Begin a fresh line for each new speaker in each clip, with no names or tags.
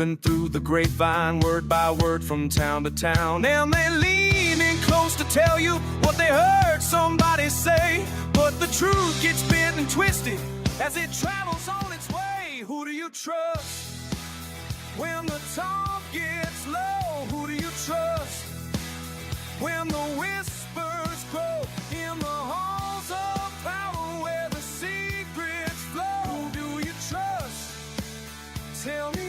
moving through the grapevine, word by word from town to town. And they lean in close to tell you what they heard somebody say. But the truth gets bent and twisted as it travels on its way. Who do you trust when the talk gets low? Who do you trust when the whispers grow in the halls of power where the secrets flow? Who do you trust? Tell me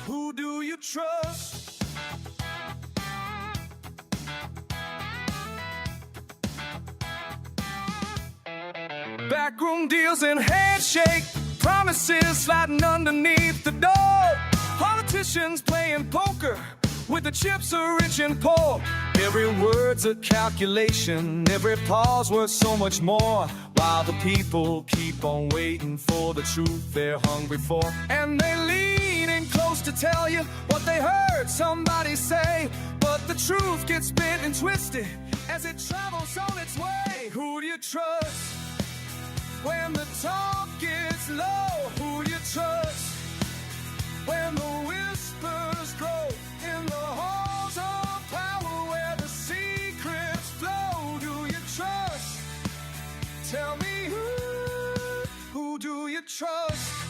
who do you trust? Backroom deals and handshake promises sliding underneath the door. Politicians playing poker with the chips are rich and poor. Every word's a calculation, every pause worth so much more. While the people keep on waiting for the truth they're hungry for. And they lean in close to tell you what they heard somebody say. But the truth gets bent and twisted as it travels on its way. Who do you trust when the talk gets low? Who do you trust when the whispers grow in the halls of power where the secrets flow? Do you trust? Tell me who do you trust?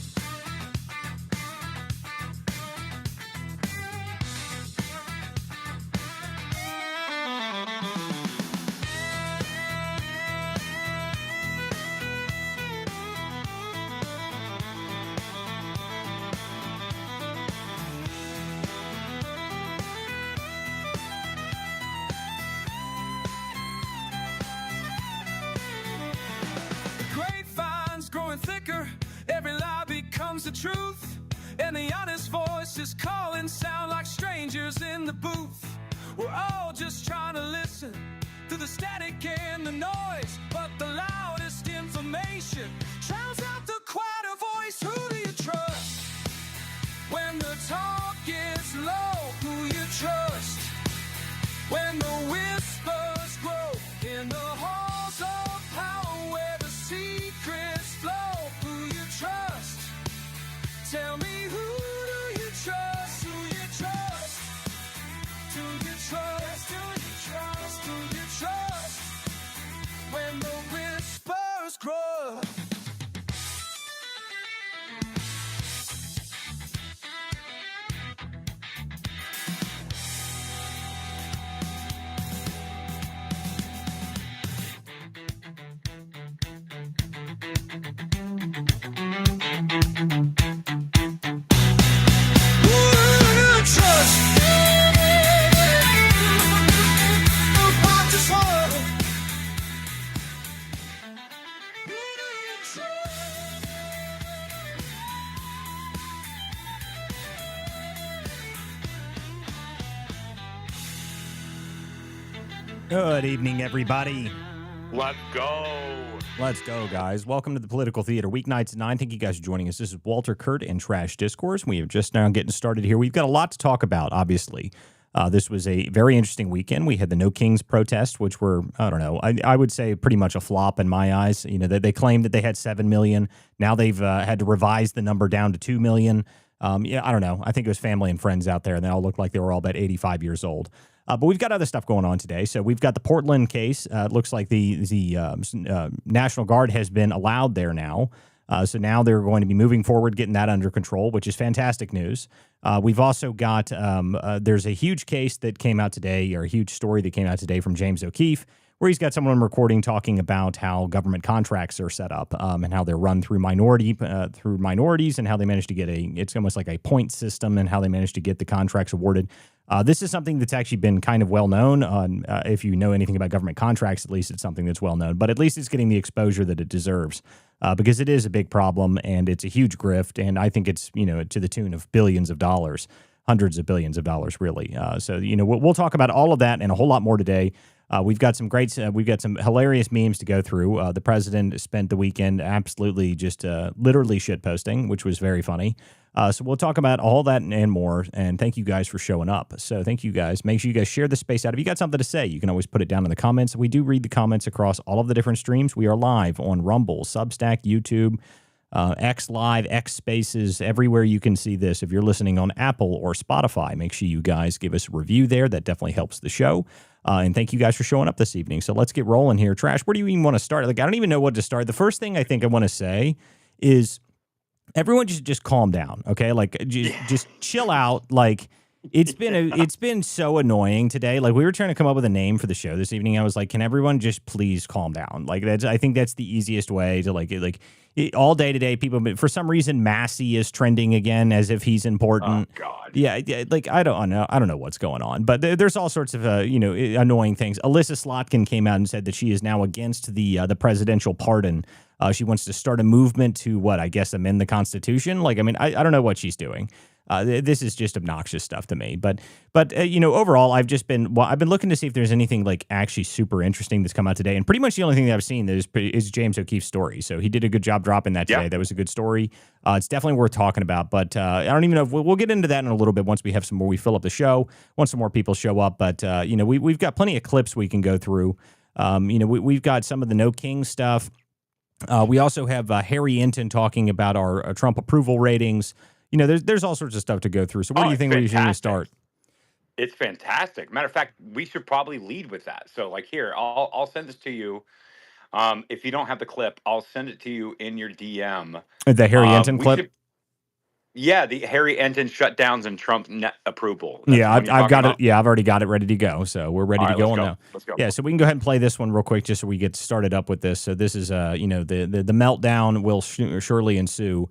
Growing thicker, every lie becomes the truth, and the honest voices calling sound like strangers in the booth. We're all just trying to listen through the static and the noise, but the loudest information drowns out the quieter voice. Who do you trust when the talk gets low? Who you trust when the whispers grow in the halls of power where the secrets flow? Who you trust? Tell me who do you trust? Who you trust? Do you trust? Do you trust? Do you trust when the whispers grow?
Good evening, everybody.
Let's go.
Let's go, guys. Welcome to the Political Theater, Weeknights at 9. Thank you guys for joining us. This is Walter, Kurt, and Trash Discourse. We have just now getting started here. We've got a lot to talk about, obviously. This was a very interesting weekend. We had the No Kings protest, which were, I don't know, I would say pretty much a flop in my eyes. You know, they claimed that they had 7 million. Now they've had to revise the number down to 2 million. Yeah, I don't know. I think it was family and friends out there, and they all looked like they were all about 85 years old. But we've got other stuff going on today. So we've got the Portland case. It looks like the National Guard has been allowed there now. So now they're going to be moving forward, getting that under control, which is fantastic news. We've also got, there's a huge case that came out today, or a huge story that came out today from James O'Keefe, where he's got someone recording talking about how government contracts are set up and how they're run through minorities and how they manage to get it's almost like a point system and how they manage to get the contracts awarded. This is something that's actually been kind of well known. If you know anything about government contracts, at least it's something that's well known. But at least it's getting the exposure that it deserves because it is a big problem and it's a huge grift. And I think it's, to the tune of billions of dollars, hundreds of billions of dollars, really. So, we'll talk about all of that and a whole lot more today. We've got some hilarious memes to go through. The president spent the weekend absolutely just literally shitposting, which was very funny. So we'll talk about all that and more, and thank you guys for showing up. So thank you guys. Make sure you guys share the space out. If you got something to say, you can always put it down in the comments. We do read the comments across all of the different streams. We are live on Rumble, Substack, YouTube, X Live, X Spaces, everywhere you can see this. If you're listening on Apple or Spotify, make sure you guys give us a review there. That definitely helps the show. And thank you guys for showing up this evening. So let's get rolling here. Trash, where do you even want to start? Like, I don't even know what to start. The first thing I think I want to say is everyone just calm down, okay? Like, just chill out. Like, it's been so annoying today. Like, we were trying to come up with a name for the show this evening. I was like, can everyone just please calm down? Like, I think that's the easiest way to all day today. People, for some reason, Massey is trending again as if he's important.
Oh God.
Yeah. Like, I don't know what's going on, but there's all sorts of annoying things. Alyssa Slotkin came out and said that she is now against the presidential pardon. She wants to start a movement to I guess amend the Constitution. Like, I mean, I don't know what she's doing. This is just obnoxious stuff to me. But overall, I've been looking to see if there's anything like actually super interesting that's come out today. And pretty much the only thing that I've seen is James O'Keefe's story. So he did a good job dropping that today. Yeah. That was a good story. It's definitely worth talking about. But I don't even know if we'll get into that in a little bit once we have some more. We fill up the show once some more people show up. But we've got plenty of clips we can go through. We've got some of the No King stuff. We also have Harry Enton talking about our Trump approval ratings. There's all sorts of stuff to go through. So where do you think we should start?
It's fantastic. Matter of fact, we should probably lead with that. So, like, here, I'll send this to you. If you don't have the clip, I'll send it to you in your DM.
The Harry Enton clip?
Yeah, the Harry Enton shutdowns and Trump net approval.
Yeah, I've got it. Yeah, I've already got it ready to go. So we're ready to go on now.
Let's go.
Yeah, so we can go ahead and play this one real quick just so we get started up with this. So this is, the meltdown will surely ensue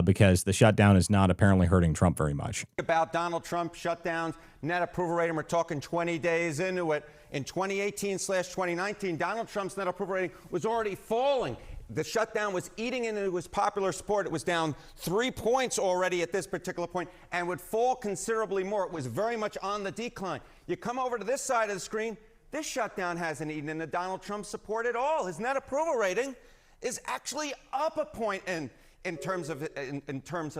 because the shutdown is not apparently hurting Trump very much.
About Donald Trump shutdowns, net approval rating, we're talking 20 days into it. In 2018/2019, Donald Trump's net approval rating was already falling. The shutdown was eating into his popular support. It was down 3 points already at this particular point and would fall considerably more. It was very much on the decline. You come over to this side of the screen, this shutdown hasn't eaten into Donald Trump's support at all. His net approval rating is actually up a point in terms of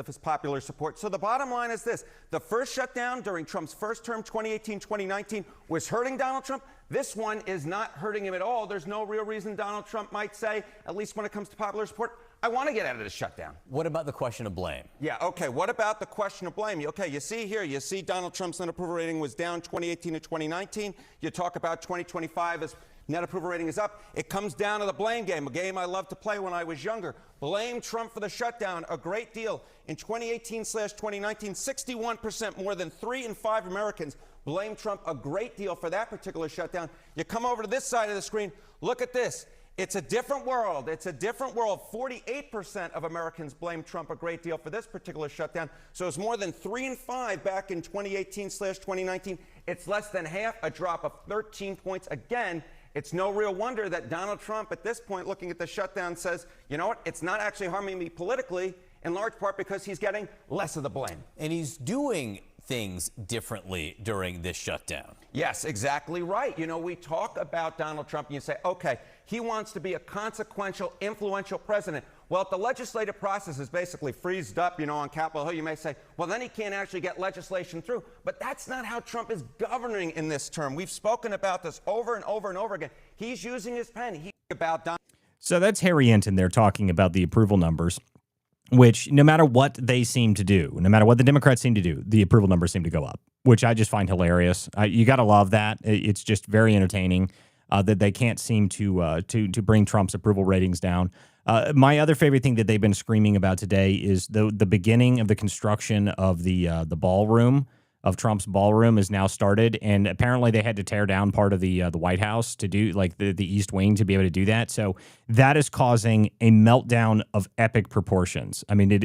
his popular support. So the bottom line is this. The first shutdown during Trump's first term, 2018-2019, was hurting Donald Trump. This one is not hurting him at all. There's no real reason Donald Trump might say, at least when it comes to popular support, I want to get out of this shutdown.
What about the question of blame?
Yeah, okay, what about the question of blame? Okay, you see Donald Trump's net approval rating was down 2018 to 2019. You talk about 2025 as net approval rating is up. It comes down to the blame game, a game I loved to play when I was younger. Blame Trump for the shutdown, a great deal. In 2018/2019, 61%, more than 3 in 5 Americans blame Trump a great deal for that particular shutdown. You come over to this side of the screen, look at this. It's a different world. It's a different world. 48% of Americans blame Trump a great deal for this particular shutdown. So it's more than 3 in 5 back in 2018/2019. It's less than half, a drop of 13 points. Again, it's no real wonder that Donald Trump, at this point, looking at the shutdown, says, you know what, it's not actually harming me politically, in large part because he's getting less of the blame.
And he's doing things differently during this shutdown.
Yes, exactly right. We talk about Donald Trump and you say, okay, he wants to be a consequential, influential president. Well, if the legislative process is basically freezed up, on Capitol Hill, you may say, well, then he can't actually get legislation through. But that's not how Trump is governing in this term. We've spoken about this over and over and over again. He's using his pen.
So that's Harry Enton there talking about the approval numbers, which no matter what they seem to do, no matter what the Democrats seem to do, the approval numbers seem to go up, which I just find hilarious. You got to love that. It's just very entertaining that they can't seem to bring Trump's approval ratings down. My other favorite thing that they've been screaming about today is the beginning of the construction of the ballroom of Trump's ballroom is now started, and apparently they had to tear down part of the White House to do like the East Wing to be able to do that. So that is causing a meltdown of epic proportions. I mean, it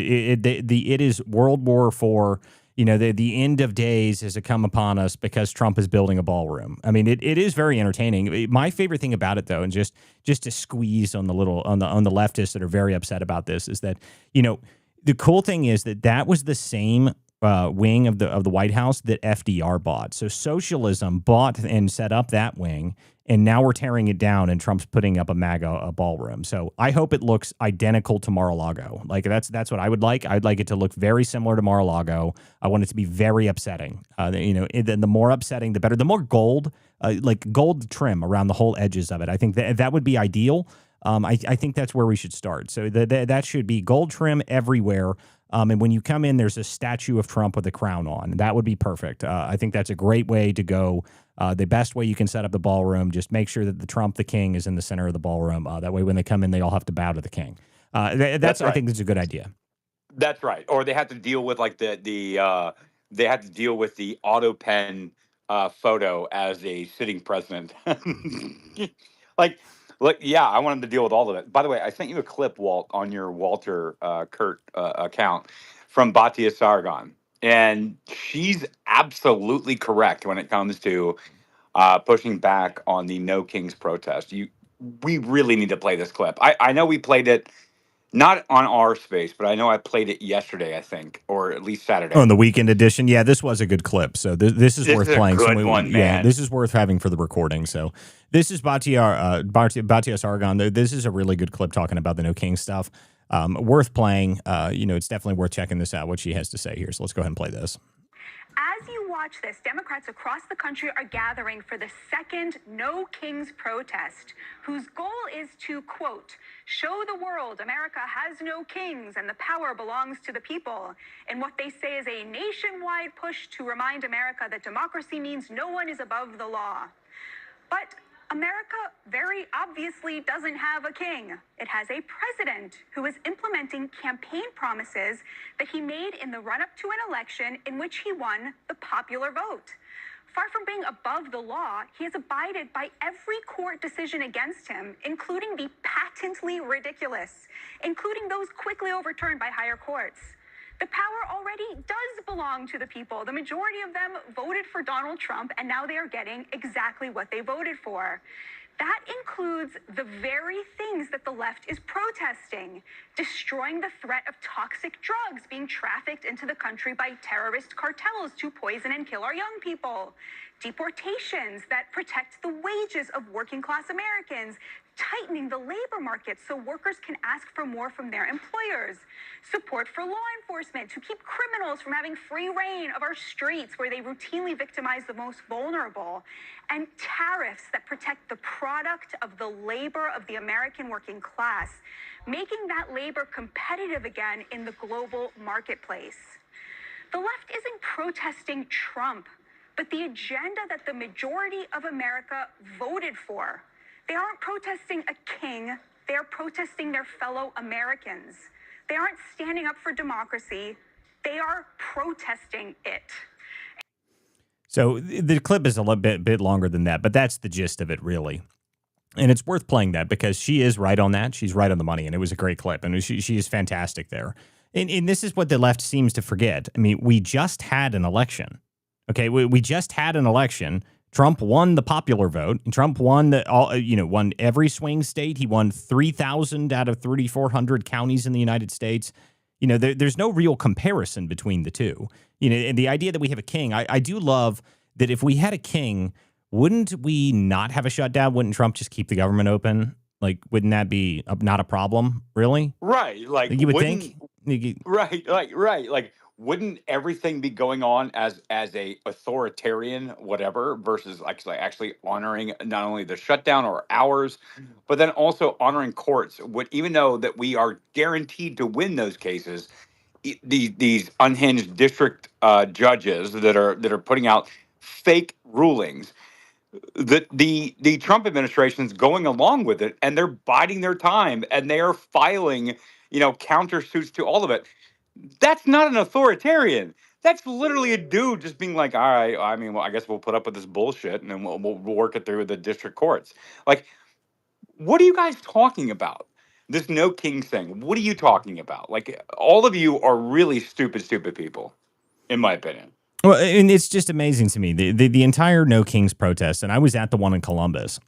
is World War IV. The end of days has come upon us because Trump is building a ballroom. I mean, it is very entertaining. My favorite thing about it, though, and just to squeeze on the leftists that are very upset about this, is that the cool thing is that was the same wing of the White House that FDR bought. So socialism bought and set up that wing, and now we're tearing it down, and Trump's putting up a ballroom. So I hope it looks identical to Mar-a-Lago. Like that's what I would like. I'd like it to look very similar to Mar-a-Lago. I want it to be very upsetting. The more upsetting, the better. The more gold, like gold trim around the whole edges of it. I think that would be ideal. I think that's where we should start. So that should be gold trim everywhere. And when you come in, there's a statue of Trump with a crown on. That would be perfect. I think that's a great way to go. The best way you can set up the ballroom, just make sure that the king, is in the center of the ballroom. That way, when they come in, they all have to bow to the king. That's right. I think that's a good idea.
That's right. Or they have to deal with like they have to deal with the auto pen photo as a sitting president. like, look, yeah, I want him to deal with all of it. By the way, I sent you a clip, Walt, on your Walter Kurt account from Batia Sargon, and she's absolutely correct when it comes to pushing back on the No Kings protest. We really need to play this clip. I know we played it not on our space, but I know I played it yesterday, I think, or at least Saturday.
Oh, in the weekend edition, yeah, this was a good clip. So this is worth playing.
This is a good one, man.
Yeah, this is worth having for the recording. So this is Batia Sargon. This is a really good clip talking about the No King stuff. Worth playing. It's definitely worth checking this out. What she has to say here. So let's go ahead and play this.
As you watch this, Democrats across the country are gathering for the second No Kings protest, whose goal is to, quote, show the world America has no kings and the power belongs to the people, in what they say is a nationwide push to remind America that democracy means no one is above the law. But America very obviously doesn't have a king. It has a president who is implementing campaign promises that he made in the run-up to an election in which he won the popular vote. Far from being above the law, he has abided by every court decision against him, including the patently ridiculous, including those quickly overturned by higher courts. The power already does belong to the people. The majority of them voted for Donald Trump, and now they are getting exactly what they voted for. That includes the very things that the left is protesting: destroying the threat of toxic drugs being trafficked into the country by terrorist cartels to poison and kill our young people, deportations that protect the wages of working-class Americans, tightening the labor market so workers can ask for more from their employers, support for law enforcement to keep criminals from having free reign of our streets where they routinely victimize the most vulnerable, and tariffs that protect the product of the labor of the American working class, making that labor competitive again in the global marketplace. The left isn't protesting Trump, but the agenda that the majority of America voted for. They aren't protesting a king, they are protesting their fellow Americans. They aren't standing up for democracy, they are protesting it.
So the clip is a little bit longer than that, but that's the gist of it, really. And it's worth playing that because she is right on that. She's right on the money, and it was a great clip, and she is fantastic there. And this is what the left seems to forget. I mean, we just had an election. Okay, we just had an election. Trump won the popular vote. Trump won won every swing state. He won 3,000 out of 3,400 counties in the United States. There's no real comparison between the two. And the idea that we have a king, I do love that if we had a king, wouldn't we not have a shutdown? Wouldn't Trump just keep the government open? Like, wouldn't that be not a problem, really?
Right. Like,
you would think.
Right. Like, wouldn't everything be going on as a authoritarian whatever versus actually honoring not only the shutdown or hours, but then also honoring courts? Even though that we are guaranteed to win those cases, these unhinged district judges that are putting out fake rulings, that the Trump administration's going along with it, and they're biding their time, and they are filing countersuits to all of it. That's not an authoritarian. That's literally a dude just being like, all right, I guess we'll put up with this bullshit, and then we'll work it through with the district courts. Like, what are you guys talking about? This No King thing. What are you talking about? Like, all of you are really stupid people, in my opinion.
Well, and it's just amazing to me, the entire No Kings protest, and I was at the one in Columbus,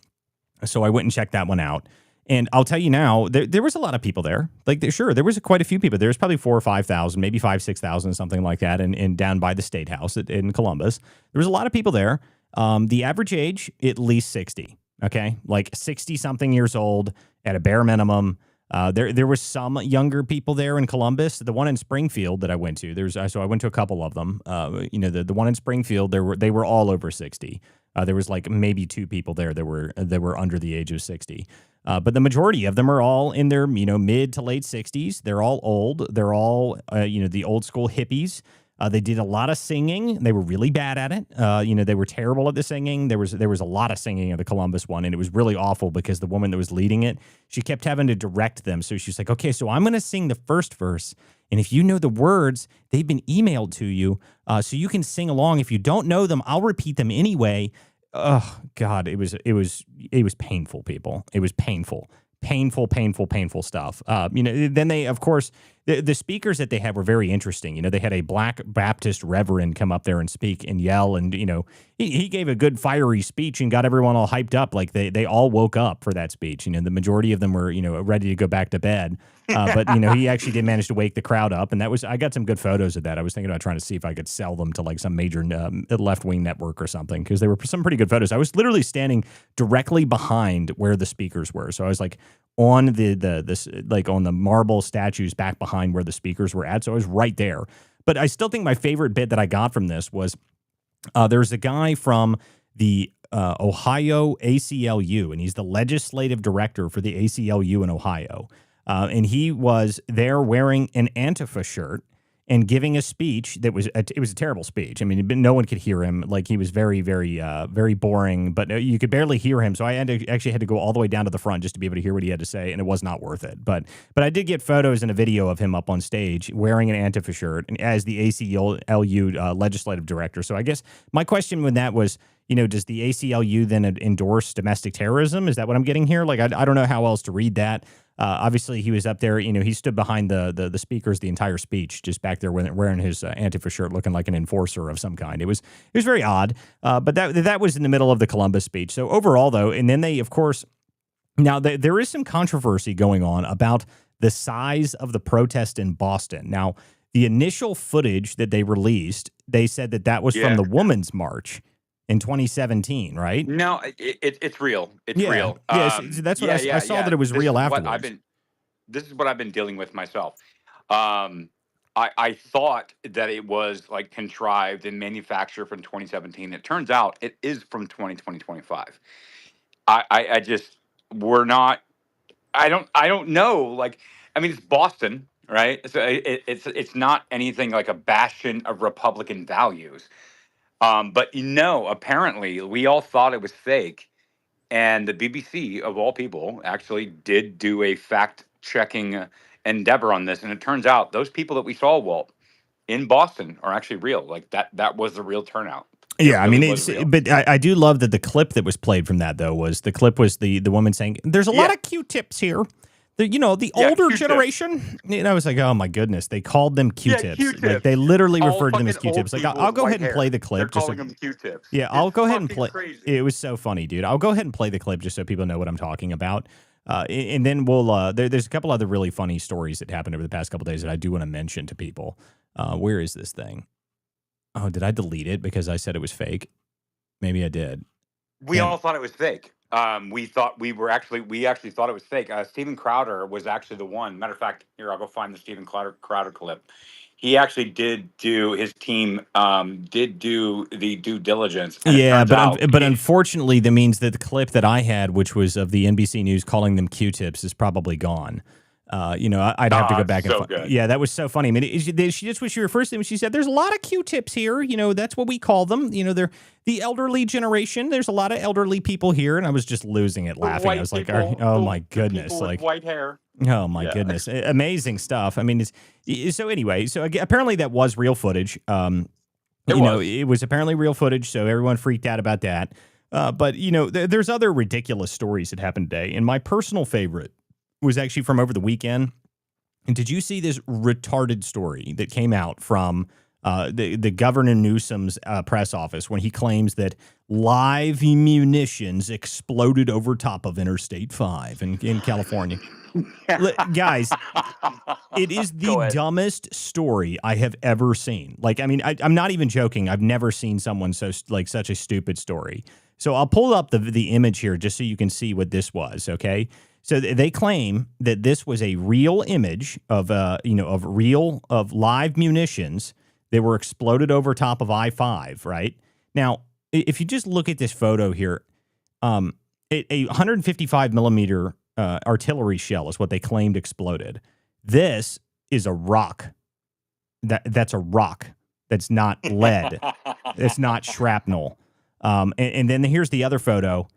so I went and checked that one out. And I'll tell you now, there was a lot of people there. There was quite a few people. There was probably 4,000 or 5,000, maybe 5,000, 6,000, something like that, in down by the State House in Columbus. There was a lot of people there. The average age, at least 60. Okay, like 60-something years old at a bare minimum. There was some younger people there in Columbus. The one in Springfield that I went to, so I went to a couple of them. The one in Springfield, they were all over 60. There was like maybe 2 people there that were under the age of 60. But the majority of them are all in their mid to late 60s. They're all old. They're all the old school hippies. They did a lot of singing. They were really bad at it. They were terrible at the singing. There was a lot of singing at the Columbus one, and it was really awful because the woman that was leading it, she kept having to direct them. So she's like, okay, so I'm going to sing the first verse, and if you know the words, they've been emailed to you, so you can sing along. If you don't know them, I'll repeat them anyway. Oh God, it was painful, people. It was painful stuff. Then they, of course, the speakers that they had were very interesting. They had a Black Baptist reverend come up there and speak and yell, and he gave a good fiery speech and got everyone all hyped up. Like they all woke up for that speech. The majority of them were ready to go back to bed. But he actually did manage to wake the crowd up, and I got some good photos of that. I was thinking about trying to see if I could sell them to like some major left-wing network or something, because they were some pretty good photos. I was literally standing directly behind where the speakers were, so I was like on on the marble statues back behind where the speakers were at. So I was right there. But I still think my favorite bit that I got from this was there's a guy from the Ohio ACLU, and he's the legislative director for the ACLU in Ohio. And he was there wearing an Antifa shirt and giving a speech that was a terrible speech. I mean, no one could hear him. Like, he was very, very, very boring, but you could barely hear him. So I actually had to go all the way down to the front just to be able to hear what he had to say, and it was not worth it. But I did get photos and a video of him up on stage wearing an Antifa shirt and as the ACLU legislative director. So I guess my question with that was, does the ACLU then endorse domestic terrorism? Is that what I'm getting here? Like, I don't know how else to read that. Obviously, he was up there. He stood behind the speakers the entire speech, just back there wearing his Antifa shirt, looking like an enforcer of some kind. It was very odd. But that was in the middle of the Columbus speech. So overall, though, and then they, of course, now there is some controversy going on about the size of the protest in Boston. Now, the initial footage that they released, they said that was from the Women's March in 2017, right?
No, it's real. It's real.
That's what I saw that it was real afterwards.
This is what I've been dealing with myself. I thought that it was like contrived and manufactured from 2017. It turns out it is from 2025. I just I don't know. Like, I mean, it's Boston, right? So it's not anything like a bastion of Republican values. But apparently we all thought it was fake, and the BBC of all people actually did do a fact-checking endeavor on this, and it turns out those people that we saw, Walt, in Boston are actually real. Like that was the real turnout.
Yeah, I mean, but I do love that the clip that was played from that, though, was the woman saying, "There's a lot of Q-tips here." The older
Q-tips
generation. And I was like, oh my goodness, they called them Q-tips.
Q-tips.
Like, they literally
All
referred to them as
fucking
Q-tips.
old
Like,
people
I'll go
with
ahead and
white
play
hair.
the clip.
They're calling them Q-tips.
Yeah, I'll go ahead and play.
Crazy.
It was so funny, dude. I'll go ahead and play the clip just so people know what I'm talking about. And then we'll. There's a couple other really funny stories that happened over the past couple days that I do want to mention to people. Where is this thing? Oh, did I delete it because I said it was fake? Maybe I did.
We all thought it was fake. We actually thought it was fake. Steven Crowder was actually the one. Matter of fact, here, I'll go find the Steven Crowder clip. He actually his team did do the due diligence.
Yeah, but unfortunately, that means that the clip that I had, which was of the NBC News calling them Q-tips, is probably gone. I'd have to go back and find. Yeah, that was so funny. I mean, she just was your first thing. She said, "There's a lot of Q-tips here. That's what we call them. They're the elderly generation. There's a lot of elderly people here." And I was just losing it laughing. I was like, "Oh my goodness!" Like
white hair.
Oh my goodness, amazing stuff. I mean, so anyway, apparently that was real footage. It was apparently real footage, so everyone freaked out about that. But there's other ridiculous stories that happened today, and my personal favorite was actually from over the weekend. And did you see this retarded story that came out from the Governor Newsom's press office when he claims that live munitions exploded over top of Interstate 5 in California? Guys, it is the dumbest story I have ever seen. Like, I mean, I'm not even joking. I've never seen someone such a stupid story. So I'll pull up the image here just so you can see what this was, okay? So they claim that this was a real image of of live munitions that were exploded over top of I-5. Right now, if you just look at this photo here, a 155 millimeter artillery shell is what they claimed exploded. This is a rock. That's a rock. That's not lead. It's not shrapnel. And then here's the other photo.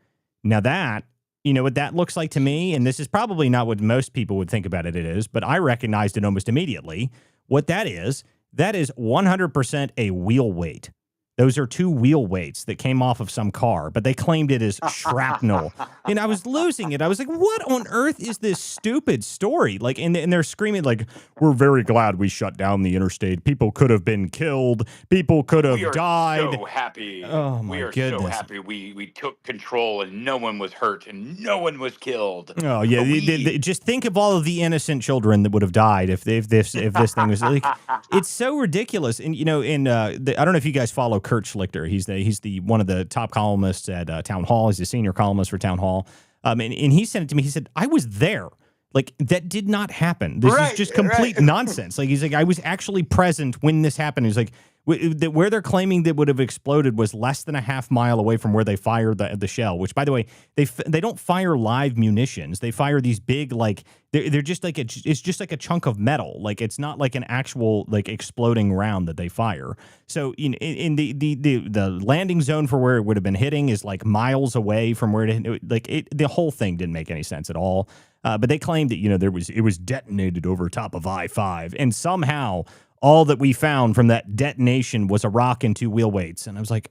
Now that, you know what that looks like to me, and this is probably not what most people would think about it is, but I recognized it almost immediately. What that is 100% a wheel weight. Those are 2 wheel weights that came off of some car, but they claimed it as shrapnel. And I was losing it. I was like, what on earth is this stupid story? Like, and they're screaming like, we're very glad we shut down the interstate. People could have been killed. People could have died.
So happy.
Oh, my
we are
goodness.
so happy we took control and no one was hurt and no one was killed.
Oh, yeah. Just think of all of the innocent children that would have died if this thing was like, it's so ridiculous. And, you know, I don't know if you guys follow Kurt Schlichter. He's the one of the top columnists at Town Hall. He's the senior columnist for Town Hall. And he sent it to me. He said, I was there. Like, that did not happen. This is just complete nonsense. Like, he's like, I was actually present when this happened. He's like, where they're claiming that would have exploded was less than a half mile away from where they fired the shell, which, by the way, they don't fire live munitions. They fire these big, like, they're just like, it's just like a chunk of metal. Like, it's not like an actual, like, exploding round that they fire. So in the landing zone for where it would have been hitting is like miles away from where the whole thing didn't make any sense at all. But they claimed that, you know, it was detonated over top of I-5, and somehow all that we found from that detonation was a rock and 2 wheel weights. And I was like,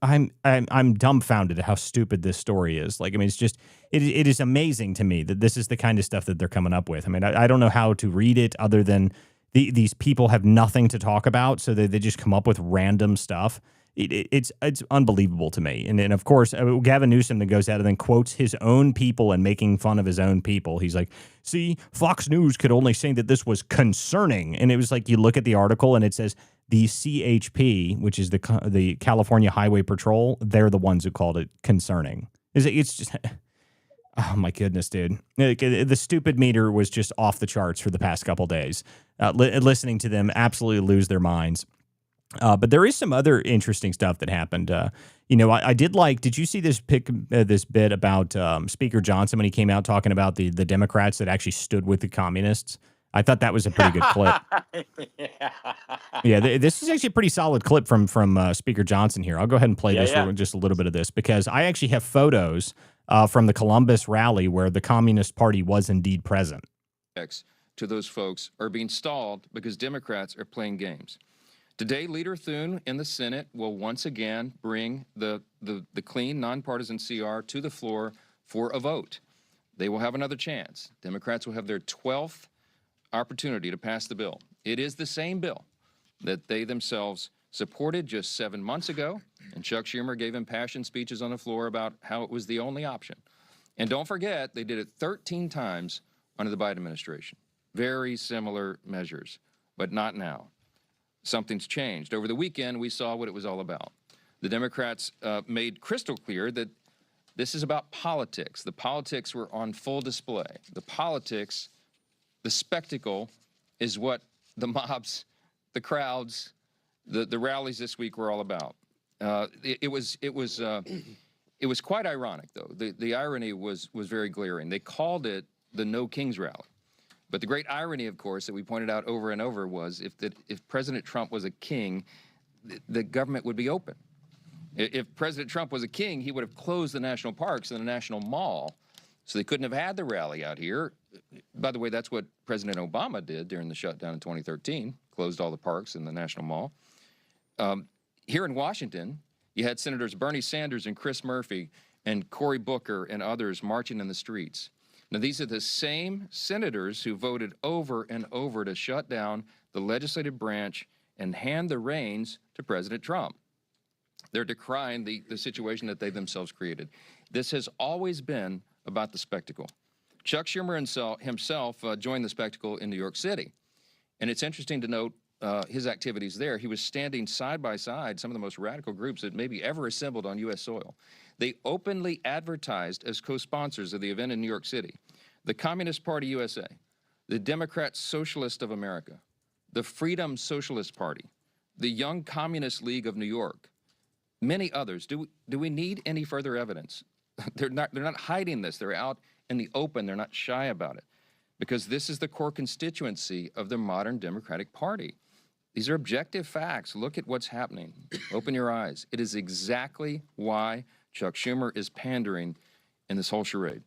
I'm dumbfounded at how stupid this story is. Like, I mean, it's just, it is amazing to me that this is the kind of stuff that they're coming up with. I mean, I don't know how to read it other than these people have nothing to talk about, so they just come up with random stuff. It's unbelievable to me. And then, of course, Gavin Newsom that goes out and then quotes his own people and making fun of his own people. He's like, see, Fox News could only say that this was concerning. And it was like, you look at the article and it says the CHP, which is the California Highway Patrol, they're the ones who called it concerning. It's just, oh my goodness, dude. The stupid meter was just off the charts for the past couple days. Listening to them absolutely lose their minds. But there is some other interesting stuff that happened. You know, I did like, did you see this bit about Speaker Johnson when he came out talking about the Democrats that actually stood with the communists? I thought that was a pretty good clip. Yeah, this is actually a pretty solid clip from Speaker Johnson here. I'll go ahead and play just a little bit of this because I actually have photos from the Columbus rally where the Communist Party was indeed present.
To those folks are being stalled because Democrats are playing games. Today, Leader Thune in the Senate will once again bring the clean, nonpartisan CR to the floor for a vote. They will have another chance. Democrats will have their 12th opportunity to pass the bill. It is the same bill that they themselves supported just 7 months ago, and Chuck Schumer gave impassioned speeches on the floor about how it was the only option. And don't forget, they did it 13 times under the Biden administration. Very similar measures, but not now. Something's changed. Over the weekend, we saw what it was all about. The Democrats made crystal clear that this is about politics. The politics were on full display. The politics, the spectacle, is what the mobs, the crowds, the rallies this week were all about. It was quite ironic, though. The irony was very glaring. They called it the No Kings Rally. But the great irony, of course, that we pointed out over and over was if President Trump was a king, the government would be open. If President Trump was a king, he would have closed the national parks and the National Mall, so they couldn't have had the rally out here. By the way, that's what President Obama did during the shutdown in 2013, closed all the parks and the National Mall. Here in Washington, you had Senators Bernie Sanders and Chris Murphy and Cory Booker and others marching in the streets. Now, these are the same senators who voted over and over to shut down the legislative branch and hand the reins to President Trump. They're decrying the situation that they themselves created. This has always been about the spectacle. Chuck Schumer himself joined the spectacle in New York City. And it's interesting to note his activities there. He was standing side by side some of the most radical groups that maybe ever assembled on U.S. soil. They openly advertised as co-sponsors of the event in New York City. The Communist Party USA, the Democrat Socialist of America, the Freedom Socialist Party, the Young Communist League of New York, many others. Do we need any further evidence? They're not hiding this. They're out in the open. They're not shy about it, because this is the core constituency of the modern Democratic Party. These are objective facts. Look at what's happening. Open your eyes. It is exactly why Chuck Schumer is pandering in this whole charade.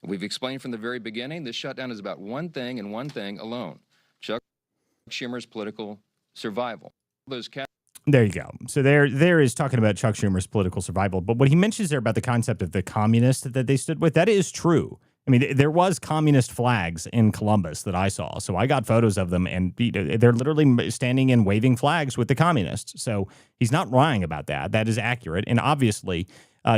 We've explained from the very beginning, this shutdown is about one thing and one thing alone: Chuck Schumer's political survival.
There you go. So there is talking about Chuck Schumer's political survival. But what he mentions there about the concept of the communist that they stood with, that is true. I mean, there was communist flags in Columbus that I saw. So I got photos of them, and they're literally standing and waving flags with the communists. So he's not lying about that. That is accurate. And obviously,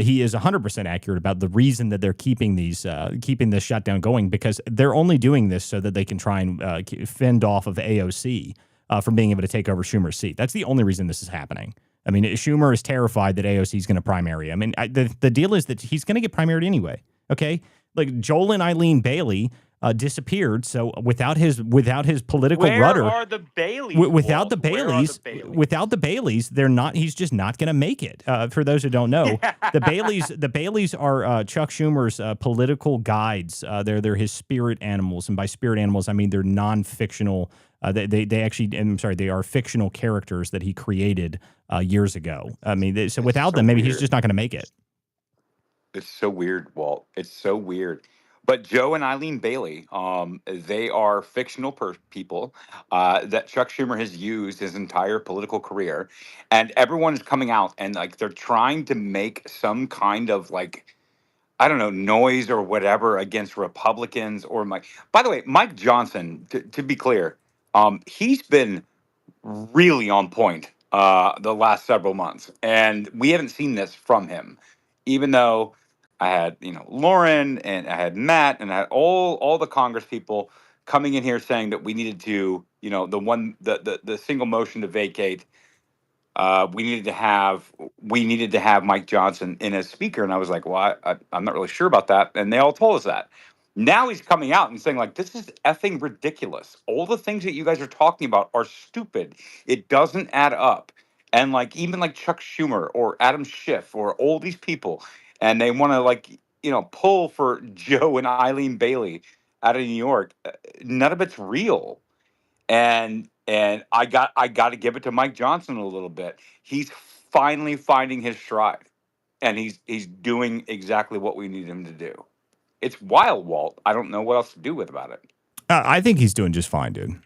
he is 100% accurate about the reason that they're keeping this shutdown going, because they're only doing this so that they can try and fend off of AOC from being able to take over Schumer's seat. That's the only reason this is happening. I mean, Schumer is terrified that AOC is going to primary him. I mean, the deal is that he's going to get primaried anyway. Okay, like Joel and Eileen Bailey disappeared. So without his political rudder,
Where are the Baileys?
without the
Walt? Where are
Baileys,
the Baileys?
without the Baileys, they're not. He's just not going to make it. For those who don't know, the Baileys are Chuck Schumer's political guides. They're his spirit animals, and by spirit animals, I mean they're non-fictional. They actually, I'm sorry, they are fictional characters that he created years ago. I mean, so without them, maybe he's just not going to make it.
It's so weird, Walt. It's so weird. But Joe and Eileen Bailey, they are fictional people that Chuck Schumer has used his entire political career, and everyone is coming out and like they're trying to make some kind of like, I don't know, noise or whatever against Republicans or Mike. By the way, Mike Johnson, to be clear, he's been really on point the last several months, and we haven't seen this from him, even though I had Lauren and I had Matt and I had all the Congress people coming in here saying that we needed to the single motion to vacate. We needed to have Mike Johnson in as speaker, and I was like, well, I'm not really sure about that, and they all told us that. Now he's coming out and saying like, this is effing ridiculous. All the things that you guys are talking about are stupid. It doesn't add up. And like even like Chuck Schumer or Adam Schiff or all these people, and they want to like pull for Joe and Eileen Bailey out of New York. None of it's real. And I got to give it to Mike Johnson a little bit. He's finally finding his stride, and he's doing exactly what we need him to do. It's wild, Walt. I don't know what else to do with about it.
I think he's doing just fine, dude.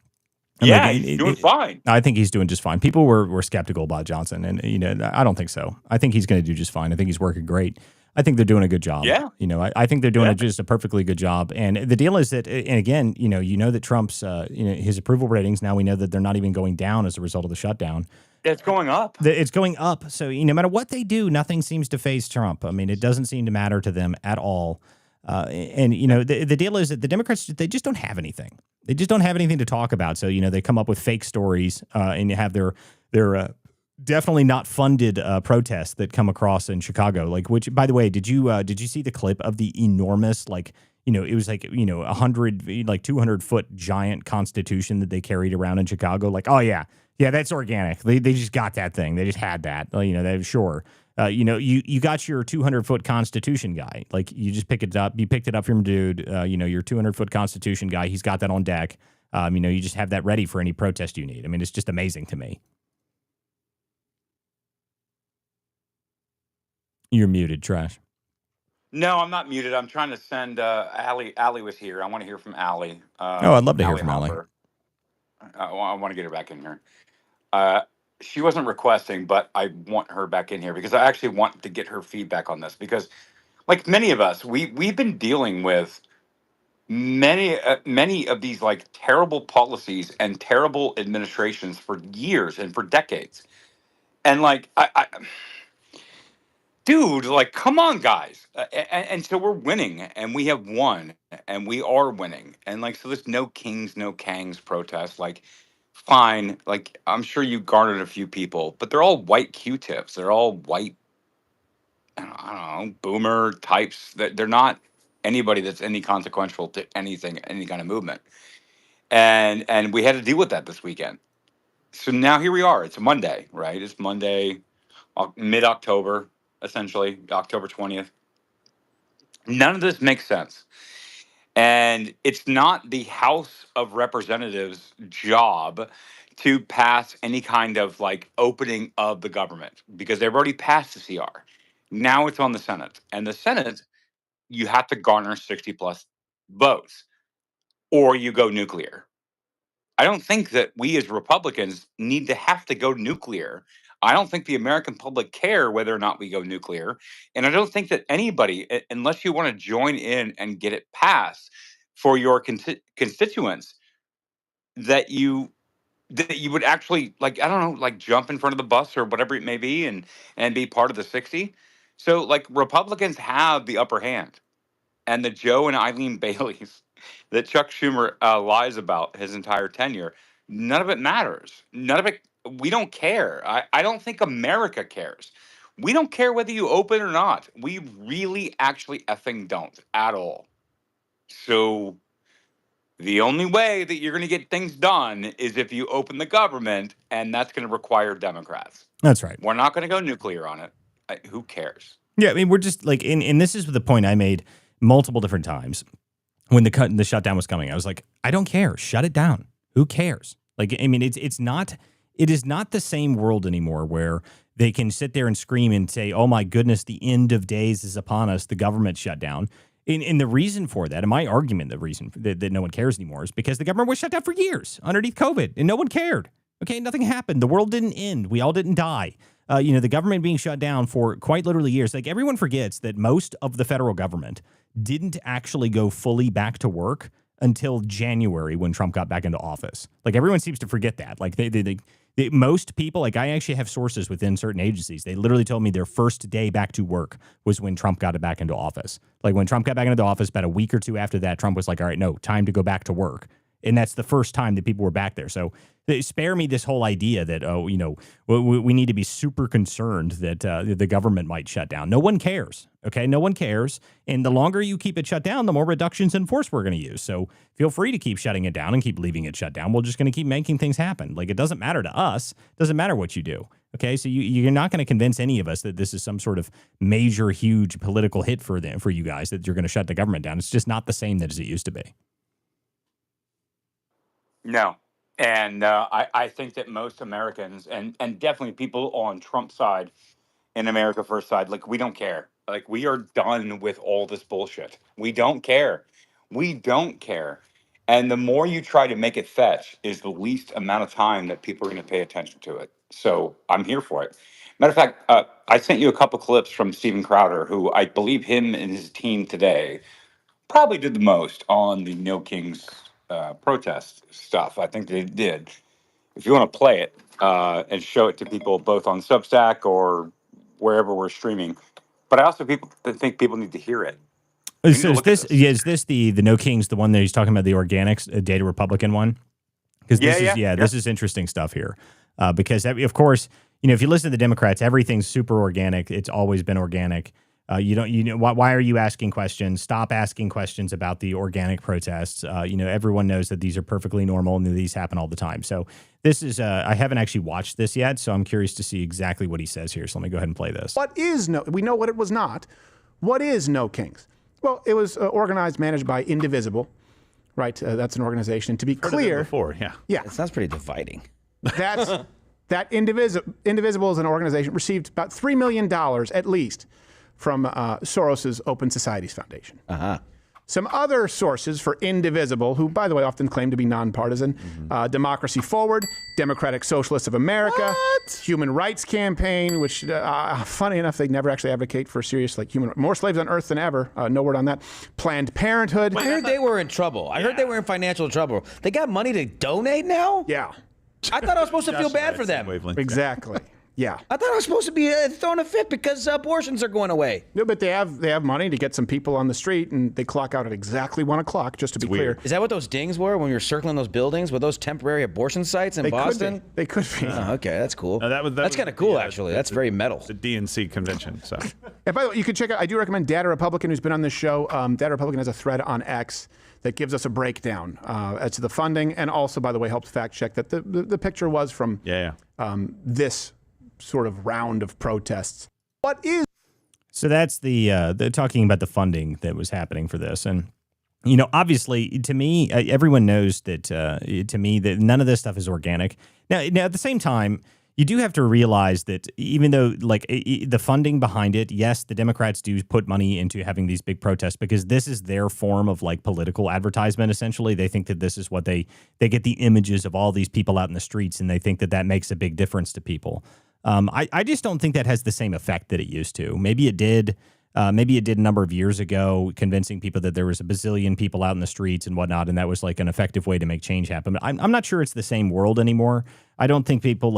He's doing fine.
I think he's doing just fine. People were skeptical about Johnson, and I don't think so. I think he's going to do just fine. I think he's working great. I think they're doing a good job.
Yeah.
I think they're doing just a perfectly good job. And the deal is that, and again, that Trump's, his approval ratings, now we know that they're not even going down as a result of the shutdown.
It's going up.
It's going up. So no matter what they do, nothing seems to phase Trump. I mean, it doesn't seem to matter to them at all. The deal is that the Democrats, they just don't have anything. They just don't have anything to talk about. So, they come up with fake stories and you have their definitely not funded protests that come across in Chicago. Like, which, by the way, did you see the clip of the enormous, it was 200-foot giant Constitution that they carried around in Chicago? Like, oh yeah, that's organic. They just got that thing. They just had that. They sure. You got your 200-foot Constitution guy. Like, you just pick it up. You picked it up from dude. Your 200-foot Constitution guy. He's got that on deck. You just have that ready for any protest you need. I mean, it's just amazing to me. You're muted, Trash.
No, I'm not muted. I'm trying to send Allie. Allie was here. I want to hear from Allie.
I'd love to hear from Allie.
I want to get her back in here. She wasn't requesting, but I want her back in here because I actually want to get her feedback on this. Because, like many of us, we've been dealing with many of these like terrible policies and terrible administrations for years and for decades. And like dude, like, come on, guys. And so we're winning, and we have won, and we are winning. And like, so this no kings, no kangs protest, like, fine. Like, I'm sure you garnered a few people, but they're all white Q-tips. They're all white, I don't know, boomer types. They're not anybody that's any consequential to anything, any kind of movement. And we had to deal with that this weekend. So now here we are. It's a Monday, right? It's Monday, mid-October, essentially, October 20th. None of this makes sense. And it's not the House of Representatives' job to pass any kind of like opening of the government because they've already passed the CR. Now it's on the Senate. And the Senate, you have to garner 60 plus votes or you go nuclear. I don't think that we as Republicans need to have to go nuclear. I don't think the American public care whether or not we go nuclear. And I don't think that anybody, unless you want to join in and get it passed for your constituents, that you would actually like, I don't know, like jump in front of the bus or whatever it may be and be part of the 60. So like Republicans have the upper hand. And the Joe and Eileen Baileys that Chuck Schumer lies about his entire tenure, none of it matters. None of it. We don't care. I don't think America cares. We don't care whether you open or not. We really actually effing don't at all. So the only way that you're going to get things done is if you open the government, and that's going to require Democrats.
That's right.
We're not going to go nuclear on it. Who cares?
Yeah, I mean, we're just like, and this is the point I made multiple different times when the shutdown was coming. I was like, I don't care. Shut it down. Who cares? Like, I mean, it is not the same world anymore where they can sit there and scream and say, oh my goodness, the end of days is upon us. The government shut down. And the reason for that, and my argument, the reason that no one cares anymore is because the government was shut down for years underneath COVID and no one cared. Okay, nothing happened. The world didn't end. We all didn't die. The government being shut down for quite literally years. Like everyone forgets that most of the federal government didn't actually go fully back to work until January when Trump got back into office. Like everyone seems to forget that. Like most people, like I actually have sources within certain agencies. They literally told me their first day back to work was when Trump got back into office. Like when Trump got back into office, about a week or two after that, Trump was like, all right, no, time to go back to work. And that's the first time that people were back there. So spare me this whole idea that, we need to be super concerned that the government might shut down. No one cares. Okay, no one cares. And the longer you keep it shut down, the more reductions in force we're going to use. So feel free to keep shutting it down and keep leaving it shut down. We're just going to keep making things happen. Like it doesn't matter to us. It doesn't matter what you do. Okay, so you're not going to convince any of us that this is some sort of major, huge political hit for you guys, that you're going to shut the government down. It's just not the same as it used to be.
No. And I think that most Americans and definitely people on Trump's side and America First side, like we don't care. Like we are done with all this bullshit. We don't care. We don't care. And the more you try to make it fetch is the least amount of time that people are going to pay attention to it. So I'm here for it. Matter of fact, I sent you a couple clips from Steven Crowder, who I believe him and his team today probably did the most on the No Kings protest stuff. I think they did. If you want to play it and show it to people both on Substack or wherever we're streaming, but I also think people need to hear it.
Is this the No Kings, the one that he's talking about, the organics, Data Republican one? Because this is interesting stuff here. Because of course, if you listen to the Democrats, everything's super organic. It's always been organic. Why are you asking questions? Stop asking questions about the organic protests. Everyone knows that these are perfectly normal and that these happen all the time. So this is, I haven't actually watched this yet, so I'm curious to see exactly what he says here. So let me go ahead and play this.
We know what it was not. What is No Kings? Well, it was organized, managed by Indivisible, right? That's an organization. To be clear.
Before, yeah.
Yeah.
It sounds pretty dividing.
That Indivisible is an organization, received about $3 million at least from Soros's Open Societies Foundation. Some other sources for Indivisible, who, by the way, often claim to be nonpartisan, Democracy Forward, Democratic Socialists of America, Human Rights Campaign, which, funny enough, they never actually advocate for serious, more slaves on earth than ever. No word on that. Planned Parenthood.
I heard they were in trouble. I heard they were in financial trouble. They got money to donate now?
Yeah.
I thought I was supposed to feel bad for them.
Exactly. Yeah.
I thought I was supposed to be throwing a fit because abortions are going away.
No, but they have money to get some people on the street, and they clock out at exactly 1 o'clock, just to be clear.
Is that what those dings were when we were circling those buildings? Were those temporary abortion sites in Boston?
They could be.
Oh, okay, that's cool.
No,
that's kind of cool, actually. That's very metal.
The DNC convention. So,
And by the way, you can check out, I do recommend Data Republican, who's been on this show. Data Republican has a thread on X that gives us a breakdown as to the funding, and also, by the way, helps fact check that the picture was from this sort of round of protests. What is...
So that's the talking about the funding that was happening for this. And, you know, obviously, to me, everyone knows that, to me, that none of this stuff is organic. Now, at the same time, you do have to realize that even though, like, the funding behind it, yes, the Democrats do put money into having these big protests because this is their form of, like, political advertisement, essentially. They think that this is what they get the images of all these people out in the streets, and they think that that makes a big difference to people. I just don't think that has the same effect that it used to. Maybe it did. Maybe it did a number of years ago, convincing people that there was a bazillion people out in the streets and whatnot, and that was like an effective way to make change happen. But I'm not sure it's the same world anymore. I don't think people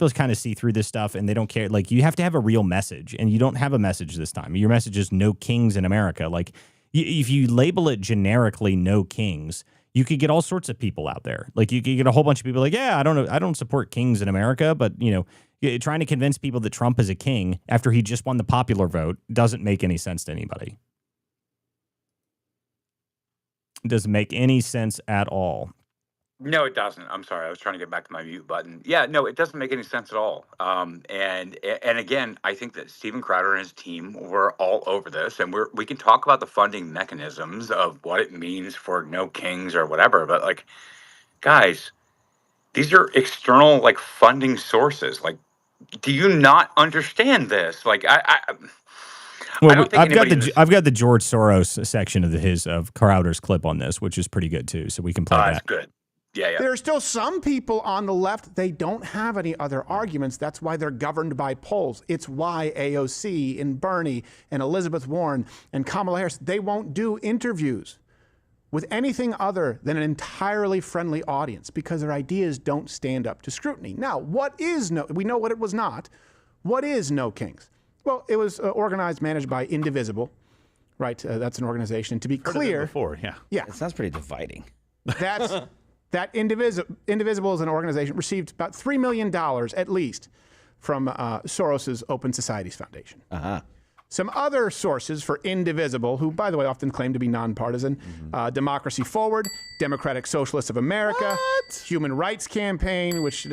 kind of see through this stuff and they don't care. Like, you have to have a real message, and you don't have a message this time. Your message is no kings in America. Like, if you label it generically, no kings, you could get all sorts of people out there. Like, you could get a whole bunch of people like, yeah, I don't support kings in America, but, you know, trying to convince people that Trump is a king after he just won the popular vote doesn't make any sense to anybody. It doesn't make any sense at all.
No, it doesn't. I'm sorry. I was trying to get back to my mute button. Yeah, no, it doesn't make any sense at all. And again, I think that Steven Crowder and his team were all over this, and we can talk about the funding mechanisms of what it means for no kings or whatever. But, like, guys, these are external, like, funding sources. Like, do you not understand this? Like, I don't think
I've got the George Soros section of Crowder's clip on this, which is pretty good too. So we can play that.
That's good. Yeah.
There are still some people on the left, they don't have any other arguments. That's why they're governed by polls. It's why AOC and Bernie and Elizabeth Warren and Kamala Harris, they won't do interviews with anything other than an entirely friendly audience because their ideas don't stand up to scrutiny. Now, we know what it was not. What is No Kings? Well, it was organized, managed by Indivisible, right? That's an organization. And to be clear...
Before, yeah.
Yeah.
It sounds pretty dividing.
That Indivisible is an organization, received about $3 million at least from Soros's Open Societies Foundation. Some other sources for Indivisible, who, by the way, often claim to be nonpartisan, Democracy Forward, Democratic Socialists of America, Human Rights Campaign, which,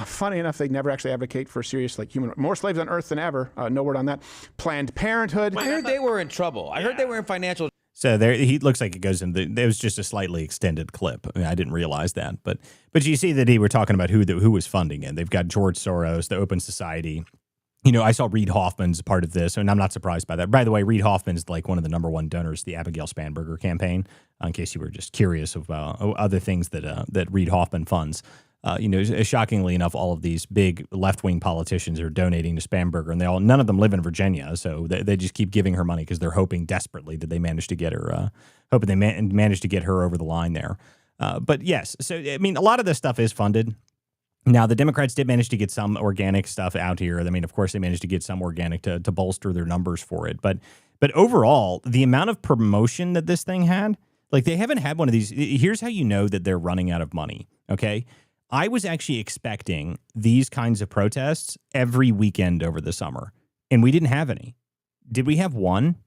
funny enough, they never actually advocate for serious, like, more slaves on earth than ever. No word on that. Planned Parenthood.
I heard they were in trouble. I heard they were in financial.
So there, he looks like it goes in. It was just a slightly extended clip. I mean, I didn't realize that, but you see that he were talking about who was funding it. They've got George Soros, the Open Society. You know, I saw Reid Hoffman's part of this, and I'm not surprised by that. By the way, Reid Hoffman's like one of the #1 donors to the Abigail Spanberger campaign. In case you were just curious of other things that Reid Hoffman funds. You know, shockingly enough, all of these big left-wing politicians are donating to Spanberger, and none of them live in Virginia, so they just keep giving her money because they're hoping desperately that they manage to get her, manage to get her over the line there. But yes, so I mean, a lot of this stuff is funded. Now, the Democrats did manage to get some organic stuff out here. I mean, of course, they managed to get some organic to bolster their numbers for it. But overall, the amount of promotion that this thing had, like, they haven't had one of these. Here's how you know that they're running out of money, okay? I was actually expecting these kinds of protests every weekend over the summer, and we didn't have any. Did we have one?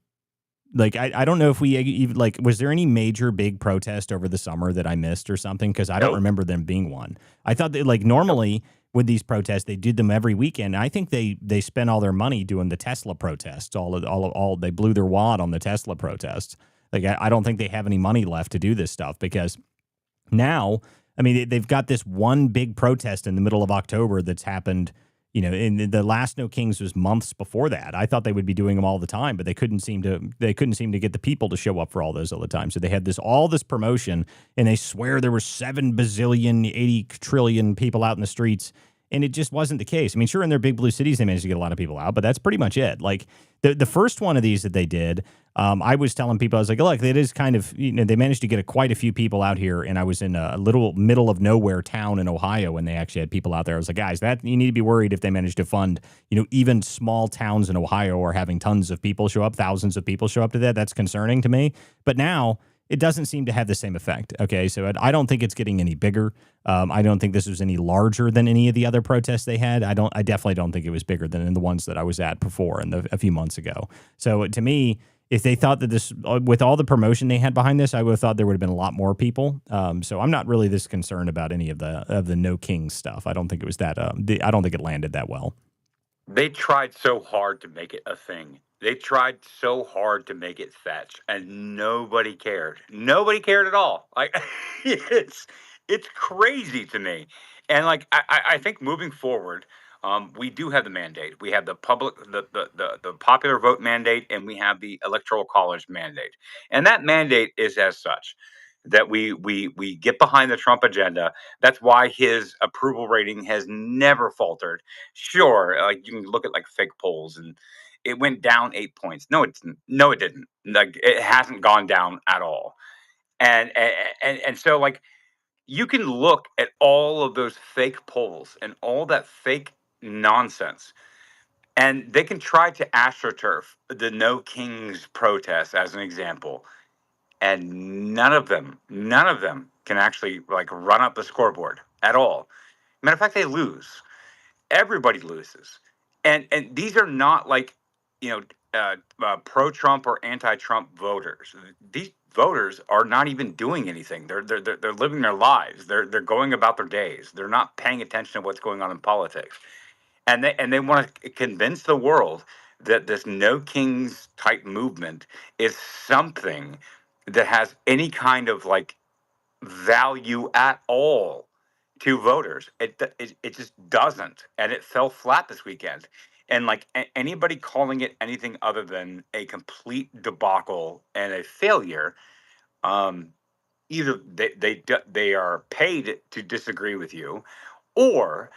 Like, I don't know if we even, like, was there any major big protest over the summer that I missed or something? Because I don't remember them being one. I thought that, like, normally with these protests, they did them every weekend. I think they spent all their money doing the Tesla protests. They blew their wad on the Tesla protests. Like, I don't think they have any money left to do this stuff because now, I mean, they've got this one big protest in the middle of October that's happened. You know, in the last No Kings was months before that. I thought they would be doing them all the time, but they couldn't seem to get the people to show up for all those all the time. So they had all this promotion, and they swear there were 7 bazillion, 80 trillion people out in the streets. And it just wasn't the case. I mean, sure, in their big blue cities, they managed to get a lot of people out, but that's pretty much it. Like the first one of these that they did, I was telling people, I was like, look, it is kind of, they managed to get quite a few people out here. And I was in a little middle of nowhere town in Ohio when they actually had people out there. I was like, guys, that you need to be worried if they managed to fund, even small towns in Ohio are having tons of people show up, thousands of people show up to that. That's concerning to me. But now it doesn't seem to have the same effect. Okay, so I don't think it's getting any bigger. I don't think this was any larger than any of the other protests they had. I definitely don't think it was bigger than in the ones that I was at before a few months ago. So to me, if they thought that this, with all the promotion they had behind this, I would have thought there would have been a lot more people. So I'm not really this concerned about any of the No Kings stuff. I don't think it was that. I don't think it landed that well.
They tried so hard to make it a thing. They tried so hard to make it fetch, and nobody cared. Nobody cared at all. Like it's crazy to me. And like I think moving forward, we do have the mandate. We have the popular vote mandate, and we have the electoral college mandate. And that mandate is as such that we get behind the Trump agenda. That's why his approval rating has never faltered. Sure, like you can look at like fake polls and it went down 8 points. No, it didn't. Like it hasn't gone down at all. And so like you can look at all of those fake polls and all that fake nonsense, and they can try to astroturf the No Kings protest as an example, and none of them can actually like run up the scoreboard at all. Matter of fact, they lose. Everybody loses, and these are not like pro-Trump or anti-Trump voters. These voters are not even doing anything. They're living their lives. They're going about their days. They're not paying attention to what's going on in politics, and they want to convince the world that this No Kings type movement is something that has any kind of like value at all to voters. It just doesn't, and it fell flat this weekend. And like anybody calling it anything other than a complete debacle and a failure, either they are paid to disagree with you, or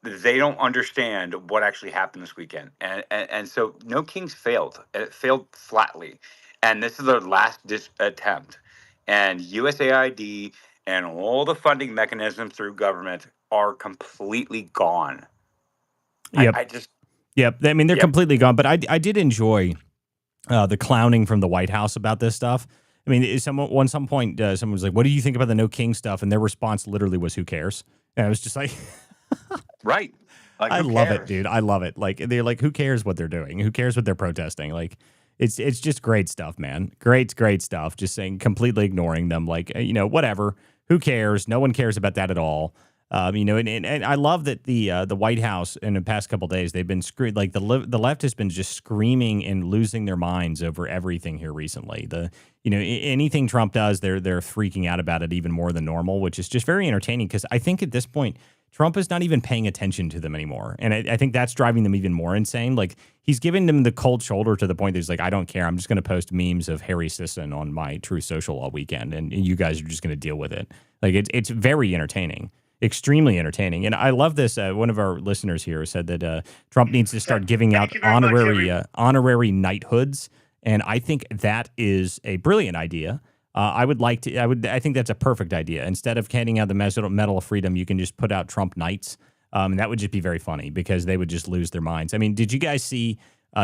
they don't understand what actually happened this weekend. And so No Kings failed, and it failed flatly. And this is their last attempt. And USAID and all the funding mechanisms through government are completely gone.
Yep. Yep. I mean, they're
Yep.
completely gone. But I did enjoy the clowning from the White House about this stuff. I mean, at some point, someone was like, "What do you think about the No King stuff?" And their response literally was, "Who cares?" And I was just like,
Right. Like,
I
who
love it,
cares?
dude. I love it. Like they're like, who cares what they're doing? Who cares what they're protesting? Like, it's just great stuff, man. Great stuff. Just saying, completely ignoring them. Like, whatever. Who cares? No one cares about that at all. And I love that the White House in the past couple of days, they've been screwed. Like the left has been just screaming and losing their minds over everything here recently. Anything Trump does, they're freaking out about it even more than normal, which is just very entertaining because I think at this point Trump is not even paying attention to them anymore, and I think that's driving them even more insane. Like he's giving them the cold shoulder to the point that he's like, I don't care. I'm just going to post memes of Harry Sisson on my True Social all weekend, and you guys are just going to deal with it. Like it's very entertaining. Extremely entertaining. And I love this. One of our listeners here said that Trump needs to start giving out honorary knighthoods. And I think that is a brilliant idea. I think that's a perfect idea. Instead of handing out the Medal of Freedom, you can just put out Trump Knights. And that would just be very funny because they would just lose their minds. I mean, did you guys see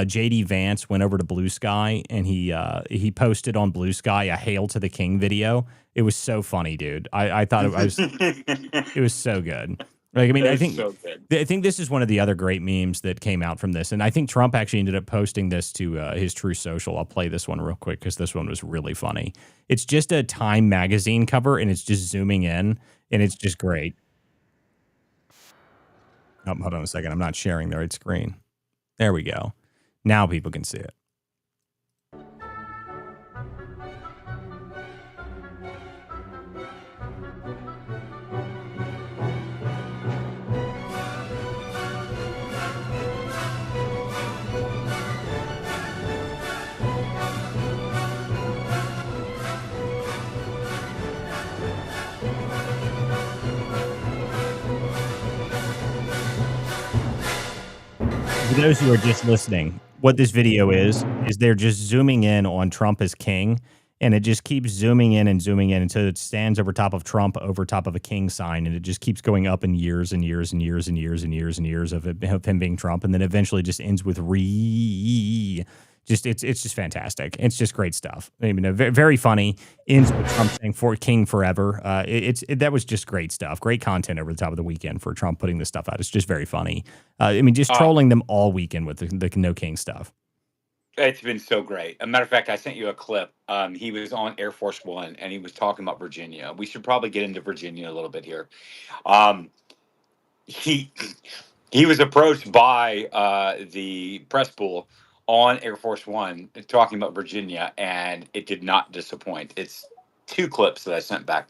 J.D. Vance went over to Blue Sky and he posted on Blue Sky a Hail to the King video? It was so funny, dude. I thought it was so good. Like, I mean, I think this is one of the other great memes that came out from this. And I think Trump actually ended up posting this to his True Social. I'll play this one real quick because this one was really funny. It's just a Time magazine cover and it's just zooming in and it's just great. Oh, hold on a second. I'm not sharing the right screen. There we go. Now people can see it. those who are just listening, what this video is they're just zooming in on Trump as king, and it just keeps zooming in until it stands over top of Trump, over top of a king sign, and it just keeps going up in years and years and years and years and years and years of him being Trump, and then eventually just ends with it's just fantastic. It's just great stuff. I mean, very funny. Ends with Trump saying "for King forever." That was just great stuff. Great content over the top of the weekend for Trump putting this stuff out. It's just very funny. I mean, just trolling them all weekend with the no king stuff.
It's been so great. A matter of fact, I sent you a clip. He was on Air Force One, and he was talking about Virginia. We should probably get into Virginia a little bit here. He was approached by the press pool on Air Force One talking about Virginia, and it did not disappoint. It's 2 clips that I sent back.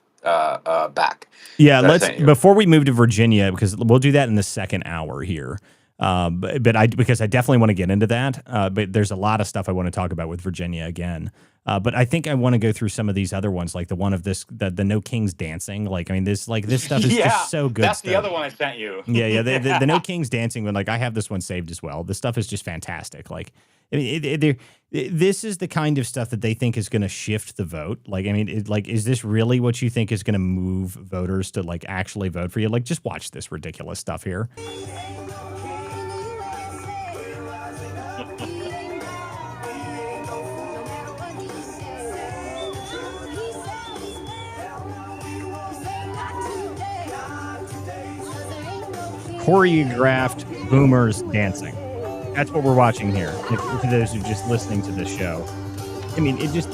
Yeah, before we move to Virginia, because we'll do that in the second hour here. Because I definitely want to get into that. But there's a lot of stuff I want to talk about with Virginia again. But I think I want to go through some of these other ones, like the one of the No Kings dancing. Like, I mean, this stuff is just so good.
That's the other one I sent you.
Yeah. The No Kings dancing one, like I have this one saved as well. This stuff is just fantastic. Like, I mean, this is the kind of stuff that they think is going to shift the vote. Like, I mean, is this really what you think is going to move voters to like actually vote for you? Like, just watch this ridiculous stuff here. Choreographed boomers dancing. That's what we're watching here. For those who are just listening to this show, I mean, it just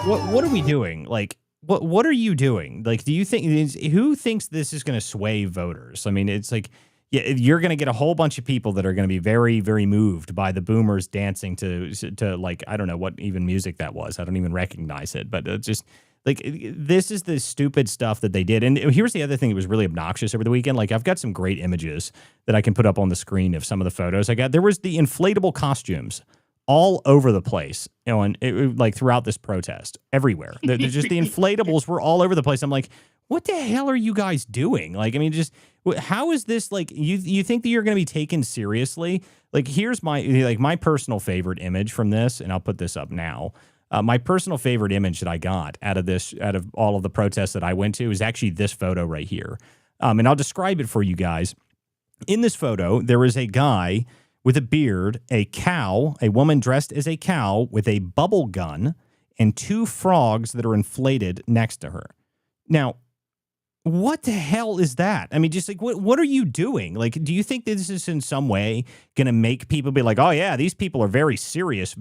what are we doing? Like, what are you doing? Like, do you think who thinks this is going to sway voters? I mean, it's like, yeah, you're going to get a whole bunch of people that are going to be very, very moved by the boomers dancing to like, I don't know what even music that was. I don't even recognize it, but it's just. Like, this is the stupid stuff that they did. And here's the other thing that was really obnoxious over the weekend. Like, I've got some great images that I can put up on the screen of some of the photos I got. There was the inflatable costumes all over the place, you know, and like throughout this protest, everywhere. Just the inflatables were all over the place. I'm like, what the hell are you guys doing? Like, I mean, just how is this like? You think that you're going to be taken seriously? Like, here's my personal favorite image from this, and I'll put this up now. My personal favorite image that I got out of all of the protests that I went to is actually this photo right here. And I'll describe it for you guys. In this photo, there is a guy with a beard, a cow, a woman dressed as a cow with a bubble gun, and 2 frogs that are inflated next to her. Now, what the hell is that? I mean, just like, what are you doing? Like, do you think this is in some way going to make people be like, oh, yeah, these people are very serious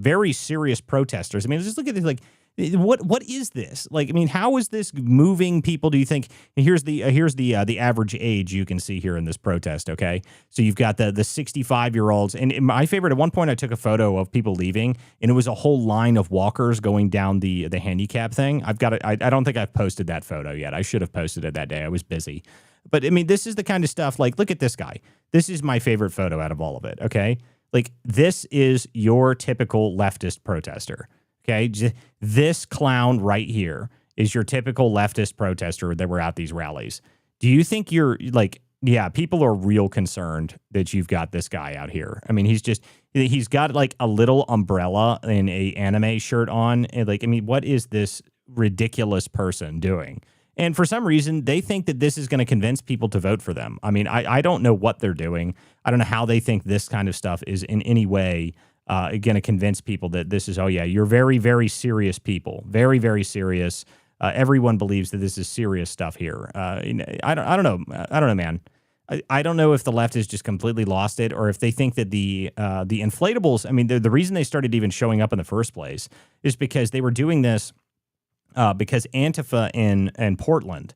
protesters? I mean, just look at this, like, what is this? Like, I mean, how is this moving people? Do you think? And here's the average age you can see here in this protest. Okay, so you've got the 65-year-olds, and my favorite. At one point, I took a photo of people leaving, and it was a whole line of walkers going down the handicap thing. I've got it. I don't think I've posted that photo yet. I should have posted it that day. I was busy, but I mean, this is the kind of stuff. Like, look at this guy. This is my favorite photo out of all of it. Okay, like this is your typical leftist protester. Okay, this clown right here is your typical leftist protester that were at these rallies. Do you think you're like, yeah, people are real concerned that you've got this guy out here? I mean, he's got like a little umbrella and a anime shirt on. And like, I mean, what is this ridiculous person doing? And for some reason, they think that this is going to convince people to vote for them. I mean, I don't know what they're doing. I don't know how they think this kind of stuff is in any way going to convince people that this is, oh, yeah, you're very, very serious people. Very, very serious. Everyone believes that this is serious stuff here. I don't know. I don't know, man. I don't know if the left has just completely lost it or if they think that the inflatables, I mean, the reason they started even showing up in the first place is because they were doing this because Antifa in Portland,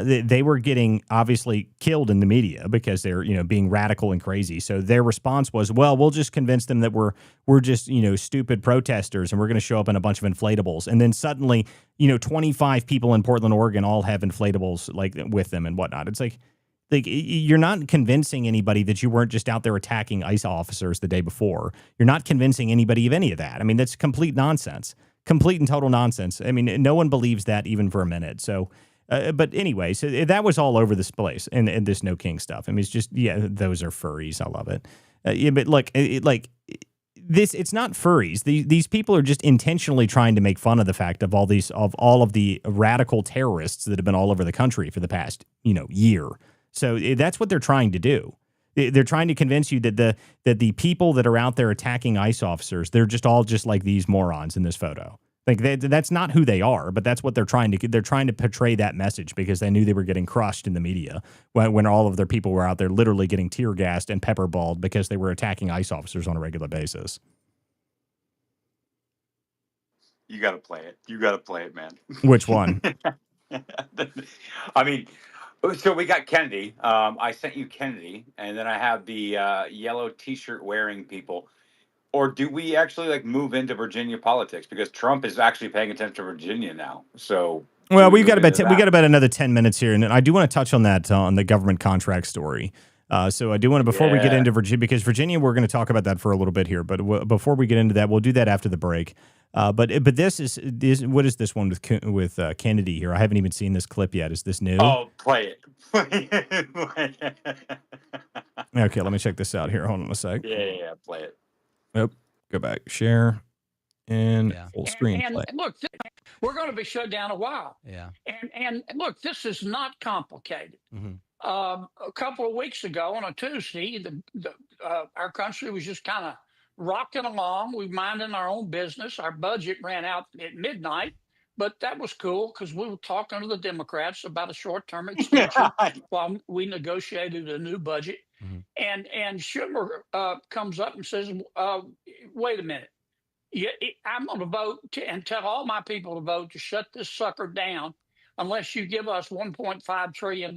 they were getting obviously killed in the media because they're, being radical and crazy. So their response was, well, we'll just convince them that we're just, stupid protesters and we're going to show up in a bunch of inflatables. And then suddenly, 25 people in Portland, Oregon all have inflatables like with them and whatnot. It's like you're not convincing anybody that you weren't just out there attacking ICE officers the day before. You're not convincing anybody of any of that. I mean, that's complete nonsense, complete and total nonsense. I mean, no one believes that even for a minute. So, but anyway, so that was all over this place and this No King stuff. I mean, it's just, yeah, those are furries. I love it. Yeah, but look, this, it's not furries. These people are just intentionally trying to make fun of the fact of all of the radical terrorists that have been all over the country for the past, year. So that's what they're trying to do. They're trying to convince you that the people that are out there attacking ICE officers, they're just all just like these morons in this photo. Like that's not who they are, but that's what they're trying to. They're trying to portray that message because they knew they were getting crushed in the media when all of their people were out there literally getting tear gassed and pepper balled because they were attacking ICE officers on a regular basis.
You got to play it. You got to play it, man.
Which one?
I mean, so we got Kennedy. I sent you Kennedy, and then I have the yellow T-shirt wearing people. Or do we actually move into Virginia politics because Trump is actually paying attention to Virginia now? So
well, we got about another 10 minutes here, and I do want to touch on that on the government contract story. So I do want to before we get into Virginia, because Virginia we're going to talk about that for a little bit here, but before we get into that, we'll do that after the break. But this is what is this one with Kennedy here? I haven't even seen this clip yet. Is this new?
Oh, play it.
Okay, let me check this out here. Hold on a sec.
Yeah, play it.
Oh, go back, share, and full screen
and
play.
Look, we're going to be shut down a while.
Yeah.
And look, this is not complicated.
Mm-hmm.
A couple of weeks ago on a Tuesday, our country was just kind of rocking along. We minding our own business. Our budget ran out at midnight, but that was cool because we were talking to the Democrats about a short-term extension while we negotiated a new budget.
Mm-hmm.
And Schumer comes up and says, wait a minute. I'm going to vote and tell all my people to vote to shut this sucker down unless you give us $1.5 trillion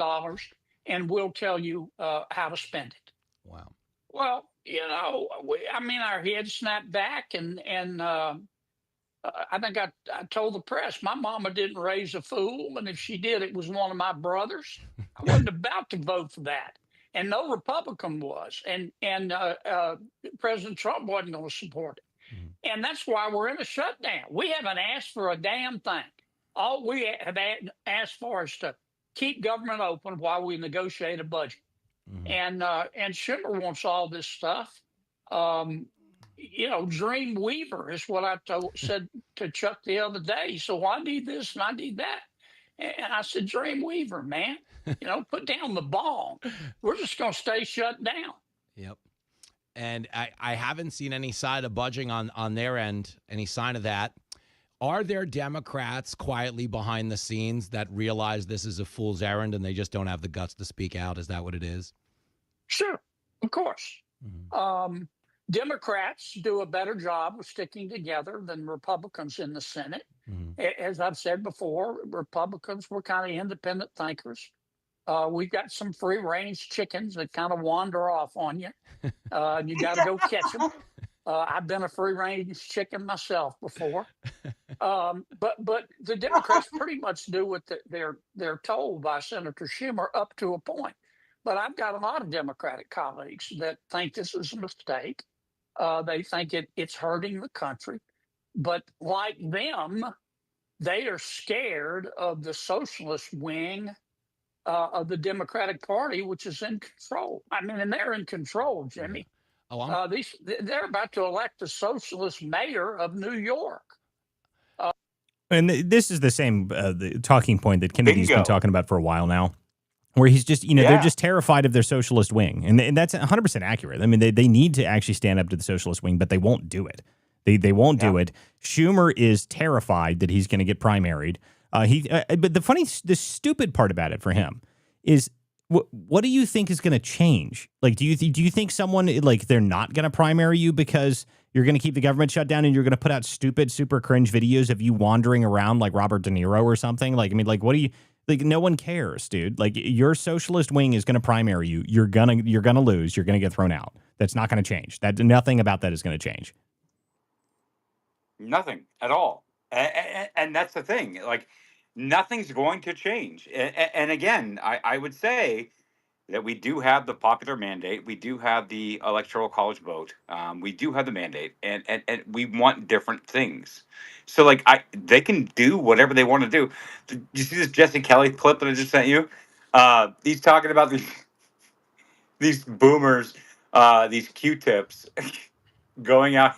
and we'll tell you how to spend it.
Wow.
Well, our heads snapped back and I think I told the press my mama didn't raise a fool, and if she did, it was one of my brothers. I wasn't about to vote for that, and no Republican was, and President Trump wasn't going to support it, and that's why we're in a shutdown. We haven't asked for a damn thing. All we have asked for is to keep government open while we negotiate a budget, and Schumer wants all this stuff. Dream Weaver is what I said to Chuck the other day. So I need this and I need that. And I said, Dream Weaver, man, put down the ball. We're just going to stay shut down.
Yep. And I haven't seen any side of budging on their end, any sign of that. Are there Democrats quietly behind the scenes that realize this is a fool's errand and they just don't have the guts to speak out? Is that what it is?
Sure, of course.
Mm-hmm.
Democrats do a better job of sticking together than Republicans in the Senate. Mm-hmm. As I've said before, Republicans were kind of independent thinkers. We've got some free-range chickens that kind of wander off on you. You got to go catch them. I've been a free-range chicken myself before. But the Democrats pretty much do what they're told by Senator Schumer up to a point. But I've got a lot of Democratic colleagues that think this is a mistake. They think it's hurting the country. But like them, they are scared of the socialist wing of the Democratic Party, which is in control. And they're in control, Jimmy. They're about to elect the socialist mayor of New York.
And this is the same the talking point that Kennedy's been talking about for a while now, where he's just, they're just terrified of their socialist wing. And that's 100% accurate. I mean, they need to actually stand up to the socialist wing, but they won't do it. They won't do it. Schumer is terrified that he's going to get primaried. But the stupid part about it for him is, what do you think is going to change? Like, do you think someone, they're not going to primary you because you're going to keep the government shut down and you're going to put out stupid, super cringe videos of you wandering around like Robert De Niro or something? What do you... no one cares, dude. Your socialist wing is going to primary you. You're gonna lose. You're gonna get thrown out. That's not going to change. Nothing about that is going to change.
Nothing at all. And that's the thing. Nothing's going to change. And again, I would say that we do have the popular mandate. We do have the electoral college vote. We do have the mandate, and we want different things. So they can do whatever they want to do. Did you see this Jesse Kelly clip that I just sent you? He's talking about these boomers these Q-tips going out.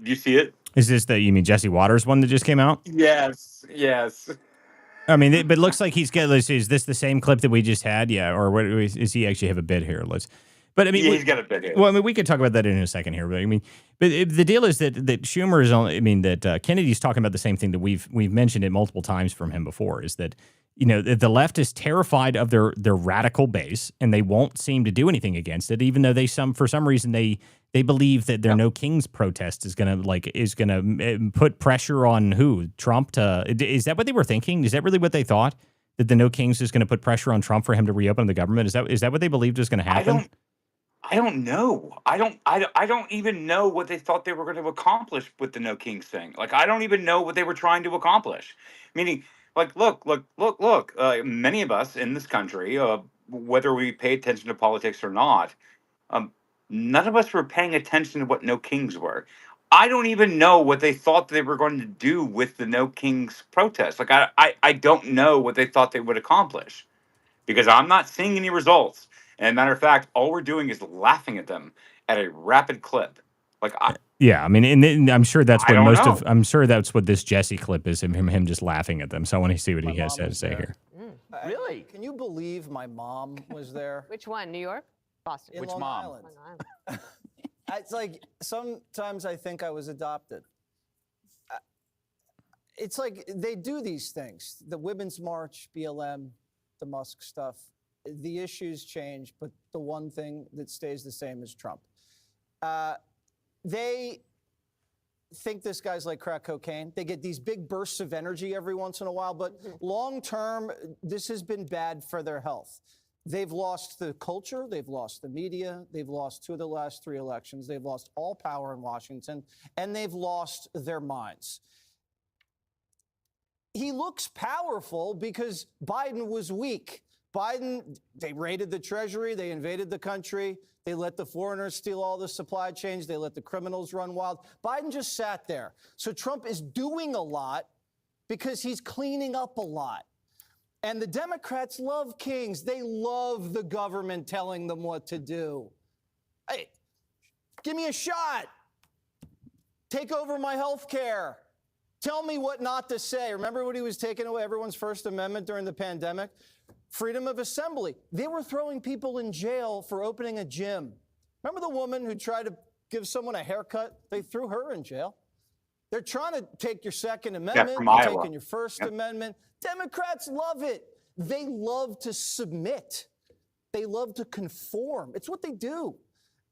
Do you see it?
Is this you mean Jesse Waters one that just came out?
Yes. Yes.
I mean, but it looks like he's got. Let's see, is this the same clip that we just had? Yeah, or what is he actually have a bit here? But I mean,
Yeah, he's got a bit here.
Well, I mean, we could talk about that in a second here. But I mean, the deal is that Schumer is only. I mean, that Kennedy's talking about the same thing that we've mentioned it multiple times from him before. Is that the left is terrified of their radical base, and they won't seem to do anything against it, even though for some reason they believe that their No Kings protest is gonna put pressure on Trump to. Is that what they were thinking? Is that really what they thought? That the No Kings is going to put pressure on Trump for him to reopen the government? Is that what they believed was going to happen?
I don't know. I don't even know what they thought they were going to accomplish with the No Kings thing. Like, I don't even know what they were trying to accomplish. Meaning, like, look. Many of us in this country, whether we pay attention to politics or not, none of us were paying attention to what No Kings were. I don't even know what they thought they were going to do with the No Kings protest. Like, I don't know what they thought they would accomplish, because I'm not seeing any results. And matter of fact, all we're doing is laughing at them at a rapid clip. Like,
yeah, I mean, and I'm sure that's
I
what
don't
most
know.
of. I'm sure that's what this Jesse clip is, him just laughing at them. So I want to see what he has to say here.
Really? Can you believe my mom was there?
Which one? New York? Boston?
In
Which
Long
mom?
Island. It's like sometimes I think I was adopted. It's like they do these things. The Women's March, BLM, the Musk stuff. The issues change, but the one thing that stays the same is Trump. They think this guy's like crack cocaine. They get these big bursts of energy every once in a while, but long term, this has been bad for their health. They've lost the culture, they've lost the media, they've lost 2 of the last 3 elections, they've lost all power in Washington, and they've lost their minds. He looks powerful because Biden was weak. They raided the Treasury, they invaded the country, they let the foreigners steal all the supply chains, they let the criminals run wild. Biden just sat there. So Trump is doing a lot because he's cleaning up a lot. And the Democrats love kings. They love the government telling them what to do. Hey, give me a shot. Take over my health care. Tell me what not to say. Remember when he was taking away everyone's First Amendment during the pandemic? Freedom of assembly. They were throwing people in jail for opening a gym. Remember the woman who tried to give someone a haircut? They threw her in jail. They're trying to take your Second Amendment,
from
they're
Iowa.
taking your First Amendment. Democrats love it. They love to submit. They love to conform. It's what they do.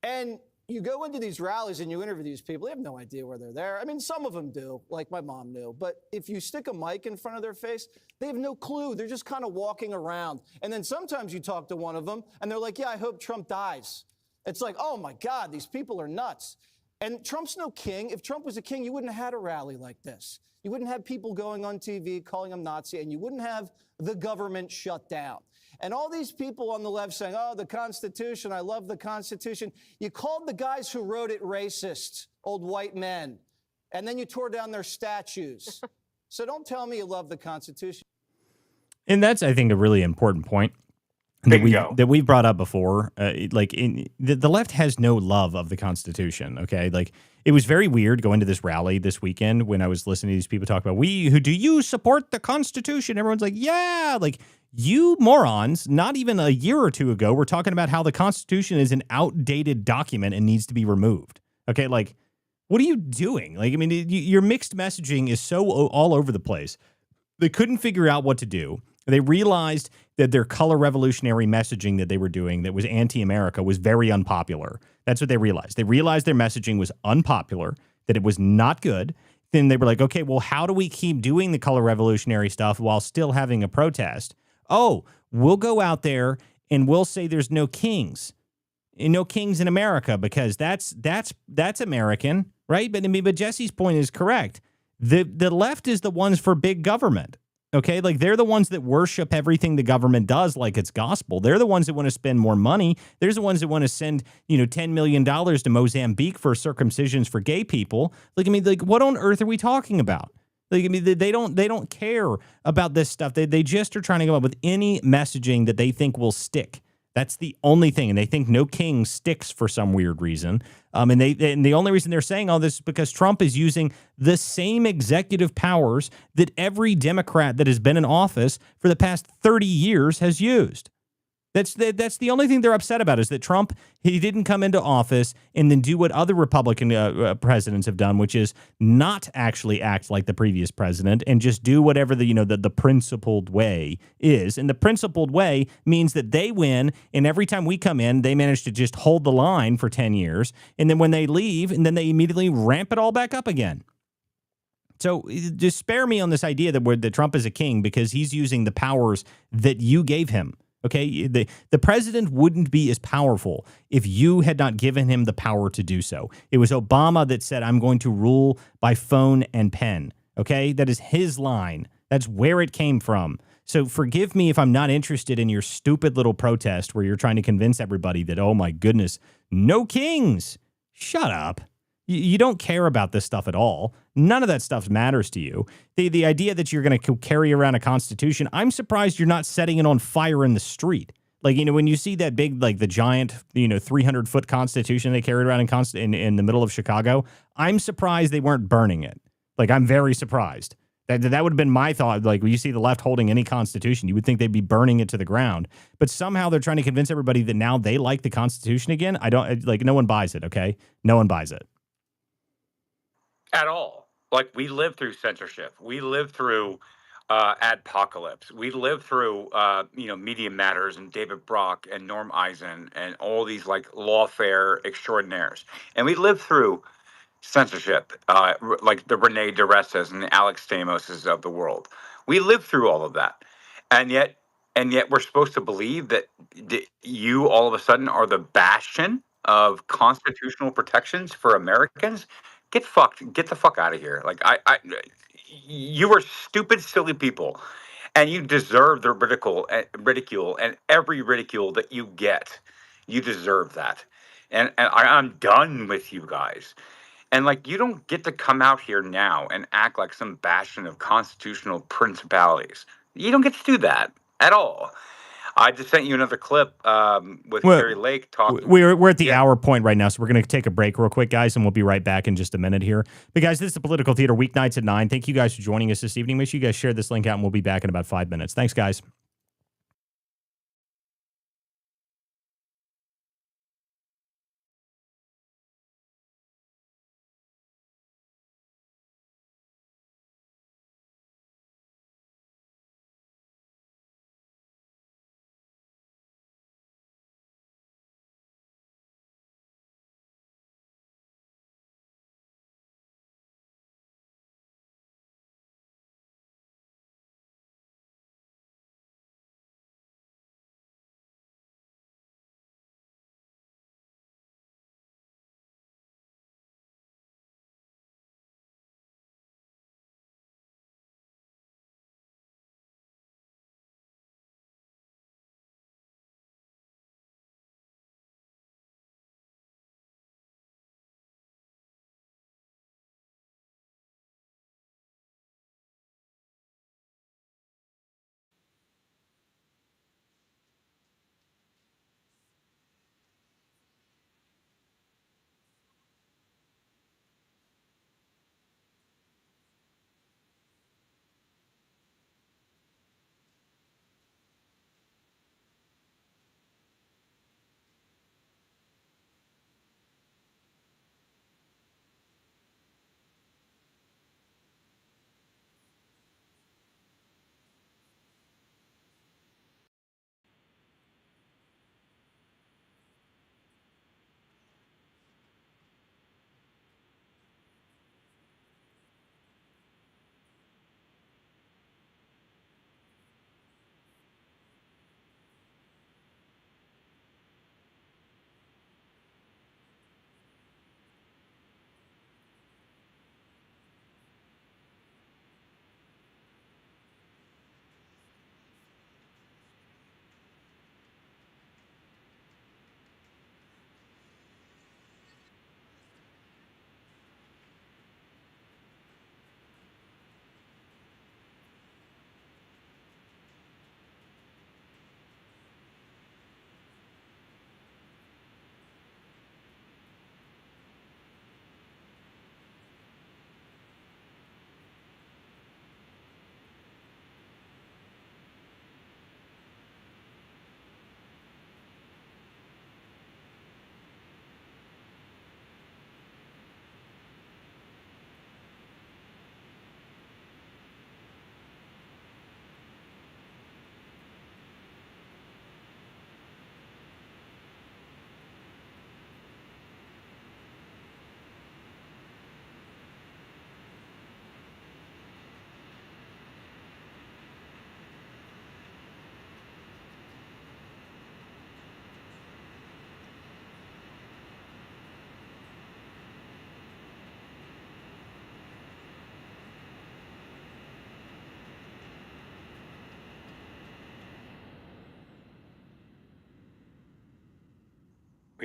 And you go into these rallies and you interview these people, they have no idea where they're there. I mean, some of them do, like my mom knew. But if you stick a mic in front of their face, they have no clue. They're just kind of walking around. And then sometimes you talk to one of them and they're like, yeah, I hope Trump dies. It's like, oh my God, these people are nuts. And Trump's no king. If Trump was a king, you wouldn't have had a rally like this. You wouldn't have people going on TV calling him Nazi, and you wouldn't have the government shut down. And all these people on the left saying, oh, the Constitution, I love the Constitution. You called the guys who wrote it racist, old white men, and then you tore down their statues. So don't tell me you love the Constitution.
And that's, I think, a really important point that we've brought up before. The left has no love of the Constitution. Okay, like it was very weird going to this rally this weekend when I was listening to these people talk about do you support the Constitution? Everyone's like, yeah, like you morons. Not even a year or 2 ago, we're talking about how the Constitution is an outdated document and needs to be removed. Okay, like what are you doing? Like, I mean, your mixed messaging is so all over the place. They couldn't figure out what to do. They realized that their color revolutionary messaging that they were doing that was anti-America was very unpopular. That's what they realized. They realized their messaging was unpopular, that it was not good. Then they were like, okay, well, how do we keep doing the color revolutionary stuff while still having a protest? Oh, we'll go out there and we'll say there's no kings. No kings in America because that's American, right? But Jesse's point is correct. The left is the ones for big government. Okay, like they're the ones that worship everything the government does like it's gospel. They're the ones that want to spend more money. They're the ones that want to send, $10 million to Mozambique for circumcisions for gay people. Like, I mean, like, what on earth are we talking about? Like, I mean, they don't care about this stuff. They just are trying to come up with any messaging that they think will stick. That's the only thing. And they think no king sticks for some weird reason. And the only reason they're saying all this is because Trump is using the same executive powers that every Democrat that has been in office for the past 30 years has used. That's the only thing they're upset about is that Trump, he didn't come into office and then do what other Republican presidents have done, which is not actually act like the previous president and just do whatever the principled way is. And the principled way means that they win, and every time we come in, they manage to just hold the line for 10 years, and then when they leave, and then they immediately ramp it all back up again. So just spare me on this idea that Trump is a king because he's using the powers that you gave him. Okay, the president wouldn't be as powerful if you had not given him the power to do so. It was Obama that said, I'm going to rule by phone and pen. Okay, that is his line. That's where it came from. So forgive me if I'm not interested in your stupid little protest where you're trying to convince everybody that, oh my goodness, no kings. Shut up. You don't care about this stuff at all. None of that stuff matters to you. The idea that you're going to carry around a constitution, I'm surprised you're not setting it on fire in the street. Like, when you see that big, like the giant, 300-foot constitution they carried around in the middle of Chicago, I'm surprised they weren't burning it. Like, I'm very surprised. That would have been my thought. Like, when you see the left holding any constitution, you would think they'd be burning it to the ground. But somehow they're trying to convince everybody that now they like the Constitution again. No one buys it, okay? No one buys it.
At all. Like, we lived through censorship. We lived through adpocalypse. We lived through Media Matters and David Brock and Norm Eisen and all these like lawfare extraordinaires. And we lived through censorship, like the Rene DeResas and the Alex Stamoses of the world. We lived through all of that, and yet we're supposed to believe that you all of a sudden are the bastion of constitutional protections for Americans. Get fucked. Get the fuck out of here. Like you are stupid, silly people, and you deserve the ridicule, and every ridicule that you get, you deserve that. And I'm done with you guys. And like, you don't get to come out here now and act like some bastion of constitutional principalities. You don't get to do that at all. I just sent you another clip with Carrie Lake talking.
We're at the hour point right now, so we're going to take a break real quick, guys, and we'll be right back in just a minute here. But guys, this is the Political Theater Weeknights at 9. Thank you guys for joining us this evening. Make sure you guys share this link out, and we'll be back in about 5 minutes. Thanks, guys.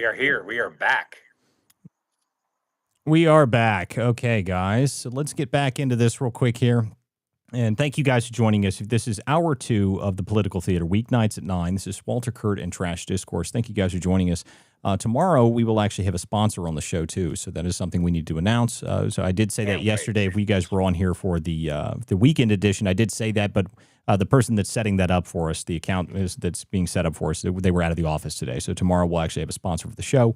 We are here. We are back.
We are back. Okay, guys. So let's get back into this real quick here. And thank you guys for joining us. This is hour 2 of the Political Theater, weeknights at 9. This is Walter Kurt and Trash Discourse. Thank you guys for joining us. Tomorrow, we will actually have a sponsor on the show, too. So that is something we need to announce. So I did say that yesterday. If you guys were on here for the weekend edition, I did say that. But the person that's setting that up for us, the account that's being set up for us, they were out of the office today. So tomorrow, we'll actually have a sponsor for the show.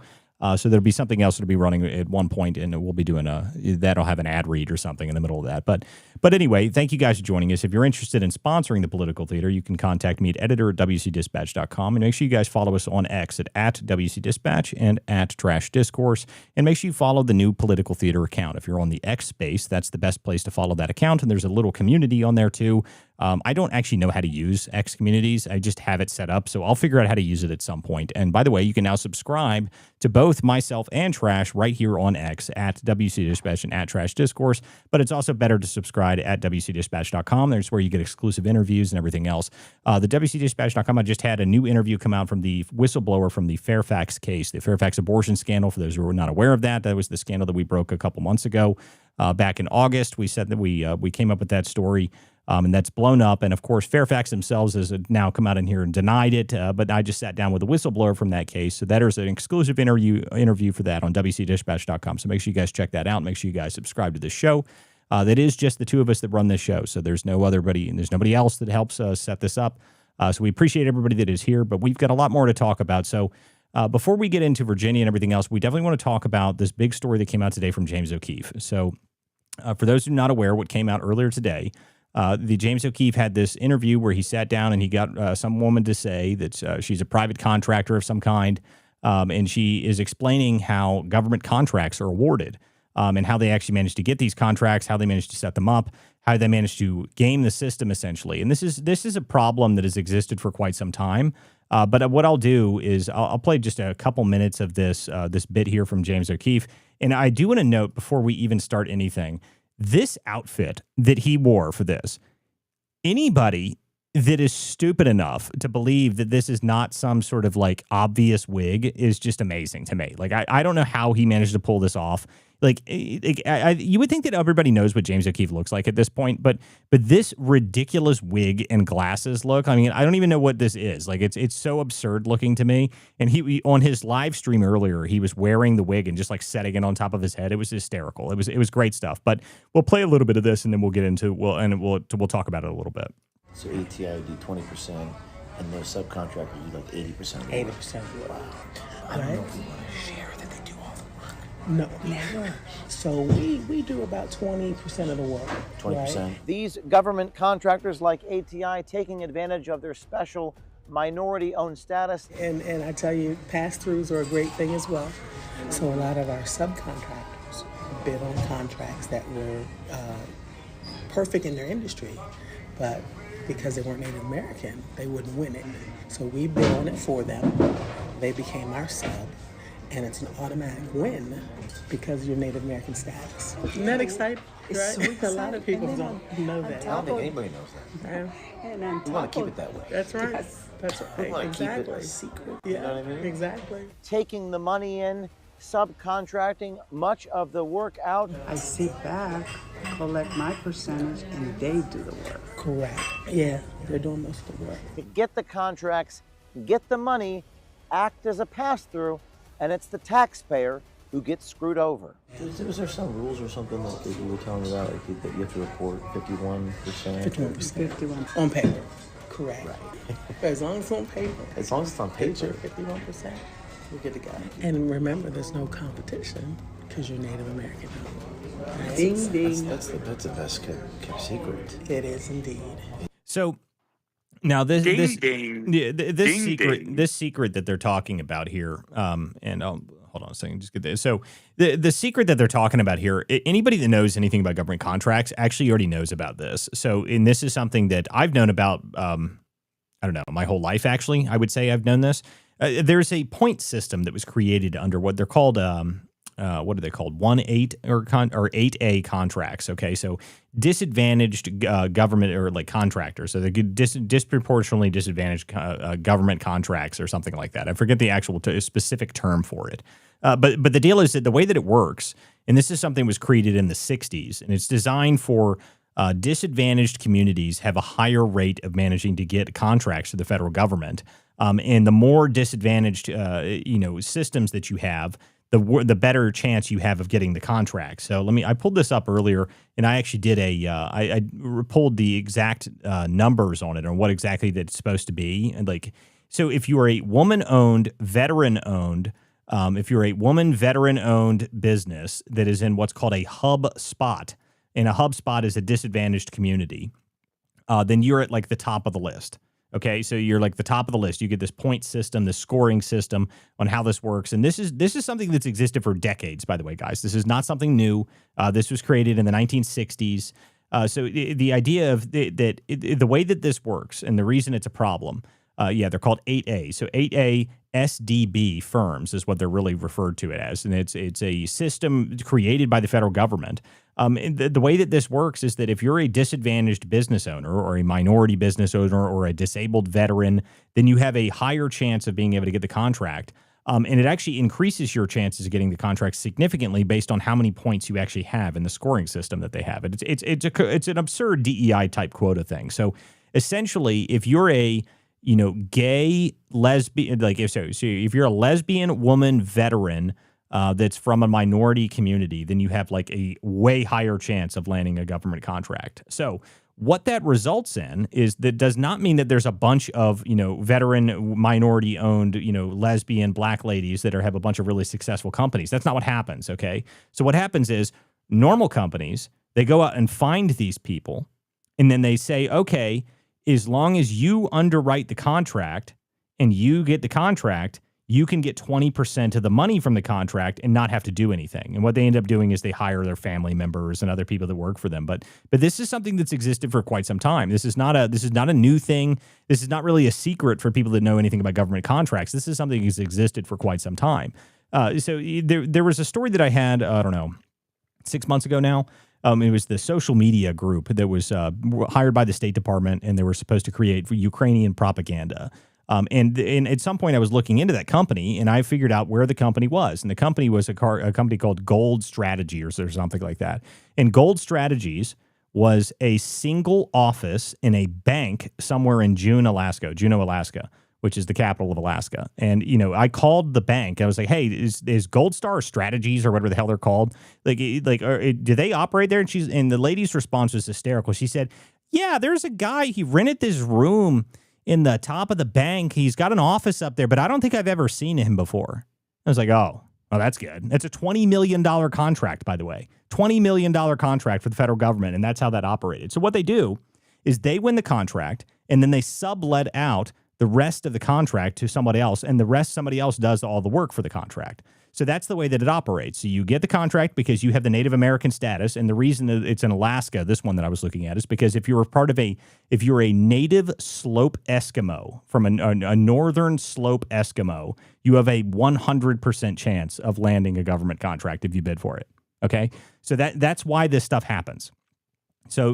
So there'll be something else that'll be running at one point, and we'll be doing that'll have an ad read or something in the middle of that. But anyway, thank you guys for joining us. If you're interested in sponsoring the Political Theater, you can contact me at editor@wcdispatch.com, and make sure you guys follow us on X at WCDispatch and at Trash Discourse, and make sure you follow the new Political Theater account. If you're on the X space, that's the best place to follow that account, and there's a little community on there too. I don't actually know how to use X communities. I just have it set up, so I'll figure out how to use it at some point. And by the way, you can now subscribe to both myself and Trash right here on X at WC Dispatch and at Trash Discourse. But it's also better to subscribe at WCDispatch.com. There's where you get exclusive interviews and everything else. The WCDispatch.com, I just had a new interview come out from the whistleblower from the Fairfax case, the Fairfax abortion scandal. For those who are not aware of that, that was the scandal that we broke a couple months ago. Back in August, we said that we came up with that story. And that's blown up. And of course, Fairfax themselves has now come out in here and denied it. But I just sat down with a whistleblower from that case. So that is an exclusive interview for that on WCDispatch.com. So make sure you guys check that out. Make sure you guys subscribe to this show. That is just the two of us that run this show. So there's nobody else that helps set this up. So we appreciate everybody that is here. But we've got a lot more to talk about. So before we get into Virginia and everything else, we definitely want to talk about this big story that came out today from James O'Keefe. So for those who are not aware, what came out earlier today, the James O'Keefe had this interview where he sat down and he got some woman to say that she's a private contractor of some kind, and she is explaining how government contracts are awarded and how they actually managed to get these contracts, how they managed to set them up, how they managed to game the system essentially. And this is a problem that has existed for quite some time. But what I'll do is I'll play just a couple minutes of this bit here from James O'Keefe, and I do want to note before we even start anything. This outfit that he wore for this, anybody that is stupid enough to believe that this is not some sort of like obvious wig is just amazing to me. Like, I don't know how he managed to pull this off. Like, you would think that everybody knows what James O'Keefe looks like at this point, but this ridiculous wig and glasses look, I mean, I don't even know what this is. Like, it's so absurd looking to me. And he on his live stream earlier, he was wearing the wig and just like setting it on top of his head. It was hysterical. It was great stuff. But we'll play a little bit of this and then we'll get into we'll talk about it a little bit.
So ATI would do 20%, and those subcontractors do like 80%.
80% of the work.
I don't know if we want to share that they do all the work.
No, never. So we do about 20% of the work.
20%.
Right?
These government contractors like ATI taking advantage of their special minority-owned status.
And I tell you, pass-throughs are a great thing as well. So a lot of our subcontractors bid on contracts that were perfect in their industry, but because they weren't Native American, they wouldn't win it. So we bid on it for them. They became our sub, and it's an automatic win because of your Native American status. Isn't that exciting?
It's
Right?
so
A lot of people don't know that.
I don't think anybody knows that.
And
We want to keep it that way.
That's right. That's right.
We want to keep it
Exactly.
a secret.
Yeah,
You know what I mean?
exactly.
Taking the money in, subcontracting much of the work out.
I sit back, collect my percentage, and they do the work.
Correct. Yeah, they're doing most of the work.
Get the contracts, get the money, act as a pass-through, and it's the taxpayer who gets screwed over.
Was there some rules or something that you were telling me about, like that you have to report 51%?
51%.
51.
On paper. Correct. As long as it's on paper.
As long as it's on
It's your
paper.
51%. We're good to go. And remember, there's no competition because you're Native American. Right?
Ding, ding.
That's the best kept secret.
It is indeed.
So now this
ding.
secret that they're talking about here, and I'll hold on a second, just get this. So the secret that they're talking about here, anybody that knows anything about government contracts actually already knows about this. So, and this is something that I've known about, I don't know, my whole life, actually. I would say I've known this. There's a point system that was created under what they're called what are they called? 1-8 or 8A contracts. Okay, so disadvantaged government or like contractors. So they get disproportionately disadvantaged government contracts or something like that. I forget the actual specific term for it. But the deal is that the way that it works, and this is something that was created in the 60s, and it's designed for disadvantaged communities have a higher rate of managing to get contracts to the federal government. And the more disadvantaged, systems that you have, the better chance you have of getting the contract. So I pulled this up earlier, and I actually did I pulled the exact numbers on it, or what exactly that's supposed to be. And so if you are a woman-owned, veteran-owned, if you're a woman veteran-owned business that is in what's called a hub spot, and a hub spot is a disadvantaged community, then you're at like the top of the list. Okay, so you're like the top of the list. You get this point system, this scoring system on how this works. And this is something that's existed for decades, by the way, guys. This is not something new. This was created in the 1960s. So the idea of the way that this works and the reason it's a problem, they're called 8A. So 8A SDB firms is what they're really referred to it as. And it's a system created by the federal government. And the way that this works is that if you're a disadvantaged business owner or a minority business owner or a disabled veteran, then you have a higher chance of being able to get the contract. And it actually increases your chances of getting the contract significantly based on how many points you actually have in the scoring system that they have. It's an absurd DEI type quota thing. So essentially, if you're a gay, lesbian, if you're a lesbian woman veteran that's from a minority community, then you have like a way higher chance of landing a government contract. So what that results in is that does not mean that there's a bunch of, veteran, minority owned, lesbian, black ladies that have a bunch of really successful companies. That's not what happens. Okay. So what happens is normal companies, they go out and find these people, and then they say, okay, as long as you underwrite the contract and you get the contract, you can get 20% of the money from the contract and not have to do anything. And what they end up doing is they hire their family members and other people that work for them. But this is something that's existed for quite some time. This is not a new thing. This is not really a secret for people that know anything about government contracts. This is something that's existed for quite some time. So there was a story that I had, 6 months ago now. It was the social media group that was hired by the State Department, and they were supposed to create Ukrainian propaganda. And at some point I was looking into that company, and I figured out where the company was. And the company was a company called Gold Strategy or something like that. And Gold Strategies was a single office in a bank somewhere in Juneau, Alaska, which is the capital of Alaska. And, I called the bank. I was like, hey, is Gold Star Strategies or whatever the hell they're called? Do they operate there? And the lady's response was hysterical. She said, yeah, there's a guy, he rented this room in the top of the bank. He's got an office up there, but I don't think I've ever seen him before. I was like, oh, that's good. That's a $20 million contract, by the way. $20 million contract for the federal government, and that's how that operated. So what they do is they win the contract, and then they sublet out the rest of the contract to somebody else, and somebody else does all the work for the contract. So that's the way that it operates. So you get the contract because you have the Native American status, and the reason that it's in Alaska, this one that I was looking at, is because if you're a native slope Eskimo from a northern slope Eskimo, you have a 100% chance of landing a government contract if you bid for it. Okay, so that's why this stuff happens. So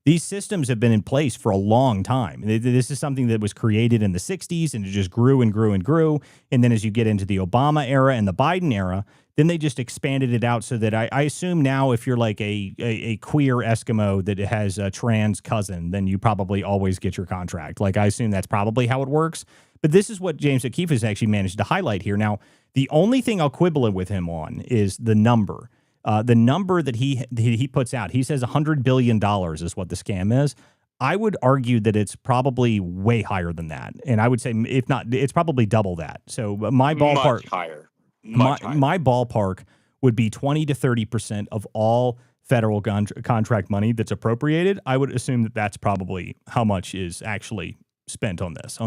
these systems have been in place for a long time. This is something that was created in the 60s, and it just grew and grew and grew. And then as you get into the Obama era and the Biden era, then they just expanded it out so that I assume now if you're like a queer Eskimo that has a trans cousin, then you probably always get your contract. Like I assume that's probably how it works. But this is what James O'Keefe has actually managed to highlight here. Now, the only thing I'll quibble with him on is the number. The number that he puts out, he says $100 billion is what the scam is. I would argue that it's probably way higher than that. And I would say, if not, it's probably double that. So my ballpark,
much higher.
My ballpark would be 20 to 30% of all federal contract money that's appropriated. I would assume that that's probably how much is actually spent on this.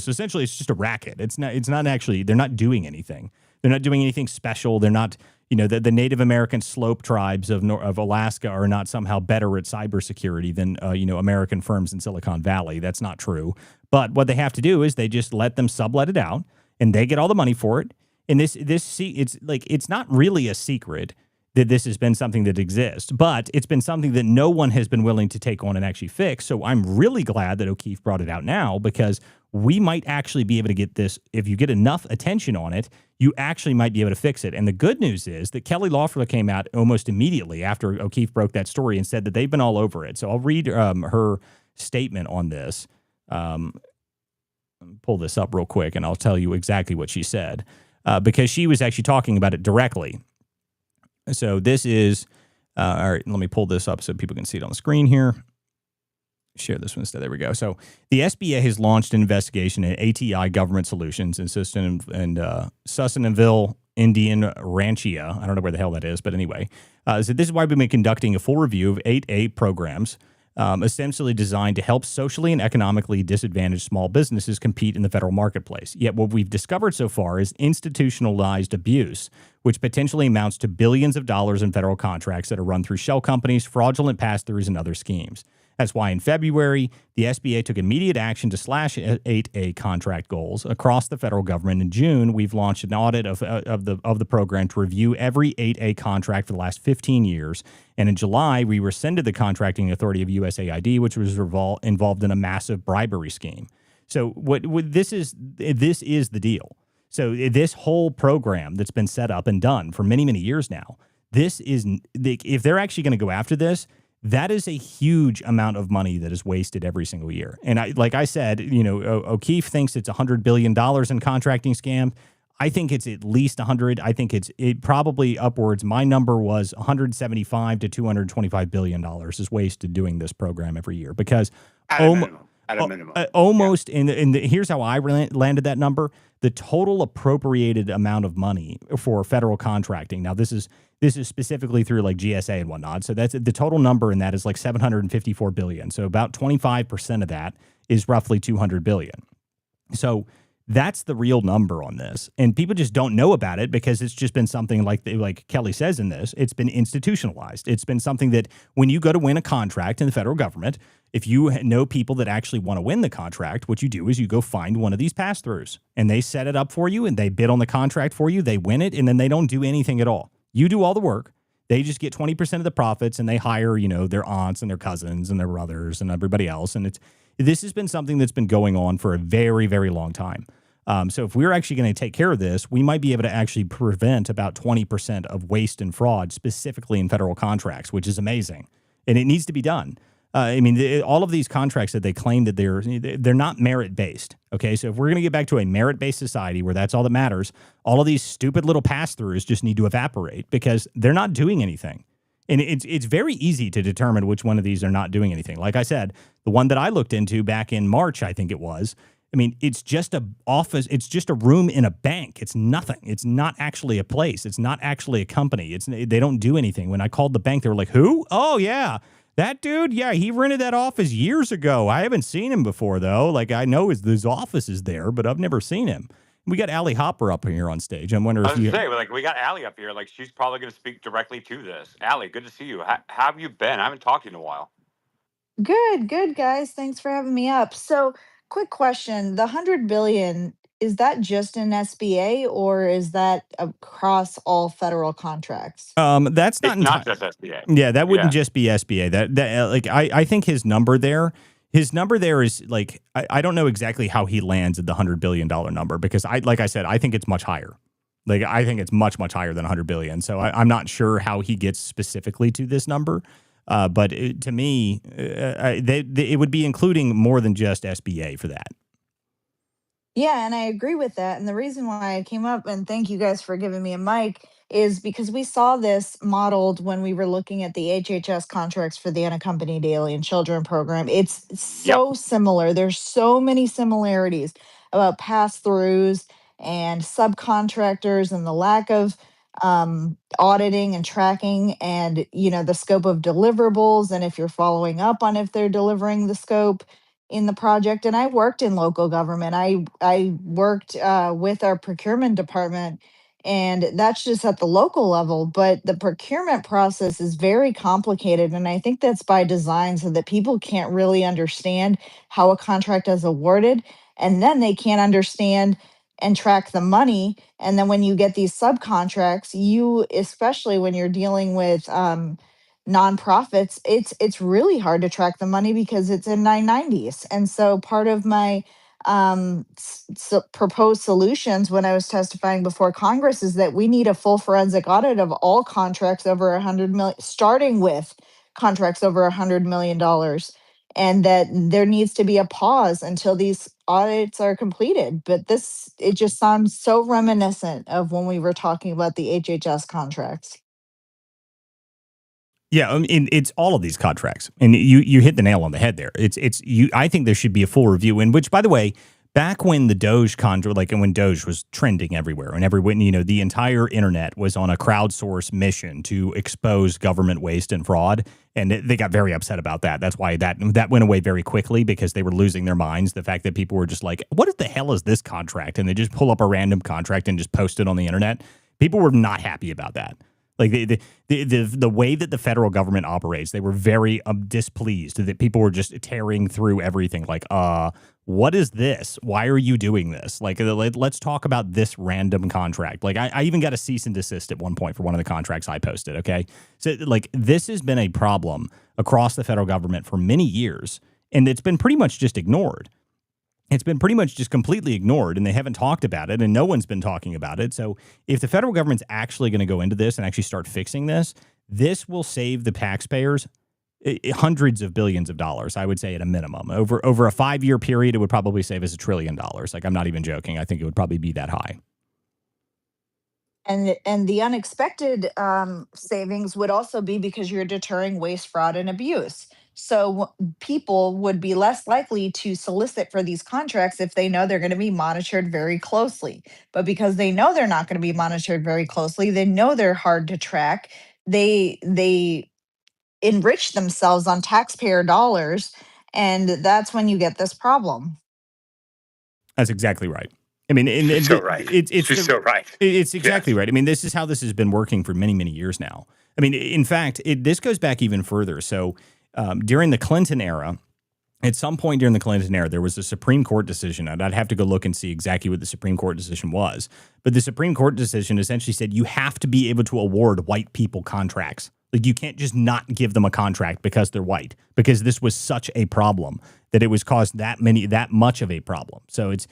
Essentially, it's just a racket. It's not actually, they're not doing anything. They're not doing anything special. They're not, the Native American slope tribes of Alaska are not somehow better at cybersecurity than, American firms in Silicon Valley. That's not true. But what they have to do is they just let them sublet it out, and they get all the money for it. And it's not really a secret that this has been something that exists, but it's been something that no one has been willing to take on and actually fix. So I'm really glad that O'Keefe brought it out now, because we might actually be able to get this. If you get enough attention on it, you actually might be able to fix it. And the good news is that Kelly Loeffler came out almost immediately after O'Keefe broke that story and said that they've been all over it. So I'll read her statement on this. Pull this up real quick and I'll tell you exactly what she said, because she was actually talking about it directly. So this is, all right, let me pull this up so people can see it on the screen here. Share this one instead. There we go. So the SBA has launched an investigation at ATI Government Solutions in Susanville, Indian Ranchia. I don't know where the hell that is, but anyway. So this is why we've been conducting a full review of 8A programs, essentially designed to help socially and economically disadvantaged small businesses compete in the federal marketplace. Yet what we've discovered so far is institutionalized abuse, which potentially amounts to billions of dollars in federal contracts that are run through shell companies, fraudulent pass-throughs, and other schemes. That's why in February, the SBA took immediate action to slash 8A contract goals across the federal government. In June, we've launched an audit of the program to review every 8A contract for the last 15 years. And in July, we rescinded the contracting authority of USAID, which was involved in a massive bribery scheme. So this is the deal. So this whole program that's been set up and done for many, many years now, if they're actually going to go after this, that is a huge amount of money that is wasted every single year. And like I said, O'Keefe thinks it's $100 billion in contracting scam. I think it's at least 100. I think it probably upwards. My number was 175 to $225 billion is wasted doing this program every year, because
At a minimum.
Almost, here's how I landed that number. The total appropriated amount of money for federal contracting. Now, this is specifically through like GSA and whatnot. So that's the total number in that is like $754 billion. So about 25% of that is roughly $200 billion. So that's the real number on this. And people just don't know about it because it's just been something like Kelly says in this, it's been institutionalized. It's been something that when you go to win a contract in the federal government, if you know people that actually want to win the contract, what you do is you go find one of these pass-throughs and they set it up for you and they bid on the contract for you. They win it and then they don't do anything at all. You do all the work. They just get 20% of the profits and they hire, their aunts and their cousins and their brothers and everybody else. And this has been something that's been going on for a very, very long time. So if we're actually going to take care of this, we might be able to actually prevent about 20% of waste and fraud, specifically in federal contracts, which is amazing. And it needs to be done. All of these contracts that they claim that they're not merit-based. Okay, so if we're going to get back to a merit-based society where that's all that matters, all of these stupid little pass-throughs just need to evaporate because they're not doing anything. And it's very easy to determine which one of these are not doing anything. Like I said, the one that I looked into back in March, I think it was, it's just an office. It's just a room in a bank. It's nothing. It's not actually a place. It's not actually a company. They don't do anything. When I called the bank, they were like, who? Oh, yeah. That dude, yeah, he rented that office years ago. I haven't seen him before, though. Like, I know his office is there, but I've never seen him. We got Allie Hopper up here on stage. I'm wondering if you...
we got Allie up here. Like, she's probably going to speak directly to this. Allie, good to see you. How have you been? I haven't talked to you in a while.
Good, guys. Thanks for having me up. So, quick question: the 100 billion, is that just in SBA or is that across all federal contracts?
That's not
not just SBA.
Yeah, that wouldn't just be SBA. I think his number there is like I don't know exactly how he lands at the $100 billion number, because like I said, I think it's much higher. Like, I think it's much, much higher than 100 billion. So I'm not sure how he gets specifically to this number. But to me, it would be including more than just SBA for that.
Yeah, and I agree with that. And the reason why I came up, and thank you guys for giving me a mic, is because we saw this modeled when we were looking at the HHS contracts for the Unaccompanied Alien Children program. It's so similar. There's so many similarities about pass-throughs and subcontractors and the lack of auditing and tracking, and the scope of deliverables, and if you're following up on if they're delivering the scope in the project. And I worked in local government. I worked with our procurement department, and that's just at the local level. But the procurement process is very complicated, and I think that's by design so that people can't really understand how a contract is awarded, and then they can't understand and track the money. And then when you get these subcontracts, you, especially when you're dealing with nonprofits, it's really hard to track the money because it's in 990s. And so part of my proposed solutions when I was testifying before Congress is that we need a full forensic audit of all contracts over 100 million, starting with contracts over $100 million, and that there needs to be a pause until these audits are completed. But it just sounds so reminiscent of when we were talking about the HHS contracts.
Yeah, it's all of these contracts, and you hit the nail on the head there. It's you. I think there should be a full review. And which, by the way, back when the Doge contract, like, and when Doge was trending everywhere, and everyone, the entire internet was on a crowdsourced mission to expose government waste and fraud, and they got very upset about that. That's why that went away very quickly, because they were losing their minds. The fact that people were just like, "What the hell is this contract?" and they just pull up a random contract and just post it on the internet. People were not happy about that. Like the way that the federal government operates, they were very displeased that people were just tearing through everything. Like, what is this? Why are you doing this? Like, let's talk about this random contract. Like, I even got a cease and desist at one point for one of the contracts I posted. Okay, so like this has been a problem across the federal government for many years, and it's been pretty much just ignored. It's been pretty much just completely ignored, and they haven't talked about it, and no one's been talking about it. So if the federal government's actually going to go into this and actually start fixing this, this will save the taxpayers hundreds of billions of dollars, I would say, at a minimum. Over a 5-year period, it would probably save us $1 trillion. Like, I'm not even joking. I think it would probably be that high.
And the unexpected savings would also be because you're deterring waste, fraud, and abuse. So people would be less likely to solicit for these contracts if they know they're going to be monitored very closely. But because they know they're not going to be monitored very closely, they know they're hard to track. They enrich themselves on taxpayer dollars, and that's when you get this problem.
That's exactly right. I mean,
She's so right. She's so right.
It's exactly right. I mean, this is how this has been working for many, many years now. I mean, in fact, this goes back even further. So during the Clinton era, at some point during the Clinton era, there was a Supreme Court decision, and I'd have to go look and see exactly what the Supreme Court decision was. But the Supreme Court decision essentially said you have to be able to award white people contracts. Like, you can't just not give them a contract because they're white, because this was such a problem that it was caused that much of a problem. So it's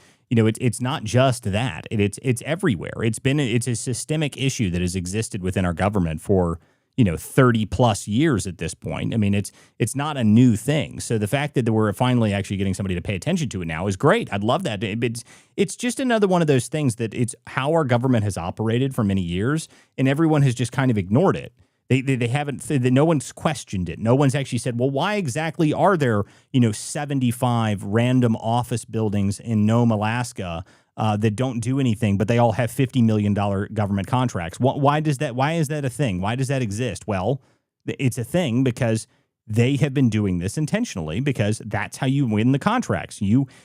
not just that. It's everywhere. It's a systemic issue that has existed within our government for 30 plus years at this point. I mean, it's not a new thing. So the fact that we're finally actually getting somebody to pay attention to it now is great. I'd love that. It's just another one of those things that it's how our government has operated for many years, and everyone has just kind of ignored it. They haven't. No one's questioned it. No one's actually said, well, why exactly are there 75 random office buildings in Nome, Alaska that don't do anything, but they all have $50 million government contracts? Why is that a thing? Why does that exist? Well, it's a thing because they have been doing this intentionally, because that's how you win the contracts.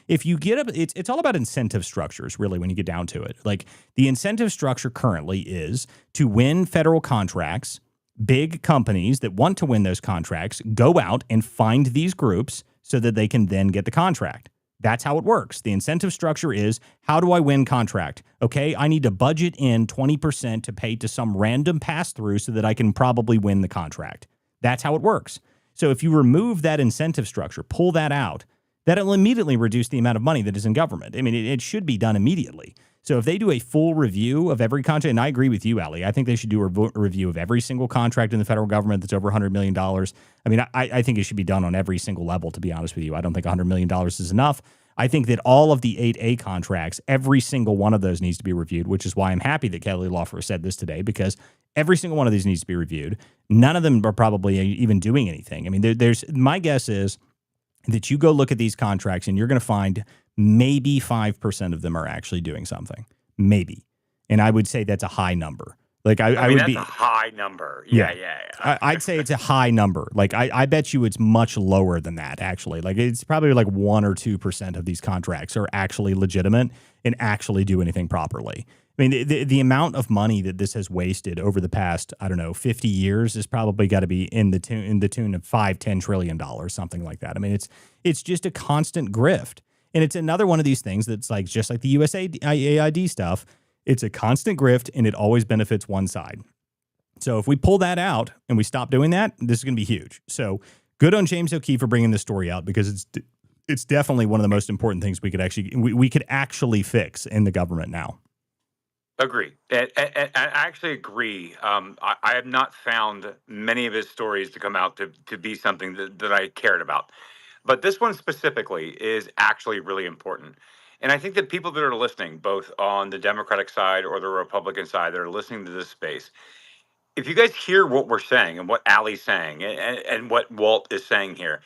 If you get up, it's all about incentive structures, really, when you get down to it. Like, the incentive structure currently is to win federal contracts. Big companies that want to win those contracts go out and find these groups so that they can then get the contract. That's how it works. The incentive structure is, how do I win contract? Okay, I need to budget in 20% to pay to some random pass-through so that I can probably win the contract. That's how it works. So if you remove that incentive structure, pull that out, that'll immediately reduce the amount of money that is in government. I mean, it should be done immediately. So if they do a full review of every contract, and I agree with you, Ali, I think they should do a review of every single contract in the federal government that's over $100 million. I mean, I think it should be done on every single level, to be honest with you. I don't think $100 million is enough. I think that all of the 8A contracts, every single one of those needs to be reviewed, which is why I'm happy that Kelly Loeffler said this today, because every single one of these needs to be reviewed. None of them are probably even doing anything. I mean, my guess is that you go look at these contracts and you're going to find maybe 5% of them are actually doing something. Maybe. And I would say that's a high number. Like, I
mean,
would
that's
be
a high number. Yeah.
I'd say it's a high number. Like, I bet you it's much lower than that, actually. Like, it's probably like 1 or 2% of these contracts are actually legitimate and actually do anything properly. I mean, the amount of money that this has wasted over the past, 50 years is probably got to be in the tune of $5-10 trillion, something like that. I mean, it's just a constant grift. And it's another one of these things that's like just like the USAID stuff. It's a constant grift, and it always benefits one side. So if we pull that out and we stop doing that, this is going to be huge. So good on James O'Keefe for bringing this story out, because it's definitely one of the most important things we could actually fix in the government now.
Agree. I actually agree. I have not found many of his stories to come out to be something that I cared about. But this one specifically is actually really important. And I think that people that are listening, both on the Democratic side or the Republican side, that are listening to this space, if you guys hear what we're saying and what Allie's saying and what Walt is saying here,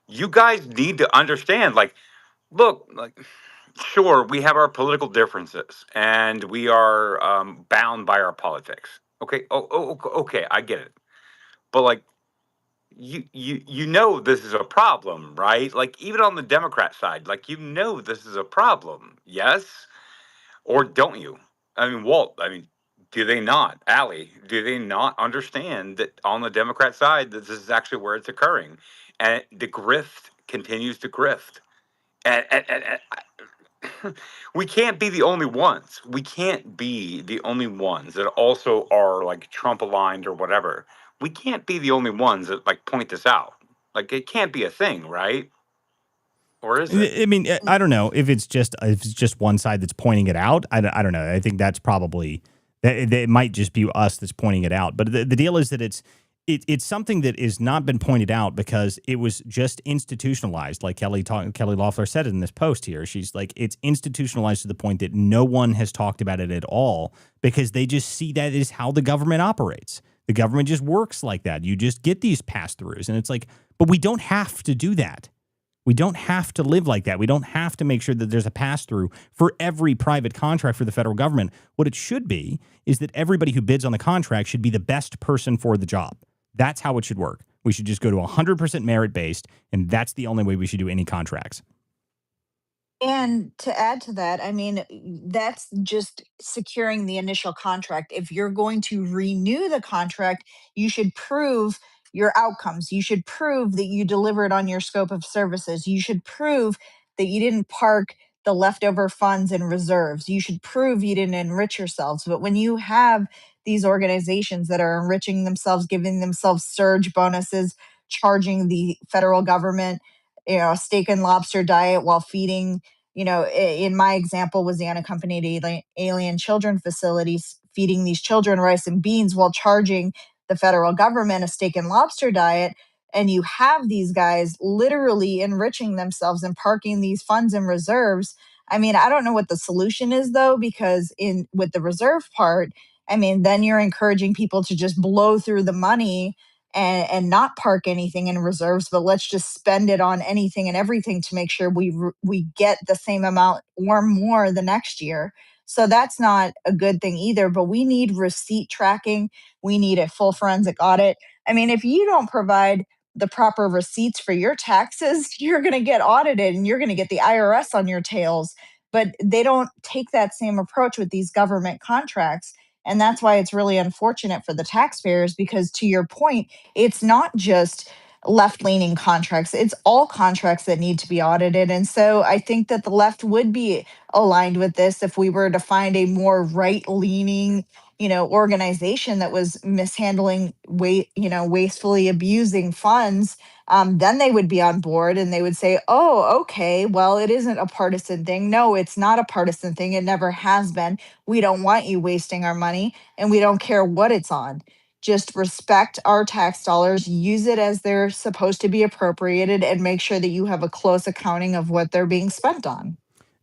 you guys need to understand, like, look, like, sure, we have our political differences and we are bound by our politics. Okay. Okay. I get it. But like, you know this is a problem, right? Like, even on the Democrat side, like, this is a problem. Yes, or don't you? I mean, Walt, I mean, do they not? Allie, do they not understand that on the Democrat side that this is actually where it's occurring, and the grift continues to grift, and we can't be the only ones. We can't be the only ones that also are like Trump aligned or whatever. We can't be the only ones that like point this out. Like, it can't be a thing, right? Or is it?
I mean, I don't know if it's just one side that's pointing it out. I don't know. I think that's probably that it might just be us that's pointing it out. But the deal is that it's something that has not been pointed out because it was just institutionalized. Like Kelly Loeffler said it in this post here. She's like, it's institutionalized to the point that no one has talked about it at all because they just see that as how the government operates. The government just works like that. You just get these pass-throughs. And it's like, but we don't have to do that. We don't have to live like that. We don't have to make sure that there's a pass-through for every private contract for the federal government. What it should be is that everybody who bids on the contract should be the best person for the job. That's how it should work. We should just go to 100% merit-based, and that's the only way we should do any contracts.
And to add to that, I mean, that's just securing the initial contract. If you're going to renew the contract, you should prove your outcomes. You should prove that you delivered on your scope of services. You should prove that you didn't park the leftover funds in reserves. You should prove you didn't enrich yourselves. But when you have these organizations that are enriching themselves, giving themselves surge bonuses, charging the federal government, a steak and lobster diet while feeding, in my example was the unaccompanied alien children facilities, feeding these children rice and beans while charging the federal government a steak and lobster diet. And you have these guys literally enriching themselves and parking these funds in reserves. I mean, I don't know what the solution is though, because with the reserve part, I mean, then you're encouraging people to just blow through the money and not park anything in reserves, but let's just spend it on anything and everything to make sure we get the same amount or more the next year. So that's not a good thing either. But we need receipt tracking. We need a full forensic audit. I mean, if you don't provide the proper receipts for your taxes, you're going to get audited and you're going to get the IRS on your tails. But they don't take that same approach with these government contracts. And that's why it's really unfortunate for the taxpayers, because to your point, it's not just left-leaning contracts. It's all contracts that need to be audited. And so I think that the left would be aligned with this if we were to find a more right-leaning, organization that was mishandling, wastefully abusing funds. Then they would be on board and they would say, oh, okay, well, it isn't a partisan thing. No, it's not a partisan thing. It never has been. We don't want you wasting our money and we don't care what it's on. Just respect our tax dollars, use it as they're supposed to be appropriated, and make sure that you have a close accounting of what they're being spent on.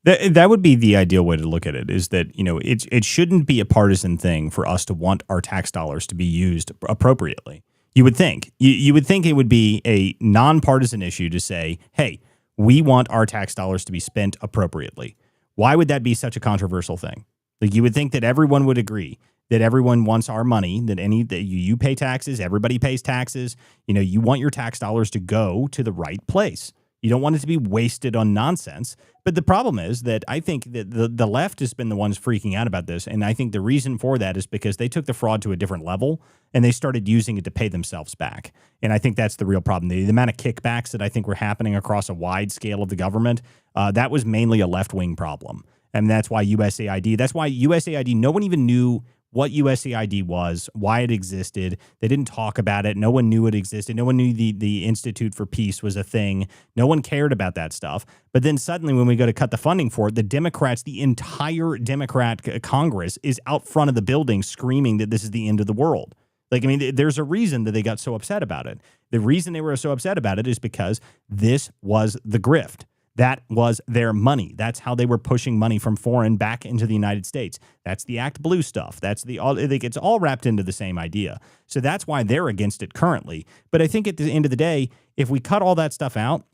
That would be the ideal way to look at it, is that, it shouldn't be a partisan thing for us to want our tax dollars to be used appropriately. You would think. You would think it would be a nonpartisan issue to say, hey, we want our tax dollars to be spent appropriately. Why would that be such a controversial thing? Like, you would think that everyone would agree that everyone wants our money, that you pay taxes, everybody pays taxes. You want your tax dollars to go to the right place. You don't want it to be wasted on nonsense. But the problem is that I think that the left has been the ones freaking out about this. And I think the reason for that is because they took the fraud to a different level and they started using it to pay themselves back. And I think that's the real problem. The amount of kickbacks that I think were happening across a wide scale of the government, that was mainly a left-wing problem. And that's why USAID, no one even knew what USAID was, why it existed. They didn't talk about it. No one knew it existed. No one knew the Institute for Peace was a thing. No one cared about that stuff. But then suddenly when we go to cut the funding for it, the Democrats, the entire Democrat Congress is out front of the building screaming that this is the end of the world. Like, I mean, there's a reason that they got so upset about it. The reason they were so upset about it is because this was the grift. That was their money. That's how they were pushing money from foreign back into the United States. That's the Act Blue stuff. That's it's all wrapped into the same idea. So that's why they're against it currently. But I think at the end of the day, if we cut all that stuff out,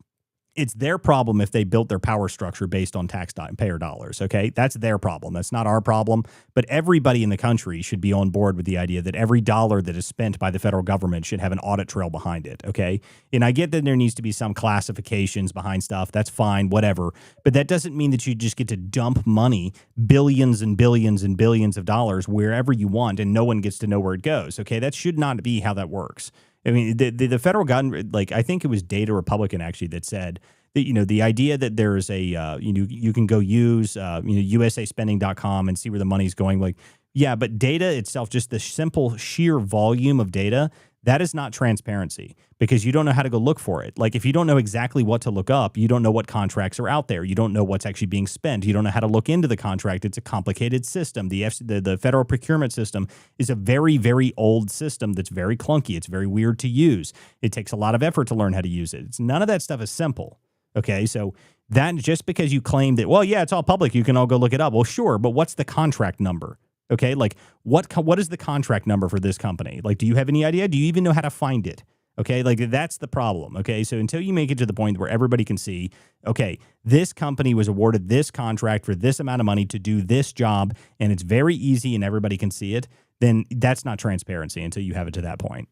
it's their problem if they built their power structure based on taxpayer dollars, okay? That's their problem. That's not our problem. But everybody in the country should be on board with the idea that every dollar that is spent by the federal government should have an audit trail behind it, okay? And I get that there needs to be some classifications behind stuff. That's fine, whatever. But that doesn't mean that you just get to dump money, billions and billions and billions of dollars wherever you want, and no one gets to know where it goes, okay? That should not be how that works. I mean, the federal government, like, I think it was Data Republican actually that said that, you know, the idea that there's a, you can go use, USAspending.com and see where the money's going. Like, yeah, but data itself, just the simple sheer volume of data, that is not transparency because you don't know how to go look for it. Like, if you don't know exactly what to look up, you don't know what contracts are out there. You don't know what's actually being spent. You don't know how to look into the contract. It's a complicated system. The federal procurement system is a very, very old system that's very clunky. It's very weird to use. It takes a lot of effort to learn how to use it. None of that stuff is simple. Okay, so that just because you claim that, well, yeah, it's all public, you can all go look it up. Well, sure, but what's the contract number? Okay, like what is the contract number for this company? Like, do you have any idea? Do you even know how to find it? Okay, like that's the problem. Okay, so until you make it to the point where everybody can see, okay, this company was awarded this contract for this amount of money to do this job, and it's very easy and everybody can see it, then that's not transparency until you have it to that point.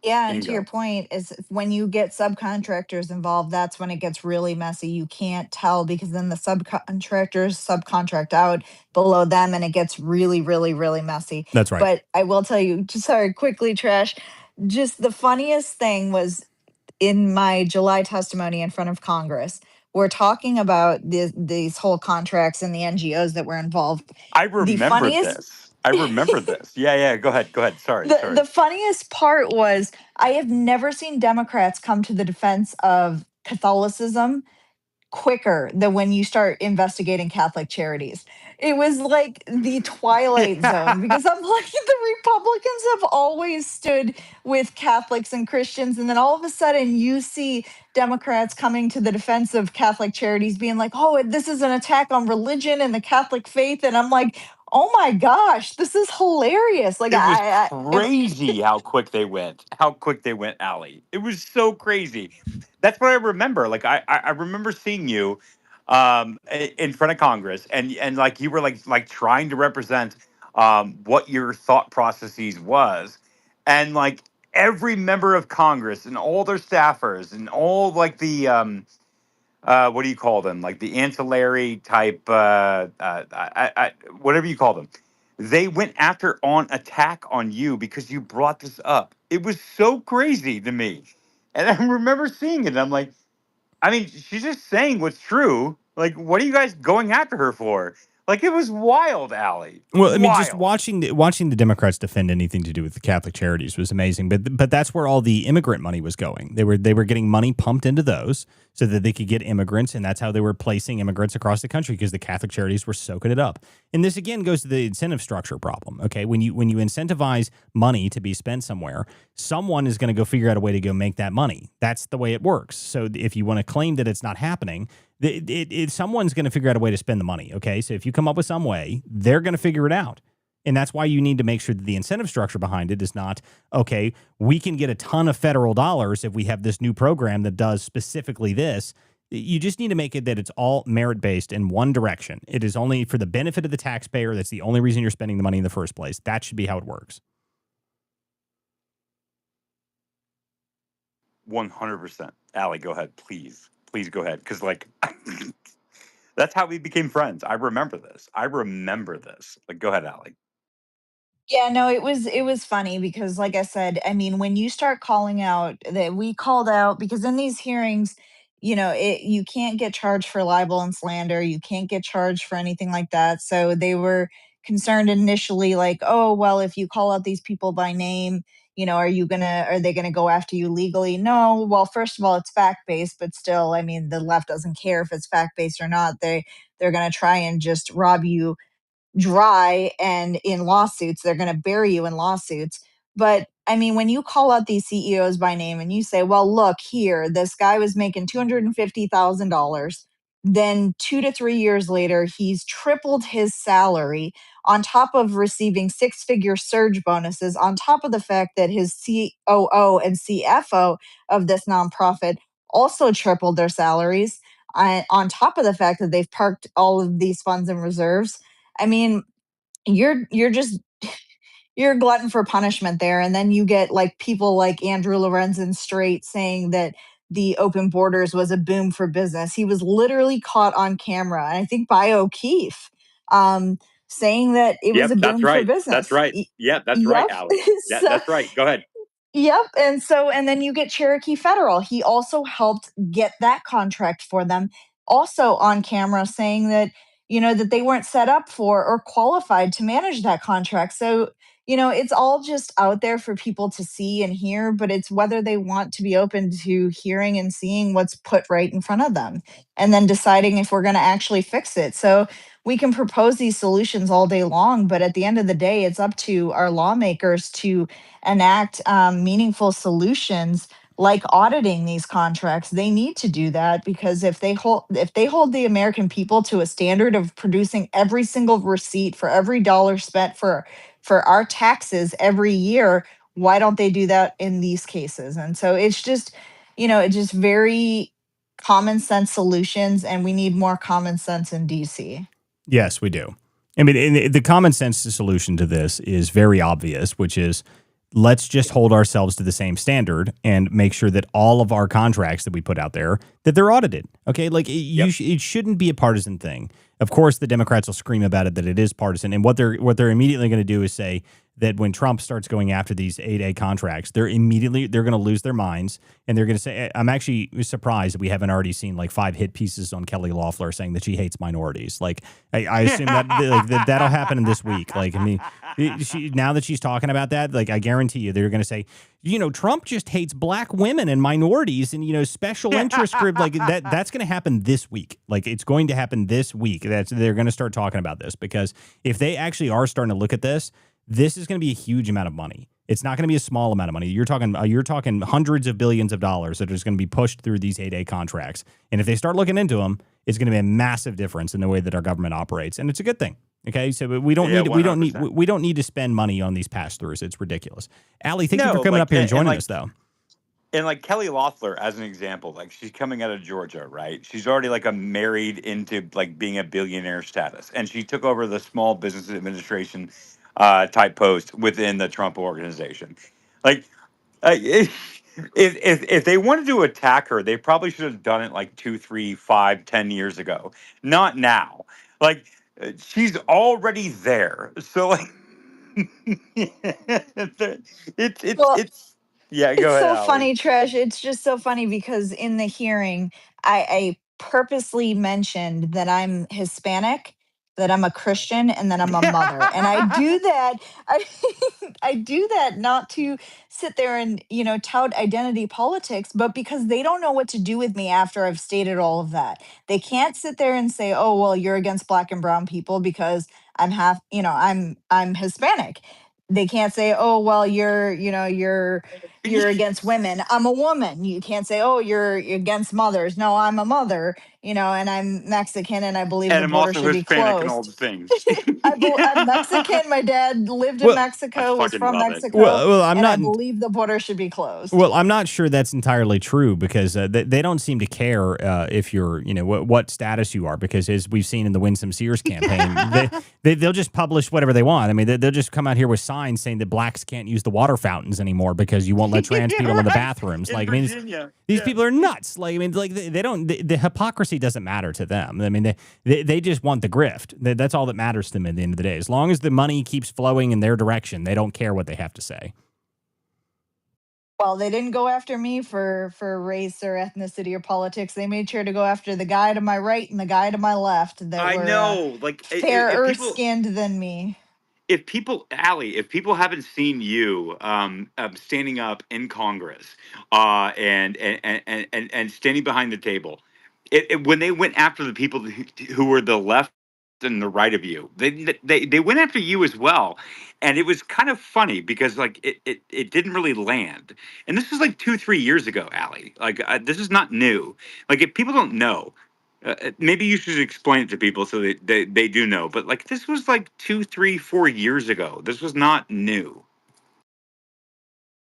Yeah, and to your point is when you get subcontractors involved, that's when it gets really messy. You can't tell because then the subcontractors subcontract out below them and it gets really, really, really messy.
That's right.
But I will tell you, just sorry, quickly, Trash, just the funniest thing was in my July testimony in front of Congress. We're talking about these whole contracts and the NGOs that were involved.
I
The
remember
funniest
this. I remember this. Yeah. Go ahead. Sorry.
the funniest part was I have never seen Democrats come to the defense of Catholicism quicker than when you start investigating Catholic charities. It was like the twilight zone because I'm like, the Republicans have always stood with Catholics and Christians. And then all of a sudden you see Democrats coming to the defense of Catholic charities being like, oh, this is an attack on religion and the Catholic faith. And I'm like, oh my gosh, this is hilarious. Like,
It was crazy how quick they went. Allie. It was so crazy. That's what I remember. Like I remember seeing you in front of Congress and like you were like trying to represent what your thought processes was. And like every member of Congress and all their staffers and all like the what do you call them? Like the ancillary type, whatever you call them. They went after on attack on you because you brought this up. It was so crazy to me. And I remember seeing it. And I'm like, I mean, she's just saying what's true. Like, what are you guys going after her for? Like, it was wild, Allie.
Well, I mean, just
Wild.
watching the Democrats defend anything to do with the Catholic charities was amazing. But that's where all the immigrant money was going. They were getting money pumped into those so that they could get immigrants, and that's how they were placing immigrants across the country because the Catholic charities were soaking it up. And this again goes to the incentive structure problem. Okay, when you incentivize money to be spent somewhere, someone is going to go figure out a way to go make that money. That's the way it works. So if you want to claim that it's not happening, someone's going to figure out a way to spend the money. Okay, so if you come up with some way, they're going to figure it out. And that's why you need to make sure that the incentive structure behind it is not, okay, we can get a ton of federal dollars if we have this new program that does specifically this. You just need to make it that it's all merit-based in one direction. It is only for the benefit of the taxpayer. That's the only reason you're spending the money in the first place. That should be how it works.
100%. Allie, go ahead, please. Please go ahead. Because, like, that's how we became friends. I remember this. Like, go ahead, Allie.
Yeah, no, it was funny because like I said, I mean, when you start calling out that we called out because in these hearings, you can't get charged for libel and slander, you can't get charged for anything like that. So they were concerned initially like, "Oh, well, if you call out these people by name, are they gonna go after you legally?" No, well, first of all, it's fact-based, but still, I mean, the left doesn't care if it's fact-based or not. They're gonna try and just rob you dry and in lawsuits. They're going to bury you in lawsuits. But I mean, when you call out these CEOs by name and you say, well, look here, this guy was making $250,000. Then 2 to 3 years later, he's tripled his salary on top of receiving six-figure surge bonuses, on top of the fact that his COO and CFO of this nonprofit also tripled their salaries, on top of the fact that they've parked all of these funds in reserves. I mean, you're just you're a glutton for punishment there. And then you get like people like Andrew Lorenzen straight saying that the open borders was a boom for business. He was literally caught on camera, and I think by O'Keefe, saying that it was
Yep,
a
that's
boom for
right. That's
business.
right. Yeah, that's right,
Yep.
Allie.
So
That's right. Go ahead.
Yep. And then you get Cherokee Federal. He also helped get that contract for them, also on camera saying that, that they weren't set up for or qualified to manage that contract. So, it's all just out there for people to see and hear, but it's whether they want to be open to hearing and seeing what's put right in front of them and then deciding if we're going to actually fix it. So, we can propose these solutions all day long, but at the end of the day, it's up to our lawmakers to enact meaningful solutions like auditing these contracts. They need to do that because if they hold the American people to a standard of producing every single receipt for every dollar spent for our taxes every year, why don't they do that in these cases? And so it's just very common sense solutions, and we need more common sense in DC.
Yes, we do. I mean, and the common sense solution to this is very obvious, which is let's just hold ourselves to the same standard and make sure that all of our contracts that we put out there, that they're audited. Okay, like it shouldn't be a partisan thing. Of course, the Democrats will scream about it that it is partisan, and what they're immediately going to do is say that when Trump starts going after these 8A contracts, they're going to lose their minds, and they're going to say, I'm actually surprised that we haven't already seen like 5 hit pieces on Kelly Loeffler saying that she hates minorities. Like I assume that'll happen this week. Like, I mean, now that she's talking about that, like I guarantee you they're going to say, Trump just hates black women and minorities and, special interest group like that's going to happen this week. Like it's going to happen this week. They're going to start talking about this because if they actually are starting to look at this, this is going to be a huge amount of money. It's not going to be a small amount of money. You're talking hundreds of billions of dollars that are just going to be pushed through these 8A contracts. And if they start looking into them, it's going to be a massive difference in the way that our government operates, and it's a good thing. Okay, so we don't need to spend money on these pass-throughs. It's ridiculous. Allie, thank you for coming up here and joining us, though.
And like Kelly Loeffler, as an example, like she's coming out of Georgia, right? She's already like married into like being a billionaire status, and she took over the Small Business Administration type post within the Trump organization. Like, if they wanted to attack her, they probably should have done it like 2, 3, 5, 10 years ago, not now. Like, she's already there, so like,
Well,
it's yeah. Go
it's
ahead,
so
Allie.
funny, Trish. It's just so funny because in the hearing, I purposely mentioned that I'm Hispanic, that I'm a Christian, and that I'm a mother. And I do that. I, I do that not to sit there and, tout identity politics, but because they don't know what to do with me after I've stated all of that. They can't sit there and say, oh, well, you're against black and brown people because I'm Hispanic. They can't say, oh, well, you're against women. I'm a woman. You can't say, oh, you're against mothers. No, I'm a mother, and I'm Mexican, and I believe
And
the
I'm
border
also
should be
Hispanic and all the
closed.
things.
I'm Mexican. My dad lived in
Well,
I
Mexico, was
fucking
from
love it.
Mexico,
I'm
and I
not.
believe the border should be closed.
Well, I'm not sure that's entirely true because they don't seem to care if you're, what status you are. Because as we've seen in the Win Some Sears campaign, they'll just publish whatever they want. I mean, they'll just come out here with signs saying that blacks can't use the water fountains anymore because you won't don't let trans people in the bathrooms.
In
Like, I mean,
Virginia.
these people are nuts. Like, I mean, like they don't. The hypocrisy doesn't matter to them. I mean, they just want the grift. That's all that matters to them at the end of the day. As long as the money keeps flowing in their direction, they don't care what they have to say.
Well, they didn't go after me for race or ethnicity or politics. They made sure to go after the guy to my right and the guy to my left that
I
were
know. Like, if
fairer
people,
skinned than me.
Allie, if people haven't seen you standing up in Congress and standing behind the table, when they went after the people who were the left and the right of you, they went after you as well, and it was kind of funny because like it didn't really land. And this was like 2-3 years ago, Allie. Like this is not new. Like if people don't know. Maybe you should explain it to people so they do know. But like this was like 2, 3, 4 years ago. This was not new.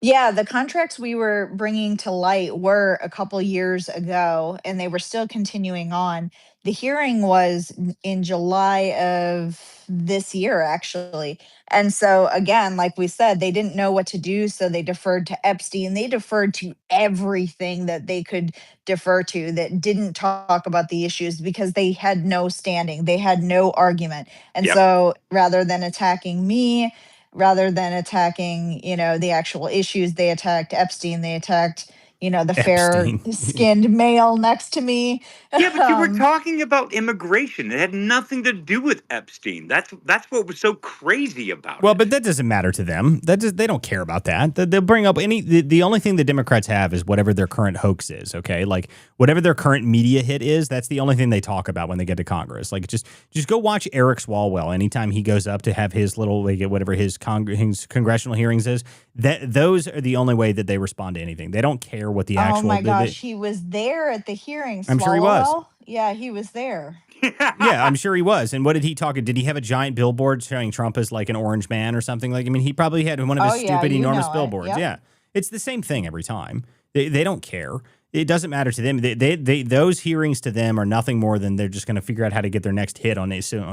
Yeah, the contracts we were bringing to light were a couple years ago, and they were still continuing on. The hearing was in July of this year, actually. And so, again, like we said, they didn't know what to do. So they deferred to Epstein. They deferred to everything that they could defer to that didn't talk about the issues because they had no standing, they had no argument. And
Yep.
so, rather than attacking me, rather than attacking, the actual issues, they attacked Epstein, they attacked, the fair
Epstein.
skinned male next to me.
Yeah, but you were
um,
talking about immigration. It had nothing to do with Epstein. That's what was so crazy about
Well,
it.
but that doesn't matter to them. They don't care about that. They'll bring up the only thing the Democrats have is whatever their current hoax is, okay? Like whatever their current media hit is, that's the only thing they talk about when they get to Congress. Like just go watch Eric Swalwell anytime he goes up to have his little like whatever his congressional hearings is. Those are the only way that they respond to anything. They don't care what the actual
oh my gosh, he was there at the hearing.
I'm sure he was.
Swalwell? Yeah, he was there.
Yeah, I'm sure he was. And what did he talk? Did he have a giant billboard showing Trump as like an orange man or something? Like, I mean, he probably had one of his
Oh, yeah,
stupid,
you
enormous
know it.
billboards.
Yep.
Yeah, it's the same thing every time. They don't care. It doesn't matter to them. Those hearings to them are nothing more than they're just going to figure out how to get their next hit on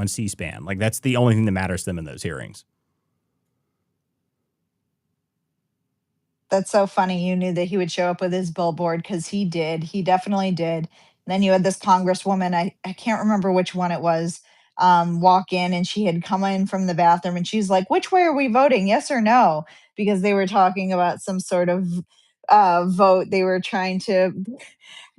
C-SPAN. Like that's the only thing that matters to them in those hearings.
That's so funny. You knew that he would show up with his billboard because he did. He definitely did. Then you had this congresswoman, I can't remember which one it was, walk in and she had come in from the bathroom and she's like, which way are we voting? Yes or no? Because they were talking about some sort of vote they were trying to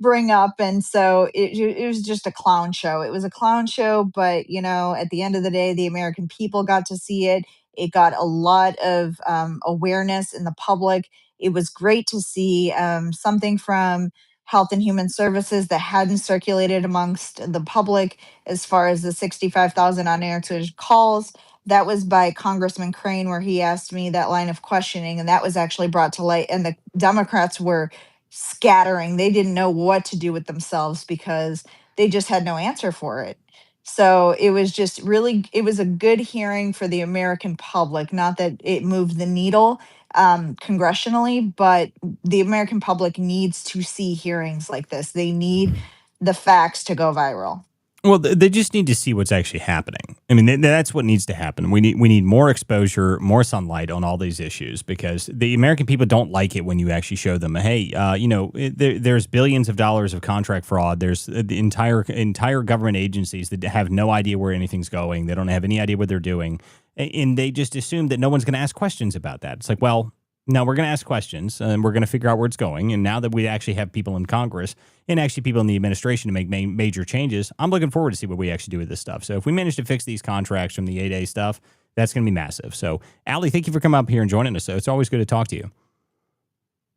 bring up. And so it was just a clown show. It was a clown show, but at the end of the day, the American people got to see it. It got a lot of awareness in the public. It was great to see something from Health and Human Services that hadn't circulated amongst the public as far as the 65,000 unanswered calls. That was by Congressman Crane, where he asked me that line of questioning, and that was actually brought to light. And the Democrats were scattering. They didn't know what to do with themselves because they just had no answer for it. So it was just really, it was a good hearing for the American public. Not that it moved the needle congressionally, but the American public needs to see hearings like this. They need the facts to go viral.
Well, they just need to see what's actually happening. I mean, that's what needs to happen. We need more exposure, more sunlight on all these issues because the American people don't like it when you actually show them, hey, there's billions of dollars of contract fraud. There's the entire government agencies that have no idea where anything's going. They don't have any idea what they're doing, and they just assume that no one's going to ask questions about that. It's like, well, no, we're going to ask questions and we're going to figure out where it's going. And now that we actually have people in Congress and actually people in the administration to make major changes, I'm looking forward to see what we actually do with this stuff. So if we manage to fix these contracts from the 8A stuff, that's going to be massive. So, Allie, thank you for coming up here and joining us. So it's always good to talk to you.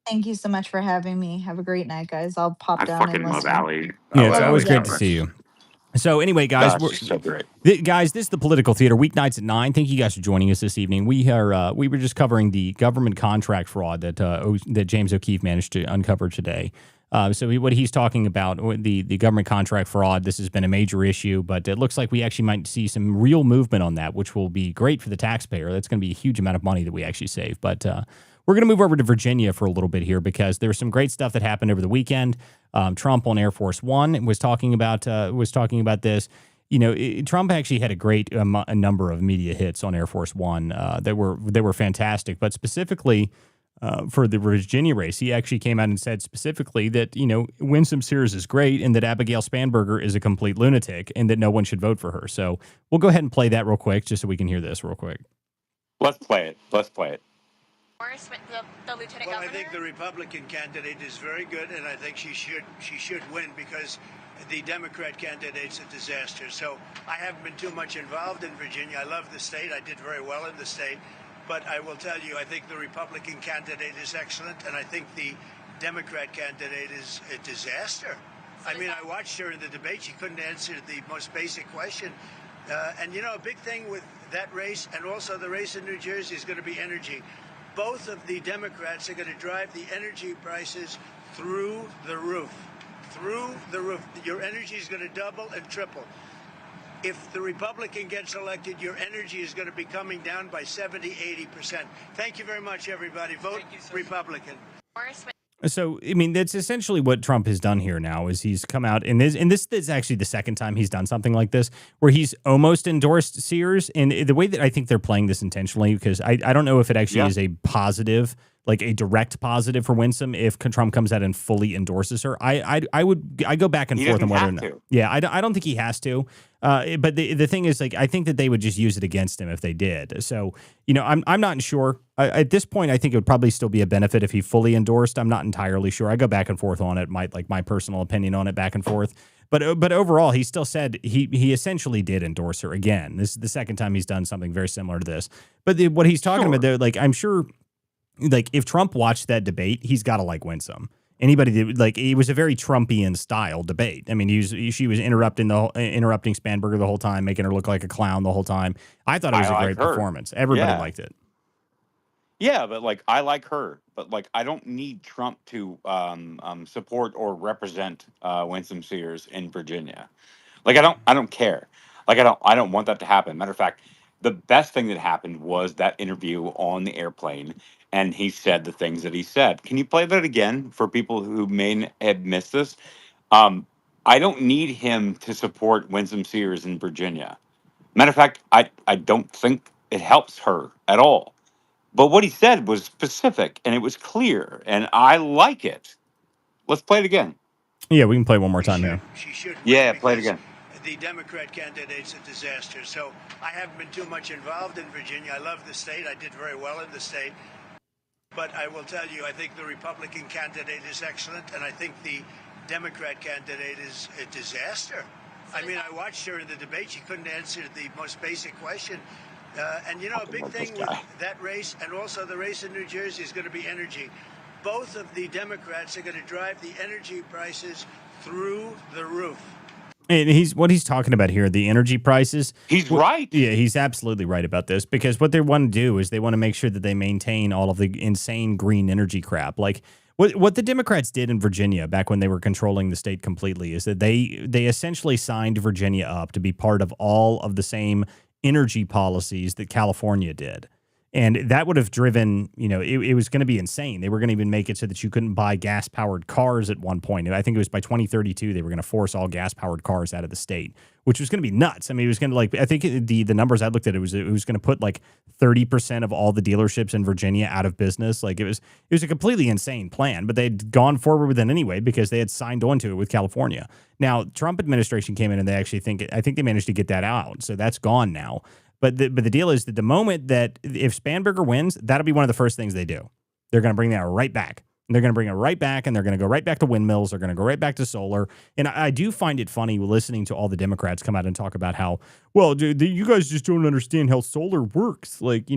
Thank you so much for having me. Have a great night, guys. I'll pop
I
down
fucking
and
love
listen.
Allie.
Yeah, it's always great to see you. So anyway, guys,
Gosh, so great.
Guys, this is the Political Theater, weeknights at 9. Thank you guys for joining us this evening. We were just covering the government contract fraud that James O'Keefe managed to uncover today. What he's talking about, the government contract fraud, this has been a major issue, but it looks like we actually might see some real movement on that, which will be great for the taxpayer. That's going to be a huge amount of money that we actually save. But we're going to move over to Virginia for a little bit here because there's some great stuff that happened over the weekend. Trump on Air Force One was talking about this. Trump actually had a number of media hits on Air Force One that were fantastic, but specifically for the Virginia race. He actually came out and said specifically that, Winsome Sears is great and that Abigail Spanberger is a complete lunatic and that no one should vote for her. So we'll go ahead and play that real quick just so we can hear this real quick.
Let's play it. Let's play it.
The lieutenant
well,
governor?
I think the Republican candidate is very good, and I think she should win because the Democrat candidate's a disaster. So I haven't been too much involved in Virginia. I love the state. I did very well in the state. But I will tell you, I think the Republican candidate is excellent, and I think the Democrat candidate is a disaster. I mean, I watched her in the debate. She couldn't answer the most basic question. And, a big thing with that race and also the race in New Jersey is going to be energy. Both of the Democrats are going to drive the energy prices through the roof. Through the roof. Your energy is going to double and triple. If the Republican gets elected, your energy is going to be coming down by 70, 80%. Thank you very much, everybody. Vote Republican.
So, I mean, that's essentially what Trump has done here now is he's come out and this is actually the second time he's done something like this where he's almost endorsed Sears. And the way that I think they're playing this intentionally, because I don't know if it actually is a positive, like a direct positive for Winsome if Trump comes out and fully endorses her. I go back and forth on whether or not. Yeah, I don't think he has to. But the thing is, like, I think that they would just use it against him if they did. So, I'm not sure. At this point, I think it would probably still be a benefit if he fully endorsed. I'm not entirely sure. I go back and forth on it, my personal opinion on it back and forth. But overall, he still said he essentially did endorse her again. This is the second time he's done something very similar to this. But what he's talking about there, like, I'm sure, like, if Trump watched that debate, he's got to like Winsome. Anybody that, like, it was a very Trumpian style debate. I mean, she was interrupting Spanberger the whole time, making her look like a clown the whole time. I thought it was a great performance. Everybody liked it.
Yeah, but like I like her, but like I don't need Trump to support or represent Winsome Sears in Virginia. Like I don't care. Like I don't want that to happen. Matter of fact, the best thing that happened was that interview on the airplane, and he said the things that he said. Can you play that again for people who may have missed this? I don't need him to support Winsome Sears in Virginia. Matter of fact, I don't think it helps her at all. But what he said was specific and it was clear, and I like it. Let's play it again.
Yeah, we can play one more time here.
She should win.
Yeah, play it again.
The Democrat candidate's a disaster. So I haven't been too much involved in Virginia. I love the state. I did very well in the state. But I will tell you, I think the Republican candidate is excellent, and I think the Democrat candidate is a disaster. I mean, I watched her in the debate. She couldn't answer the most basic question. And, a big thing with that race and also the race in New Jersey is going to be energy. Both of the Democrats are going to drive the energy prices through the roof.
And what he's talking about here, the energy prices.
He's right.
Yeah, he's absolutely right about this because what they want to do is they want to make sure that they maintain all of the insane green energy crap. Like what the Democrats did in Virginia back when they were controlling the state completely is that they essentially signed Virginia up to be part of all of the same energy policies that California did. And that would have driven, it was going to be insane. They were going to even make it so that you couldn't buy gas-powered cars at one point. I think it was by 2032, they were going to force all gas-powered cars out of the state, which was going to be nuts. I mean, it was going to I think the numbers I looked at, it was going to put like 30% of all the dealerships in Virginia out of business. Like it was a completely insane plan, but they'd gone forward with it anyway because they had signed on to it with California. Now, Trump administration came in and I think they managed to get that out. So that's gone now. But the deal is that the moment that if Spanberger wins, that'll be one of the first things they do. They're going to bring that right back. And they're going to bring it right back, and they're going to go right back to windmills. They're going to go right back to solar. And I do find it funny listening to all the Democrats come out and talk about how, well, you guys just don't understand how solar works. Like,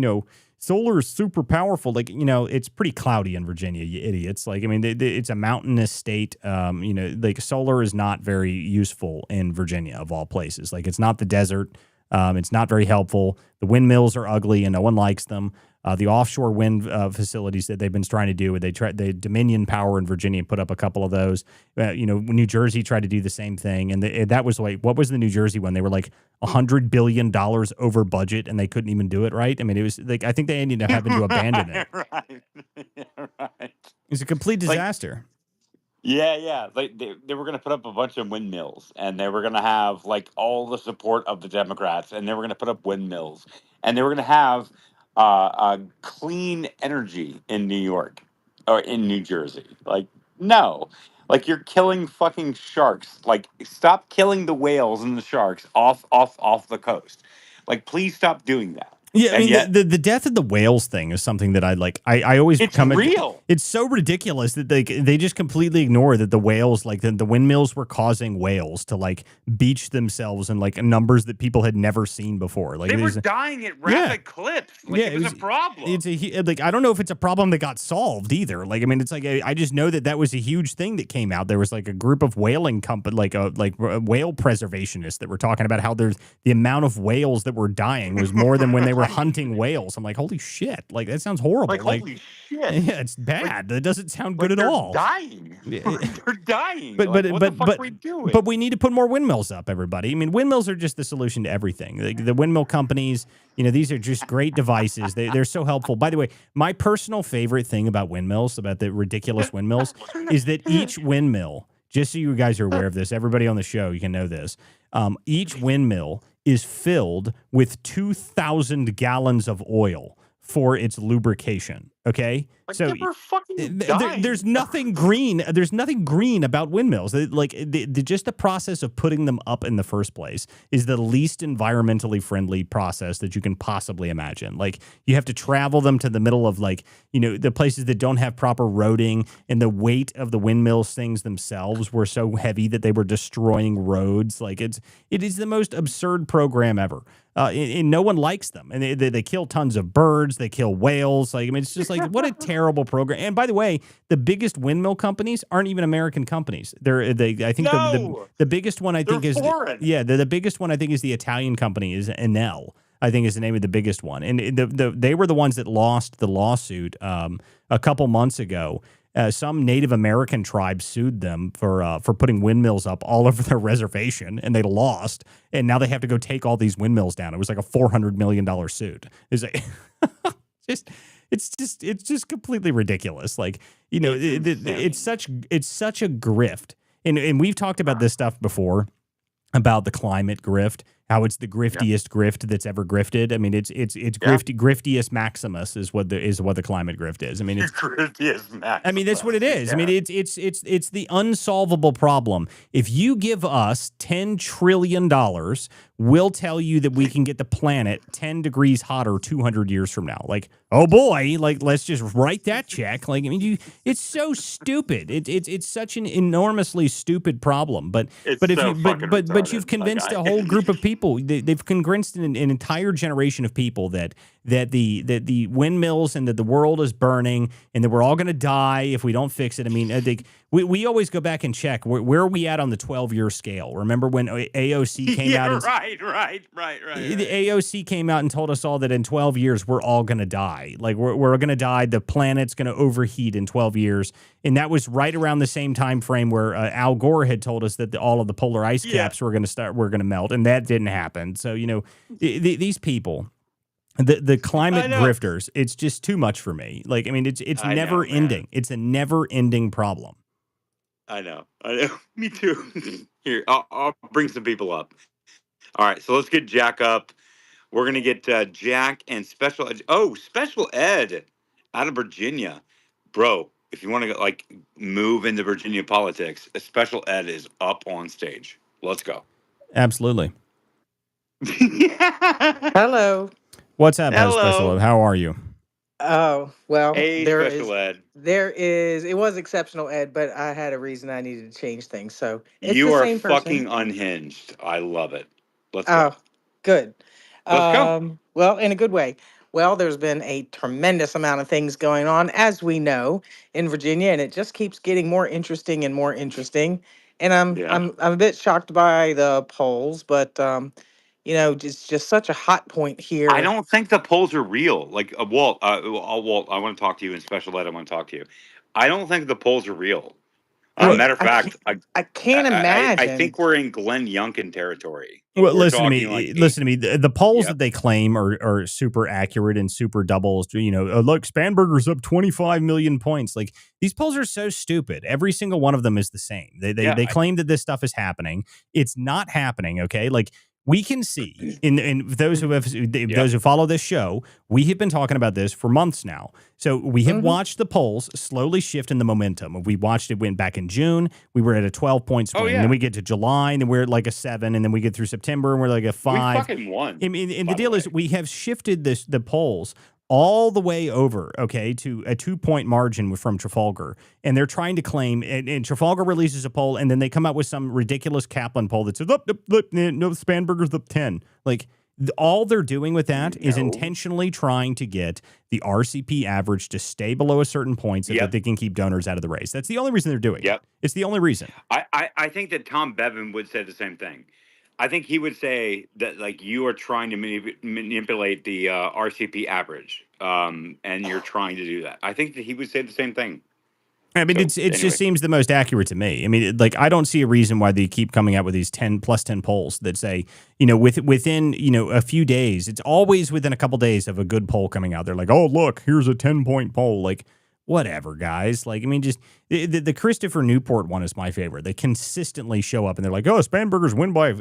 solar is super powerful. Like, it's pretty cloudy in Virginia, you idiots. Like, I mean, it's a mountainous state. Like solar is not very useful in Virginia, of all places. Like, it's not the desert. It's not very helpful. The windmills are ugly and no one likes them. The offshore wind facilities that they've been trying to do, they Dominion Power in Virginia put up a couple of those. New Jersey tried to do the same thing, and that was like, what was the New Jersey one? They were like $100 billion over budget, and they couldn't even do it right. I mean, it was like I think they ended up having to abandon it.
Right.
It's a complete disaster.
Yeah. They were going to put up a bunch of windmills, and they were going to have like all the support of the Democrats, and they were going to put up windmills, and they were going to have clean energy in New York or in New Jersey. Like, no. Like, you're killing fucking sharks. Like, stop killing the whales and the sharks off the coast. Like, please stop doing that.
Yeah, I
And
mean,
yet,
the death of the whales thing is something that I like. I always
it's
come.
real.
It's so ridiculous that they just completely ignore that the whales, like the windmills, were causing whales to like beach themselves in like numbers that people had never seen before. Like
They were
there's
dying at rapid clips. Like, it was a problem.
It's like I don't know if it's a problem that got solved either. Like I mean, it's like I just know that was a huge thing that came out. There was like a group of whaling company, like whale preservationists that were talking about how there's the amount of whales that were dying was more than when they were hunting whales. I'm like, holy shit! Like that sounds horrible.
Like, holy shit.
Yeah, it's bad. That doesn't sound
Like,
good at
they're
all.
dying. They're dying.
But
Like, what the fuck are we doing?
But we need to put more windmills up, everybody. I mean, windmills are just the solution to everything. The windmill companies, you know, these are just great devices. They're so helpful. By the way, my personal favorite thing about windmills, about the ridiculous windmills, is that each windmill, just so you guys are aware of this, everybody on the show, you can know this, each windmill is filled with 2,000 gallons of oil for its lubrication. Okay,
Like,
so
they were fucking dying.
there's nothing green. There's nothing green about windmills. Just the process of putting them up in the first place is the least environmentally friendly process that you can possibly imagine. Like you have to travel them to the middle of the places that don't have proper roading, and the weight of the windmills things themselves were so heavy that they were destroying roads. Like it is the most absurd program ever. And no one likes them, and they kill tons of birds. They kill whales. Like I mean, it's just like what a terrible program. And by the way, the biggest windmill companies aren't even American companies. I think the biggest one I think is
foreign.
the biggest one I think is the Italian company is Enel. I think is the name of the biggest one, and they were the ones that lost the lawsuit a couple months ago. Some Native American tribes sued them for putting windmills up all over their reservation, and they lost. And now they have to go take all these windmills down. It was like a $400 million suit. It's like it's just completely ridiculous. Like it's such a grift. And we've talked about this stuff before about the climate grift. How it's the griftiest grift that's ever grifted. I mean, it's griftiest maximus is what the climate grift is. I mean, it's
griftiest maximus.
I mean, that's what it is.
Yeah.
I mean, it's the unsolvable problem. If you give us $10 trillion, we'll tell you that we can get the planet 10 degrees hotter 200 years from now. Like, oh boy, like let's just write that check. Like, I mean, it's so stupid. It's such an enormously stupid problem. But you've convinced a whole group of people. They've convinced an entire generation of people that the windmills and that the world is burning and that we're all going to die if we don't fix it. I mean, I think we always go back and check where are we at on the 12-year scale. Remember when AOC came out?
Right.
The AOC came out and told us all that in 12 years we're all going to die. Like we're going to die. The planet's going to overheat in 12 years, and that was right around the same time frame where Al Gore had told us that all of the polar ice caps were going to melt, and that didn't happen. So these people. The climate grifters, it's just too much for me. Like, I mean, it's never ending. It's a never ending problem.
I know. Me too. Here, I'll bring some people up. All right, so let's get Jack up. We're gonna get Jack and Special Ed out of Virginia, bro. If you want to move into Virginia politics, Special Ed is up on stage. Let's go.
Absolutely.
Hello.
What's up, Special Ed? How are you?
Oh, well,
hey, Special Ed.
It was Exceptional Ed, but I had a reason I needed to change things. So it's
you
the
are
same
fucking
person.
unhinged. I love it. Let's go.
Oh, good.
Let's go.
Well, in a good way. Well, there's been a tremendous amount of things going on, as we know, in Virginia, and it just keeps getting more interesting and more interesting. And I'm a bit shocked by the polls, but it's just such a hot point here.
I don't think the polls are real. Like Walt, Walt, I want to talk to you in Special Ed. I want to talk to you. I don't think the polls are real. Matter of fact,
I can't imagine.
I think we're in Glenn Youngkin territory.
Well, listen to me. Listen to me. The polls that they claim are super accurate and super doubles. Look, Spanberger's up 25 million points. Like these polls are so stupid. Every single one of them is the same. They claim that this stuff is happening. It's not happening. Okay, like we can see in those who have those who follow this show, we have been talking about this for months now. So we have watched the polls slowly shift in the momentum. We watched it went back in June. We were at a 12-point swing. And then we get to July, and then we're at like a 7, and then we get through September, and we're like a 5.
We fucking won.
And the deal is we have shifted the polls all the way over, okay, to a 2-point margin from Trafalgar. And they're trying to claim, and Trafalgar releases a poll, and then they come out with some ridiculous Kaplan poll that says, no, Spanberger's up 10. Like, all they're doing with that is intentionally trying to get the RCP average to stay below a certain point so that they can keep donors out of the race. That's the only reason they're doing it. It's the only reason.
I think that Tom Bevan would say the same thing. I think he would say that, like, you are trying to manipulate the RCP average, and you're trying to do that. I think that he would say the same thing.
I mean, it just seems the most accurate to me. I mean, like, I don't see a reason why they keep coming out with these 10 plus 10 polls that say, within, a few days, it's always within a couple days of a good poll coming out. They're like, oh, look, here's a 10-point poll. Like, whatever, guys. Like, I mean, just the Christopher Newport one is my favorite. They consistently show up and they're like, oh, Spanberger's win by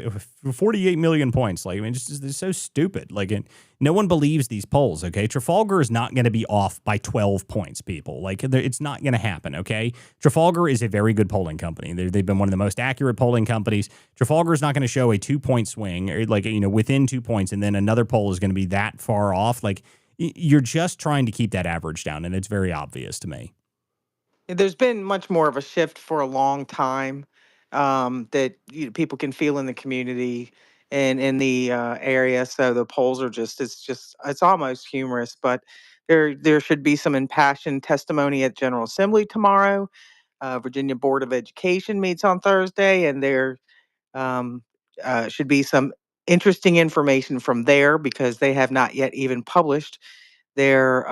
48 million points. Like, I mean, it's so stupid. Like, no one believes these polls, okay? Trafalgar is not going to be off by 12 points, people. Like, it's not going to happen, okay? Trafalgar is a very good polling company. They've been one of the most accurate polling companies. Trafalgar is not going to show a 2-point swing, or like, within 2 points, and then another poll is going to be that far off. Like, you're just trying to keep that average down, and it's very obvious to me.
There's been much more of a shift for a long time that people can feel in the community and in the area. So the polls are it's almost humorous, but there should be some impassioned testimony at General Assembly tomorrow. Virginia Board of Education meets on Thursday, and there should be some interesting information from there because they have not yet even published their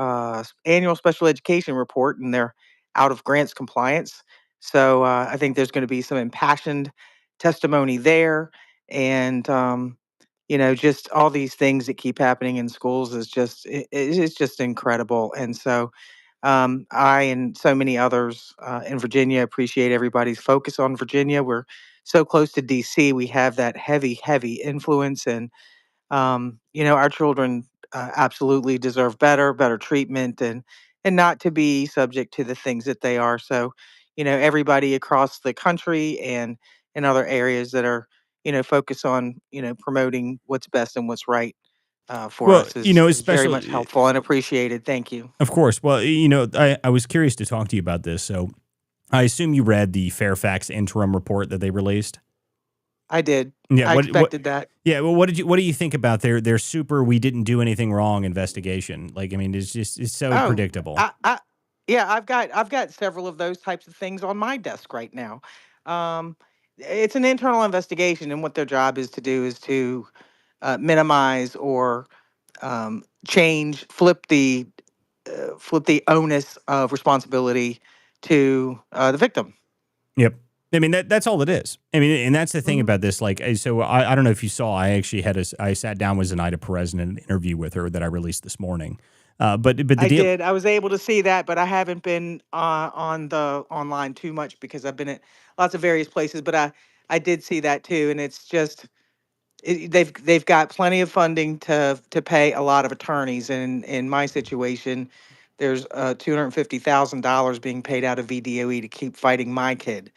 annual special education report, and they're out of grants compliance. So I think there's going to be some impassioned testimony there, and just all these things that keep happening in schools is it's just incredible. And so I and so many others in Virginia appreciate everybody's focus on Virginia. We're so close to DC. We have that heavy influence, and our children absolutely deserve better treatment, and not to be subject to the things that they are. So, everybody across the country and in other areas that are, focus on, promoting what's best and what's right for us is very much
especially
helpful and appreciated. Thank you.
Of course. Well, I was curious to talk to you about this. So I assume you read the Fairfax interim report that they released.
I did.
Yeah,
I expected that.
Yeah, well, what do you think about their super we didn't do anything wrong investigation? Like, I mean, it's so predictable.
Yeah, I've got several of those types of things on my desk right now. It's an internal investigation, and what their job is to do is to minimize or flip the onus of responsibility to the victim.
Yep. I mean, that's all it is. I mean, and that's the thing about this. Like, so I don't know if you saw, I actually I sat down with Zenaida Perez in an interview with her that I released this morning. But the
I
deal,
did. I was able to see that, but I haven't been on the online too much because I've been at lots of various places. But I did see that too, and it's just they've got plenty of funding to pay a lot of attorneys. And in my situation, there's $250,000 being paid out of VDOE to keep fighting my kid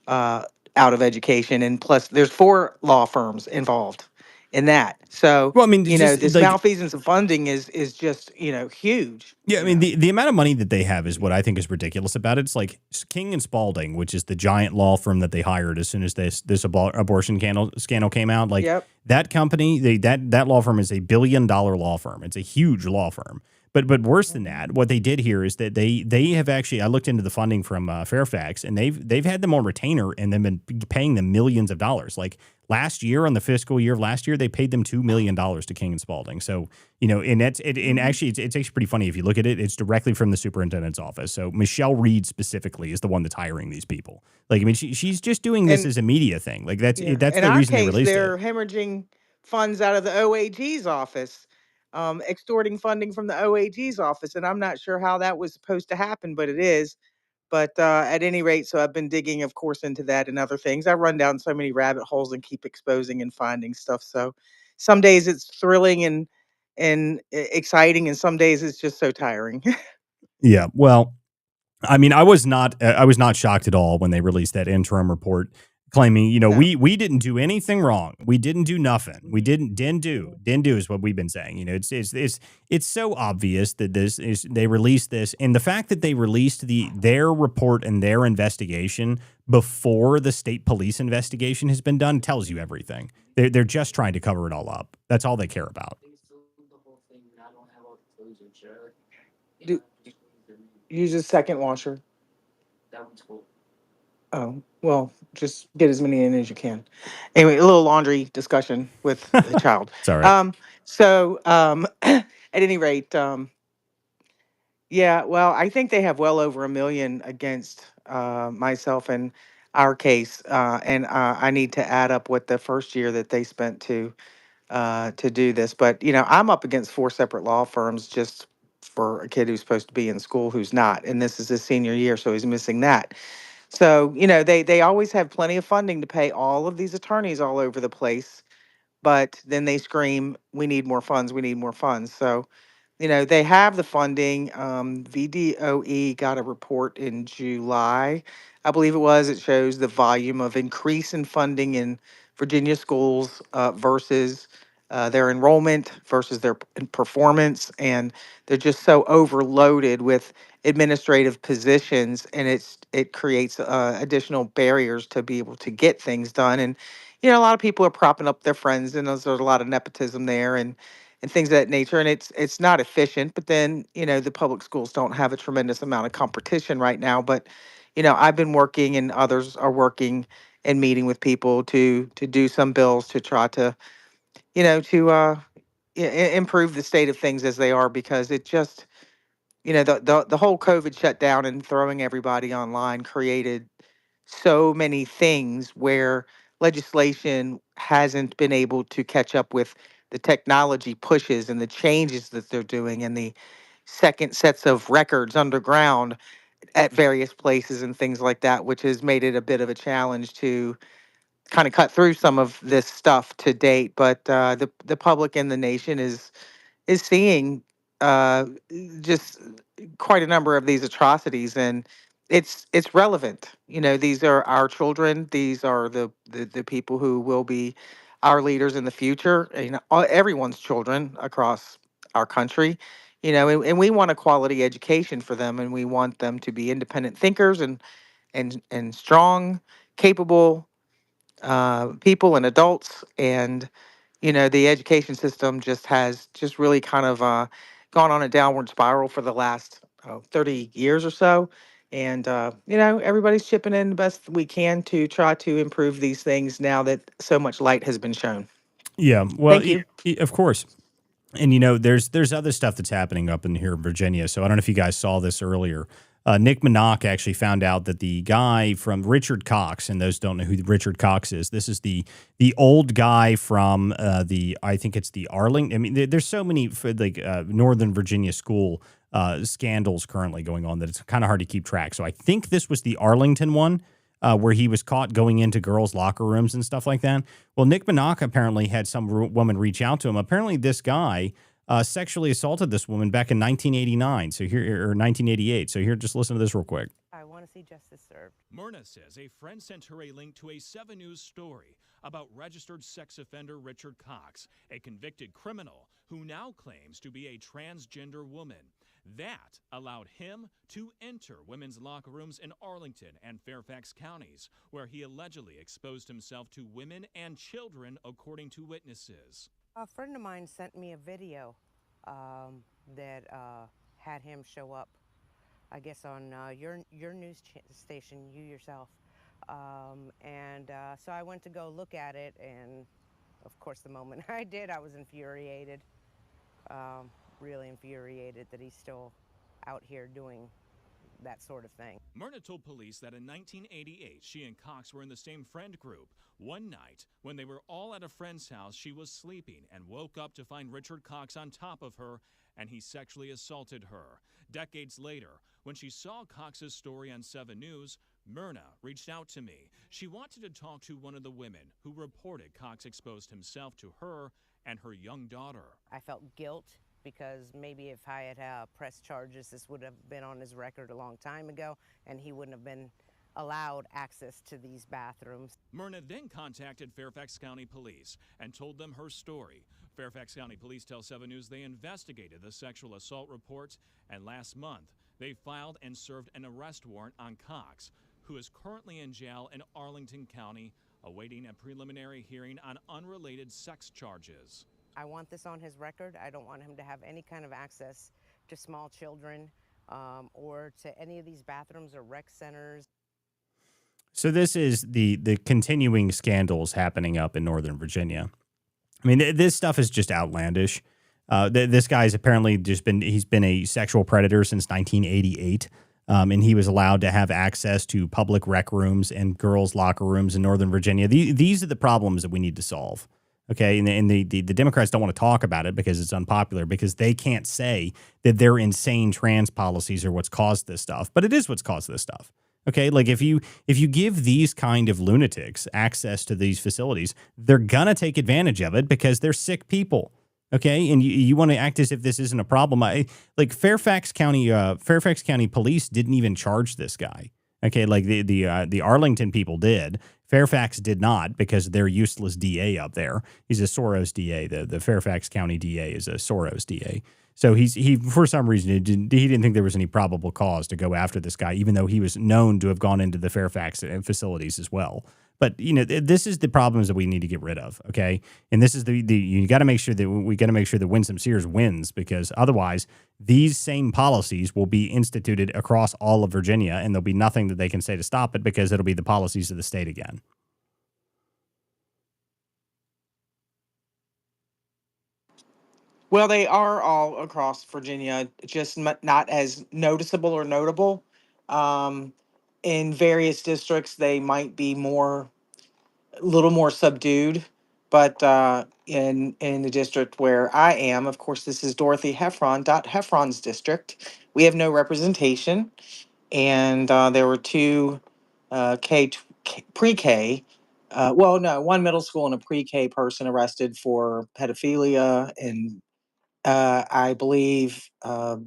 out of education, and plus there's 4 law firms involved in that. So
well, I mean,
this malfeasance of funding is just huge.
Yeah, I mean, the amount of money that they have is what I think is ridiculous about it. It's like King and Spalding, which is the giant law firm that they hired as soon as this abortion scandal came out. Like, that company, that law firm is a $1 billion law firm. It's a huge law firm. But worse than that, what they did here is that they have actually, I looked into the funding from Fairfax, and they've had them on retainer and they've been paying them millions of dollars. Like, last year, on the fiscal year of last year, they paid them $2 million to King and Spalding. So, and actually it's actually pretty funny if you look at it. It's directly from the superintendent's office. So Michelle Reed specifically is the one that's hiring these people. Like, I mean, she's just doing this as a media thing. Like, that's the reason they released
they're
it.
hemorrhaging funds out of the OAG's office, extorting funding from the OAG's office, and I'm not sure how that was supposed to happen, but it is. But at any rate, so I've been digging, of course, into that and other things. I run down so many rabbit holes and keep exposing and finding stuff. So some days it's thrilling and exciting, and some days it's just so tiring.
Yeah. Well, I mean, I was not shocked at all when they released that interim report claiming, you know,
No.
we didn't do anything wrong. We didn't do nothing. We didn't do is what we've been saying. You know, it's so obvious that this is they released this, and the fact that they released their report and their investigation before the state police investigation has been done tells you everything. They're just trying to cover it all up. That's all they care about.
Do, use a second washer. Oh, well, just get as many in as you can. Anyway, a little laundry discussion with the child.
It's all right.
At any rate, yeah, well, I think they have well over 1 million against myself and our case. And I need to add up what the first year that they spent to do this. But, you know, I'm up against 4 separate law firms just for a kid who's supposed to be in school who's not. And this is his senior year, so he's missing that. So, you know, they always have plenty of funding to pay all of these attorneys all over the place, but then they scream, we need more funds, we need more funds. So, you know, they have the funding. VDOE got a report in July, I believe it was. It shows the volume of increase in funding in Virginia schools versus their enrollment versus their performance. And they're just so overloaded with administrative positions, and it creates additional barriers to be able to get things done. And, you know, a lot of people are propping up their friends, and there's a lot of nepotism there. And things of that nature, and it's not efficient. But then, you know, the public schools don't have a tremendous amount of competition right now. But, you know, I've been working, and others are working and meeting with people to do some bills to try to, you know, to improve the state of things as they are, because it just, you know, the whole COVID shutdown and throwing everybody online created so many things where legislation hasn't been able to catch up with the technology pushes and the changes that they're doing, and the second sets of records underground at various places and things like that, which has made it a bit of a challenge to kind of cut through some of this stuff to date. But the public and the nation is seeing uh, just quite a number of these atrocities, and it's relevant. You know, these are our children. These are the people who will be our leaders in the future. You know, everyone's children across our country. You know, and we want a quality education for them, and we want them to be independent thinkers and strong, capable people and adults. And you know, the education system just has just really kind of gone on a downward spiral for the last 30 years or so. And you know, everybody's chipping in the best we can to try to improve these things now that so much light has been shown.
Yeah. Well,
Thank you.
of course. And you know, there's other stuff that's happening up in here in Virginia. So I don't know if you guys saw this earlier. Nick Minnock actually found out that the guy from Richard Cox, and those don't know who Richard Cox is. This is the old guy from I think it's the Arlington. I mean, there's so many Northern Virginia school scandals currently going on that it's kind of hard to keep track. So I think this was the Arlington one. Where he was caught going into girls' locker rooms and stuff like that. Well, Nick Minnock apparently had some woman reach out to him. Apparently, this guy sexually assaulted this woman back in 1989. So here, or 1988. So here, just listen to this real quick.
I want to see justice served.
Myrna says a friend sent her a link to a 7 News story about registered sex offender Richard Cox, a convicted criminal who now claims to be a transgender woman. That allowed him to enter women's locker rooms in Arlington and Fairfax counties, where he allegedly exposed himself to women and children, according to witnesses.
A friend of mine sent me a video that had him show up, I guess, on your news station, you yourself. So I went to go look at it, and of course, the moment I did, I was infuriated. Really infuriated that he's still out here doing that sort of thing.
Myrna told police that in 1988, she and Cox were in the same friend group. One night, when they were all at a friend's house, she was sleeping and woke up to find Richard Cox on top of her, and he sexually assaulted her. Decades later, When she saw Cox's story on 7 News, Myrna reached out to me. She wanted to talk to one of the women who reported Cox exposed himself to her and her young daughter.
I felt guilt because maybe if I had pressed charges, this would have been on his record a long time ago, and he wouldn't have been allowed access to these bathrooms.
Myrna then contacted Fairfax County Police and told them her story. Fairfax County Police tell 7 News they investigated the sexual assault reports, and last month they filed and served an arrest warrant on Cox, who is currently in jail in Arlington County, awaiting a preliminary hearing on unrelated sex charges.
I want this on his record. I don't want him to have any kind of access to small children or to any of these bathrooms or rec centers.
So this is the continuing scandals happening up in Northern Virginia. I mean, this stuff is just outlandish. This guy's apparently he's been a sexual predator since 1988. And he was allowed to have access to public rec rooms and girls' locker rooms in Northern Virginia. These are the problems that we need to solve. Okay, and the Democrats don't want to talk about it because it's unpopular, because they can't say that their insane trans policies are what's caused this stuff. But it is what's caused this stuff. Okay, like if you give these kind of lunatics access to these facilities, they're gonna take advantage of it because they're sick people. Okay, and you want to act as if this isn't a problem. Like Fairfax County Police didn't even charge this guy. Okay, like the Arlington people did. Fairfax did not, because they're useless DA up there. He's a Soros DA. The Fairfax County DA is a Soros DA. So he for some reason he didn't think there was any probable cause to go after this guy, even though he was known to have gone into the Fairfax facilities as well. But this is the problems that we need to get rid of, okay? And this is you got to make sure that Winsome Sears wins, because otherwise these same policies will be instituted across all of Virginia, and there'll be nothing that they can say to stop it, because it'll be the policies of the state again.
Well, they are all across Virginia, just not as noticeable or notable. In various districts, they might be a little more subdued, but in the district where I am, of course, this is Dorothy Heffron's district. We have no representation, and there were two pre-K. Well, no, one middle school and a pre-K person arrested for pedophilia and I believe,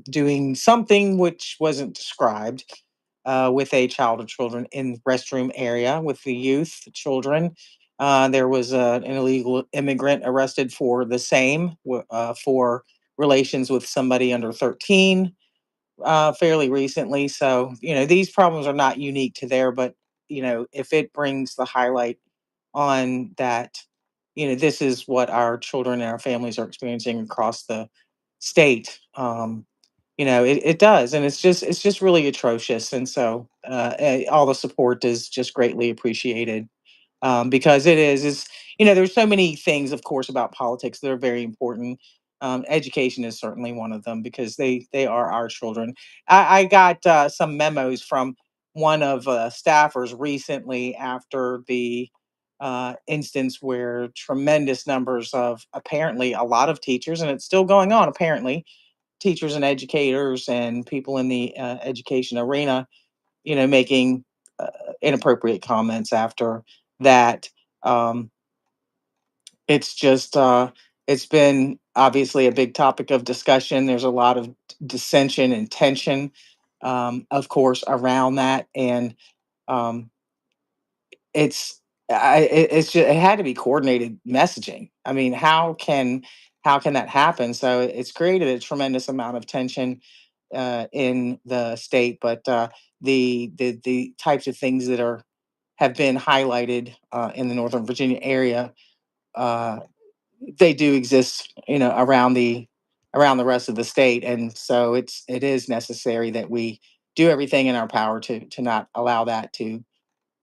doing something which wasn't described with a child or children in the restroom area with the youth, the children. There was an illegal immigrant arrested for the same, for relations with somebody under 13 fairly recently. So, these problems are not unique to there, but, if it brings the highlight on that, this is what our children and our families are experiencing across the state. It does, and it's just really atrocious. And so, all the support is just greatly appreciated, because there's so many things, of course, about politics that are very important. Education is certainly one of them, because they are our children. I got some memos from one of staffers recently after the instance where tremendous numbers of, apparently, a lot of teachers, and it's still going on, apparently, teachers and educators and people in the education arena, making inappropriate comments after that. Um, it's just, it's been obviously a big topic of discussion. There's a lot of dissension and tension, of course, around that. And um, it had to be coordinated messaging. I mean, how can that happen? So it's created a tremendous amount of tension in the state. But the types of things that have been highlighted in the Northern Virginia area, uh, they do exist, around the rest of the state. And so it is necessary that we do everything in our power to not allow that to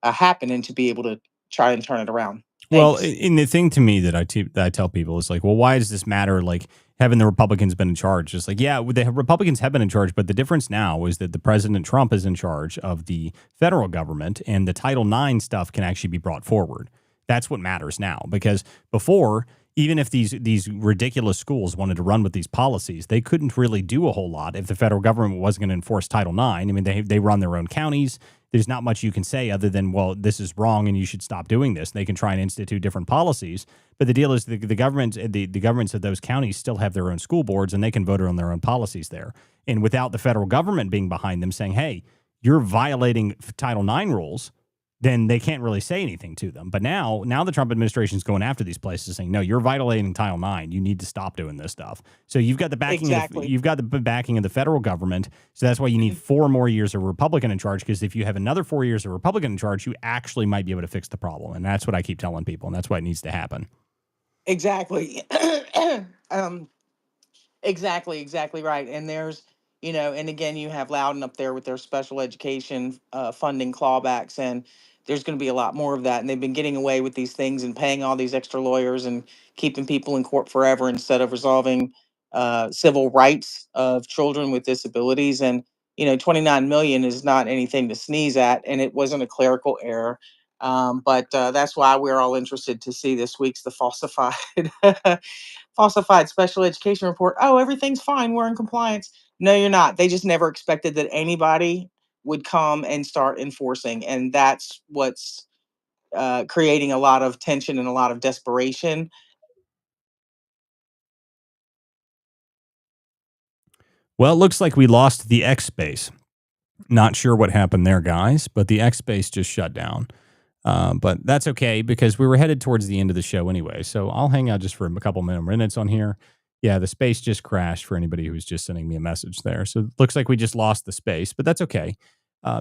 happen, and to be able to try and turn it around.
Well,
Thanks.
and the thing to me that I tell people is like, well, why does this matter? Like, having the Republicans been in charge? It's like, yeah, the Republicans have been in charge, but the difference now is that the President Trump is in charge of the federal government, and the Title IX stuff can actually be brought forward. That's what matters now, because before even if these ridiculous schools wanted to run with these policies, they couldn't really do a whole lot if the federal government wasn't going to enforce Title IX. I mean, they run their own counties. There's not much you can say other than, well, this is wrong and you should stop doing this. They can try and institute different policies. But the deal is the governments of those counties still have their own school boards and they can vote on their own policies there. And without the federal government being behind them saying, hey, you're violating Title IX rules, then they can't really say anything to them. But now the Trump administration is going after these places saying, no, you're violating Title IX. You need to stop doing this stuff. So you've got the backing of the federal government. So that's why you need 4 more years of Republican in charge, because if you have another 4 years of Republican in charge, you actually might be able to fix the problem. And that's what I keep telling people. And that's why it needs to happen.
Exactly. Exactly right. And there's, and again, you have Loudon up there with their special education funding clawbacks, and there's going to be a lot more of that. And they've been getting away with these things and paying all these extra lawyers and keeping people in court forever instead of resolving civil rights of children with disabilities. And, 29 million is not anything to sneeze at, and it wasn't a clerical error. But that's why we're all interested to see this week's the falsified special education report. Oh, everything's fine. We're in compliance. No, you're not. They just never expected that anybody would come and start enforcing. And that's what's creating a lot of tension and a lot of desperation.
Well, it looks like we lost the X space. Not sure what happened there, guys, but the X space just shut down. But that's okay because we were headed towards the end of the show anyway. So I'll hang out just for a couple minutes on here. Yeah, the space just crashed for anybody who was just sending me a message there. So it looks like we just lost the space, but that's okay.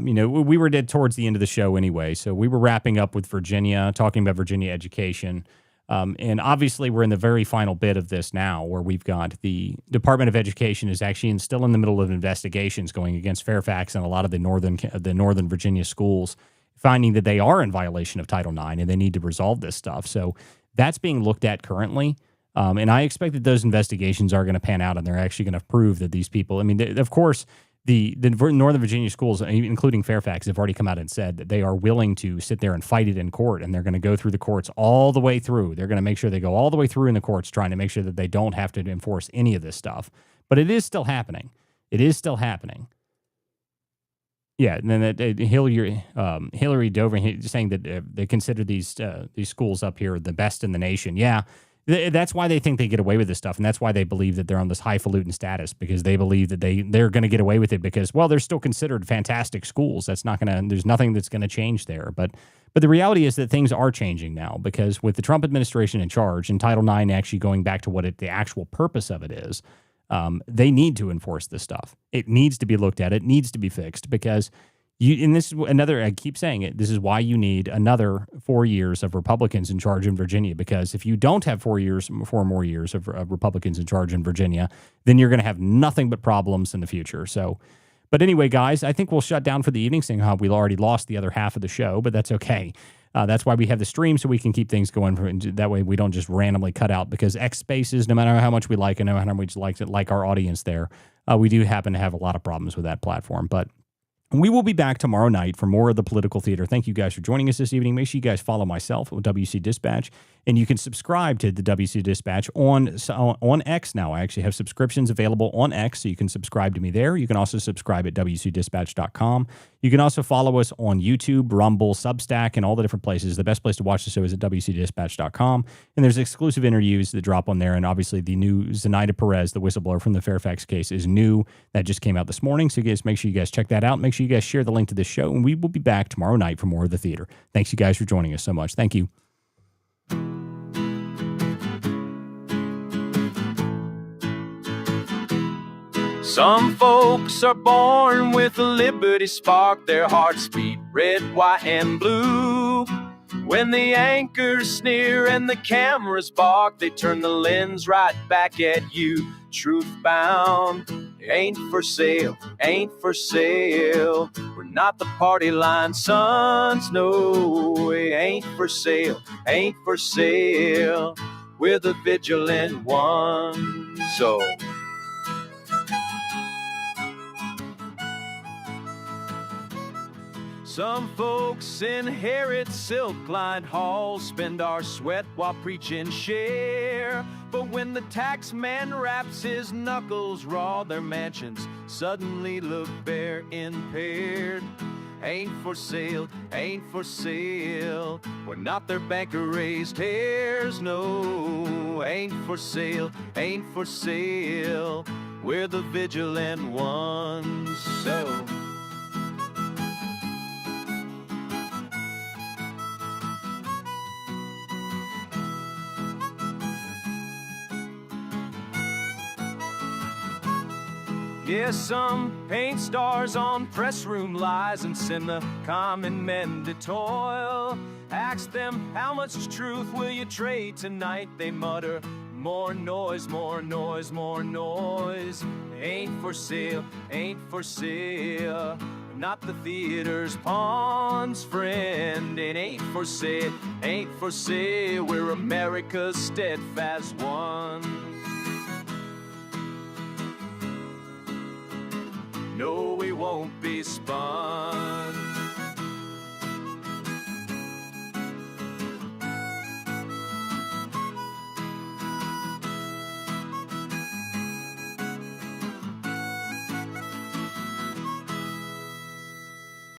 We were dead towards the end of the show anyway. So we were wrapping up with Virginia, talking about Virginia education. And obviously we're in the very final bit of this now where we've got the Department of Education is actually still in the middle of investigations going against Fairfax and a lot of the Northern Virginia schools, finding that they are in violation of Title IX and they need to resolve this stuff. So that's being looked at currently. And I expect that those investigations are going to pan out and they're actually going to prove that these people, of course, the Northern Virginia schools, including Fairfax, have already come out and said that they are willing to sit there and fight it in court, and they're going to go through the courts all the way through. They're going to make sure they go all the way through in the courts, trying to make sure that they don't have to enforce any of this stuff. But it is still happening. It is still happening. Yeah, and then Hillary Dover saying that they consider these schools up here the best in the nation. Yeah. That's why they think they get away with this stuff, and that's why they believe that they're on this highfalutin status, because they believe that they're going to get away with it because, well, they're still considered fantastic schools. There's nothing that's going to change there. But the reality is that things are changing now, because with the Trump administration in charge and Title IX actually going back to what the actual purpose of it is, they need to enforce this stuff. It needs to be looked at. It needs to be fixed because and this is another, I keep saying it, this is why you need another 4 years of Republicans in charge in Virginia, because if you don't have 4 more years of Republicans in charge in Virginia, then you're going to have nothing but problems in the future. So, but anyway, guys, I think we'll shut down for the evening, seeing how we already lost the other half of the show, but that's okay. That's why we have the stream, so we can keep things going. That way we don't just randomly cut out, because X Spaces, no matter how much we like and no matter how much we like our audience there, we do happen to have a lot of problems with that platform. But we will be back tomorrow night for more of the Political Theater. Thank you guys for joining us this evening. Make sure you guys follow myself, WC Dispatch, and you can subscribe to the WC Dispatch on X now. I actually have subscriptions available on X, so you can subscribe to me there. You can also subscribe at WCDispatch.com. You can also follow us on YouTube, Rumble, Substack, and all the different places. The best place to watch the show is at WCDispatch.com, and there's exclusive interviews that drop on there, and obviously the new Zenaida Perez, the whistleblower from the Fairfax case, is new. That just came out this morning, so you guys make sure you guys check that out. Make sure you guys share the link to this show, and we will be back tomorrow night for more of the theater. Thanks you guys for joining us so much. Thank you.
Some folks are born with a liberty spark, their hearts beat red, white, and blue. When the anchors sneer and the cameras bark, they turn the lens right back at you. Truth bound, ain't for sale, ain't for sale. We're not the party line sons, no, we ain't for sale, ain't for sale. We're the vigilant ones, so Some folks inherit silk-lined halls, spend our sweat while preaching share. But when the tax man wraps his knuckles raw, their mansions suddenly look bare, impaired. Ain't for sale, ain't for sale. We're not their banker-raised hairs, no. Ain't for sale, ain't for sale. We're the vigilant ones, so... Yeah, some paint stars on press room lies and send the common men to toil. Ask them, how much truth will you trade tonight? They mutter, more noise, more noise, more noise. Ain't for sale, ain't for sale. Not the theater's pawns, friend. It ain't for sale, ain't for sale. We're America's steadfast one. No, we won't be spun.